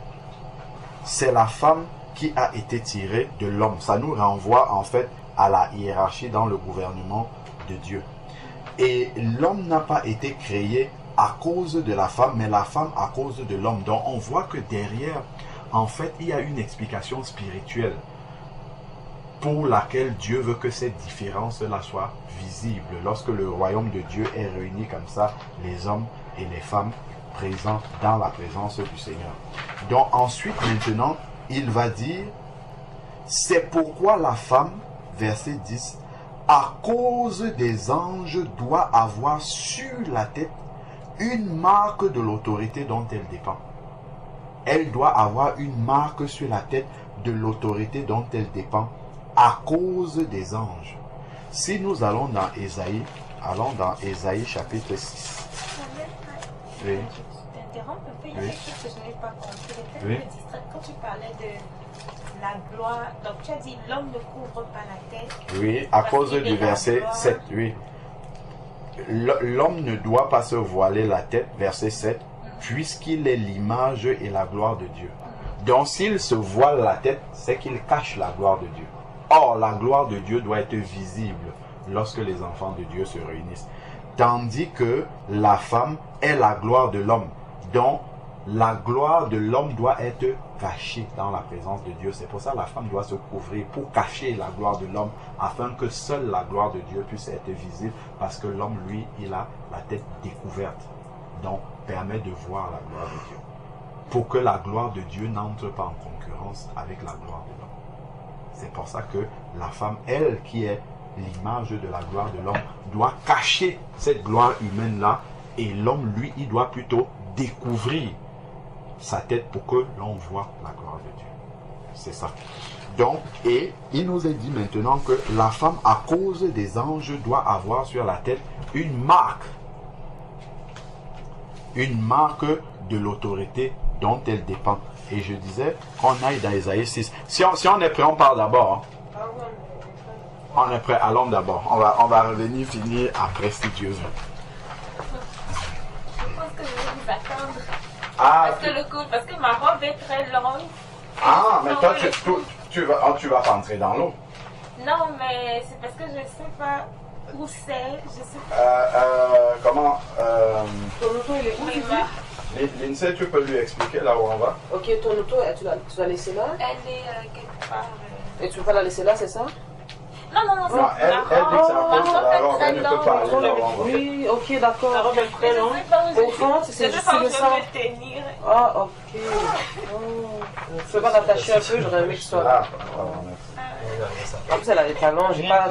C'est la femme qui a été tirée de l'homme. Ça nous renvoie en fait à la hiérarchie dans le gouvernement de Dieu. Et l'homme n'a pas été créé à cause de la femme, mais la femme à cause de l'homme. Donc on voit que derrière, en fait, il y a une explication spirituelle pour laquelle Dieu veut que cette différence-là soit visible. Lorsque le royaume de Dieu est réuni comme ça, les hommes et les femmes présents dans la présence du Seigneur. Donc ensuite, maintenant, il va dire, c'est pourquoi la femme, verset 10, à cause des anges, doit avoir sur la tête une marque de l'autorité dont elle dépend. Elle doit avoir une marque sur la tête de l'autorité dont elle dépend à cause des anges. Si nous allons dans Ésaïe, chapitre 6. Oui. Je t'interromps un peu, il y a quelque chose que je n'ai pas compris. J'étais Oui. un peu distraite quand tu parlais de la gloire. Donc tu as dit l'homme ne couvre pas la tête. Oui, à Parce cause qu'il du est la verset gloire. 7, oui. L'homme ne doit pas se voiler la tête, verset 7, puisqu'il est l'image et la gloire de Dieu. Donc s'il se voile la tête, c'est qu'il cache la gloire de Dieu. Or, la gloire de Dieu doit être visible lorsque les enfants de Dieu se réunissent. Tandis que la femme est la gloire de l'homme. Donc, la gloire de l'homme doit être cachée dans la présence de Dieu. C'est pour ça que la femme doit se couvrir pour cacher la gloire de l'homme, afin que seule la gloire de Dieu puisse être visible, parce que l'homme, lui, il a la tête découverte. Donc, permet de voir la gloire de Dieu. Pour que la gloire de Dieu n'entre pas en concurrence avec la gloire de l'homme. C'est pour ça que la femme, elle qui est l'image de la gloire de l'homme, doit cacher cette gloire humaine-là, et l'homme, lui, il doit plutôt découvrir sa tête pour que l'on voit la gloire de Dieu. C'est ça. Donc, et il nous est dit maintenant que la femme, à cause des anges, doit avoir sur la tête une marque de l'autorité dont elle dépend. Et je disais qu'on aille dans Ésaïe 6. Si on est prêt, on part d'abord. On est prêt, allons d'abord. On va revenir finir après studieusement. Je pense que je vais vous attendre. Ah, Parce que ma robe est très longue. mais toi, tu vas pas entrer dans l'eau. Non, mais c'est parce que je sais pas où c'est. Je sais pas. Comment Ton auto, il est où, tu dis? Lindsay, tu peux lui expliquer là où on va? Ok, ton auto, tu l'as laissée là? Elle est quelque part. Et tu veux pas la laisser là, c'est ça? Non, Non, elle dit que c'est à cause de la robe, elle ne peut pas aller là où on va. Oui, ok, d'accord. La robe est très longue. Au fond, c'est je juste sais pas où le je sang. vais me tenir. Ah, ok. Oh. Tu peux pas t'attacher un peu, j'aurais aimé que ce soit là. Ah, merci. En plus, elle a des talons, j'ai pas.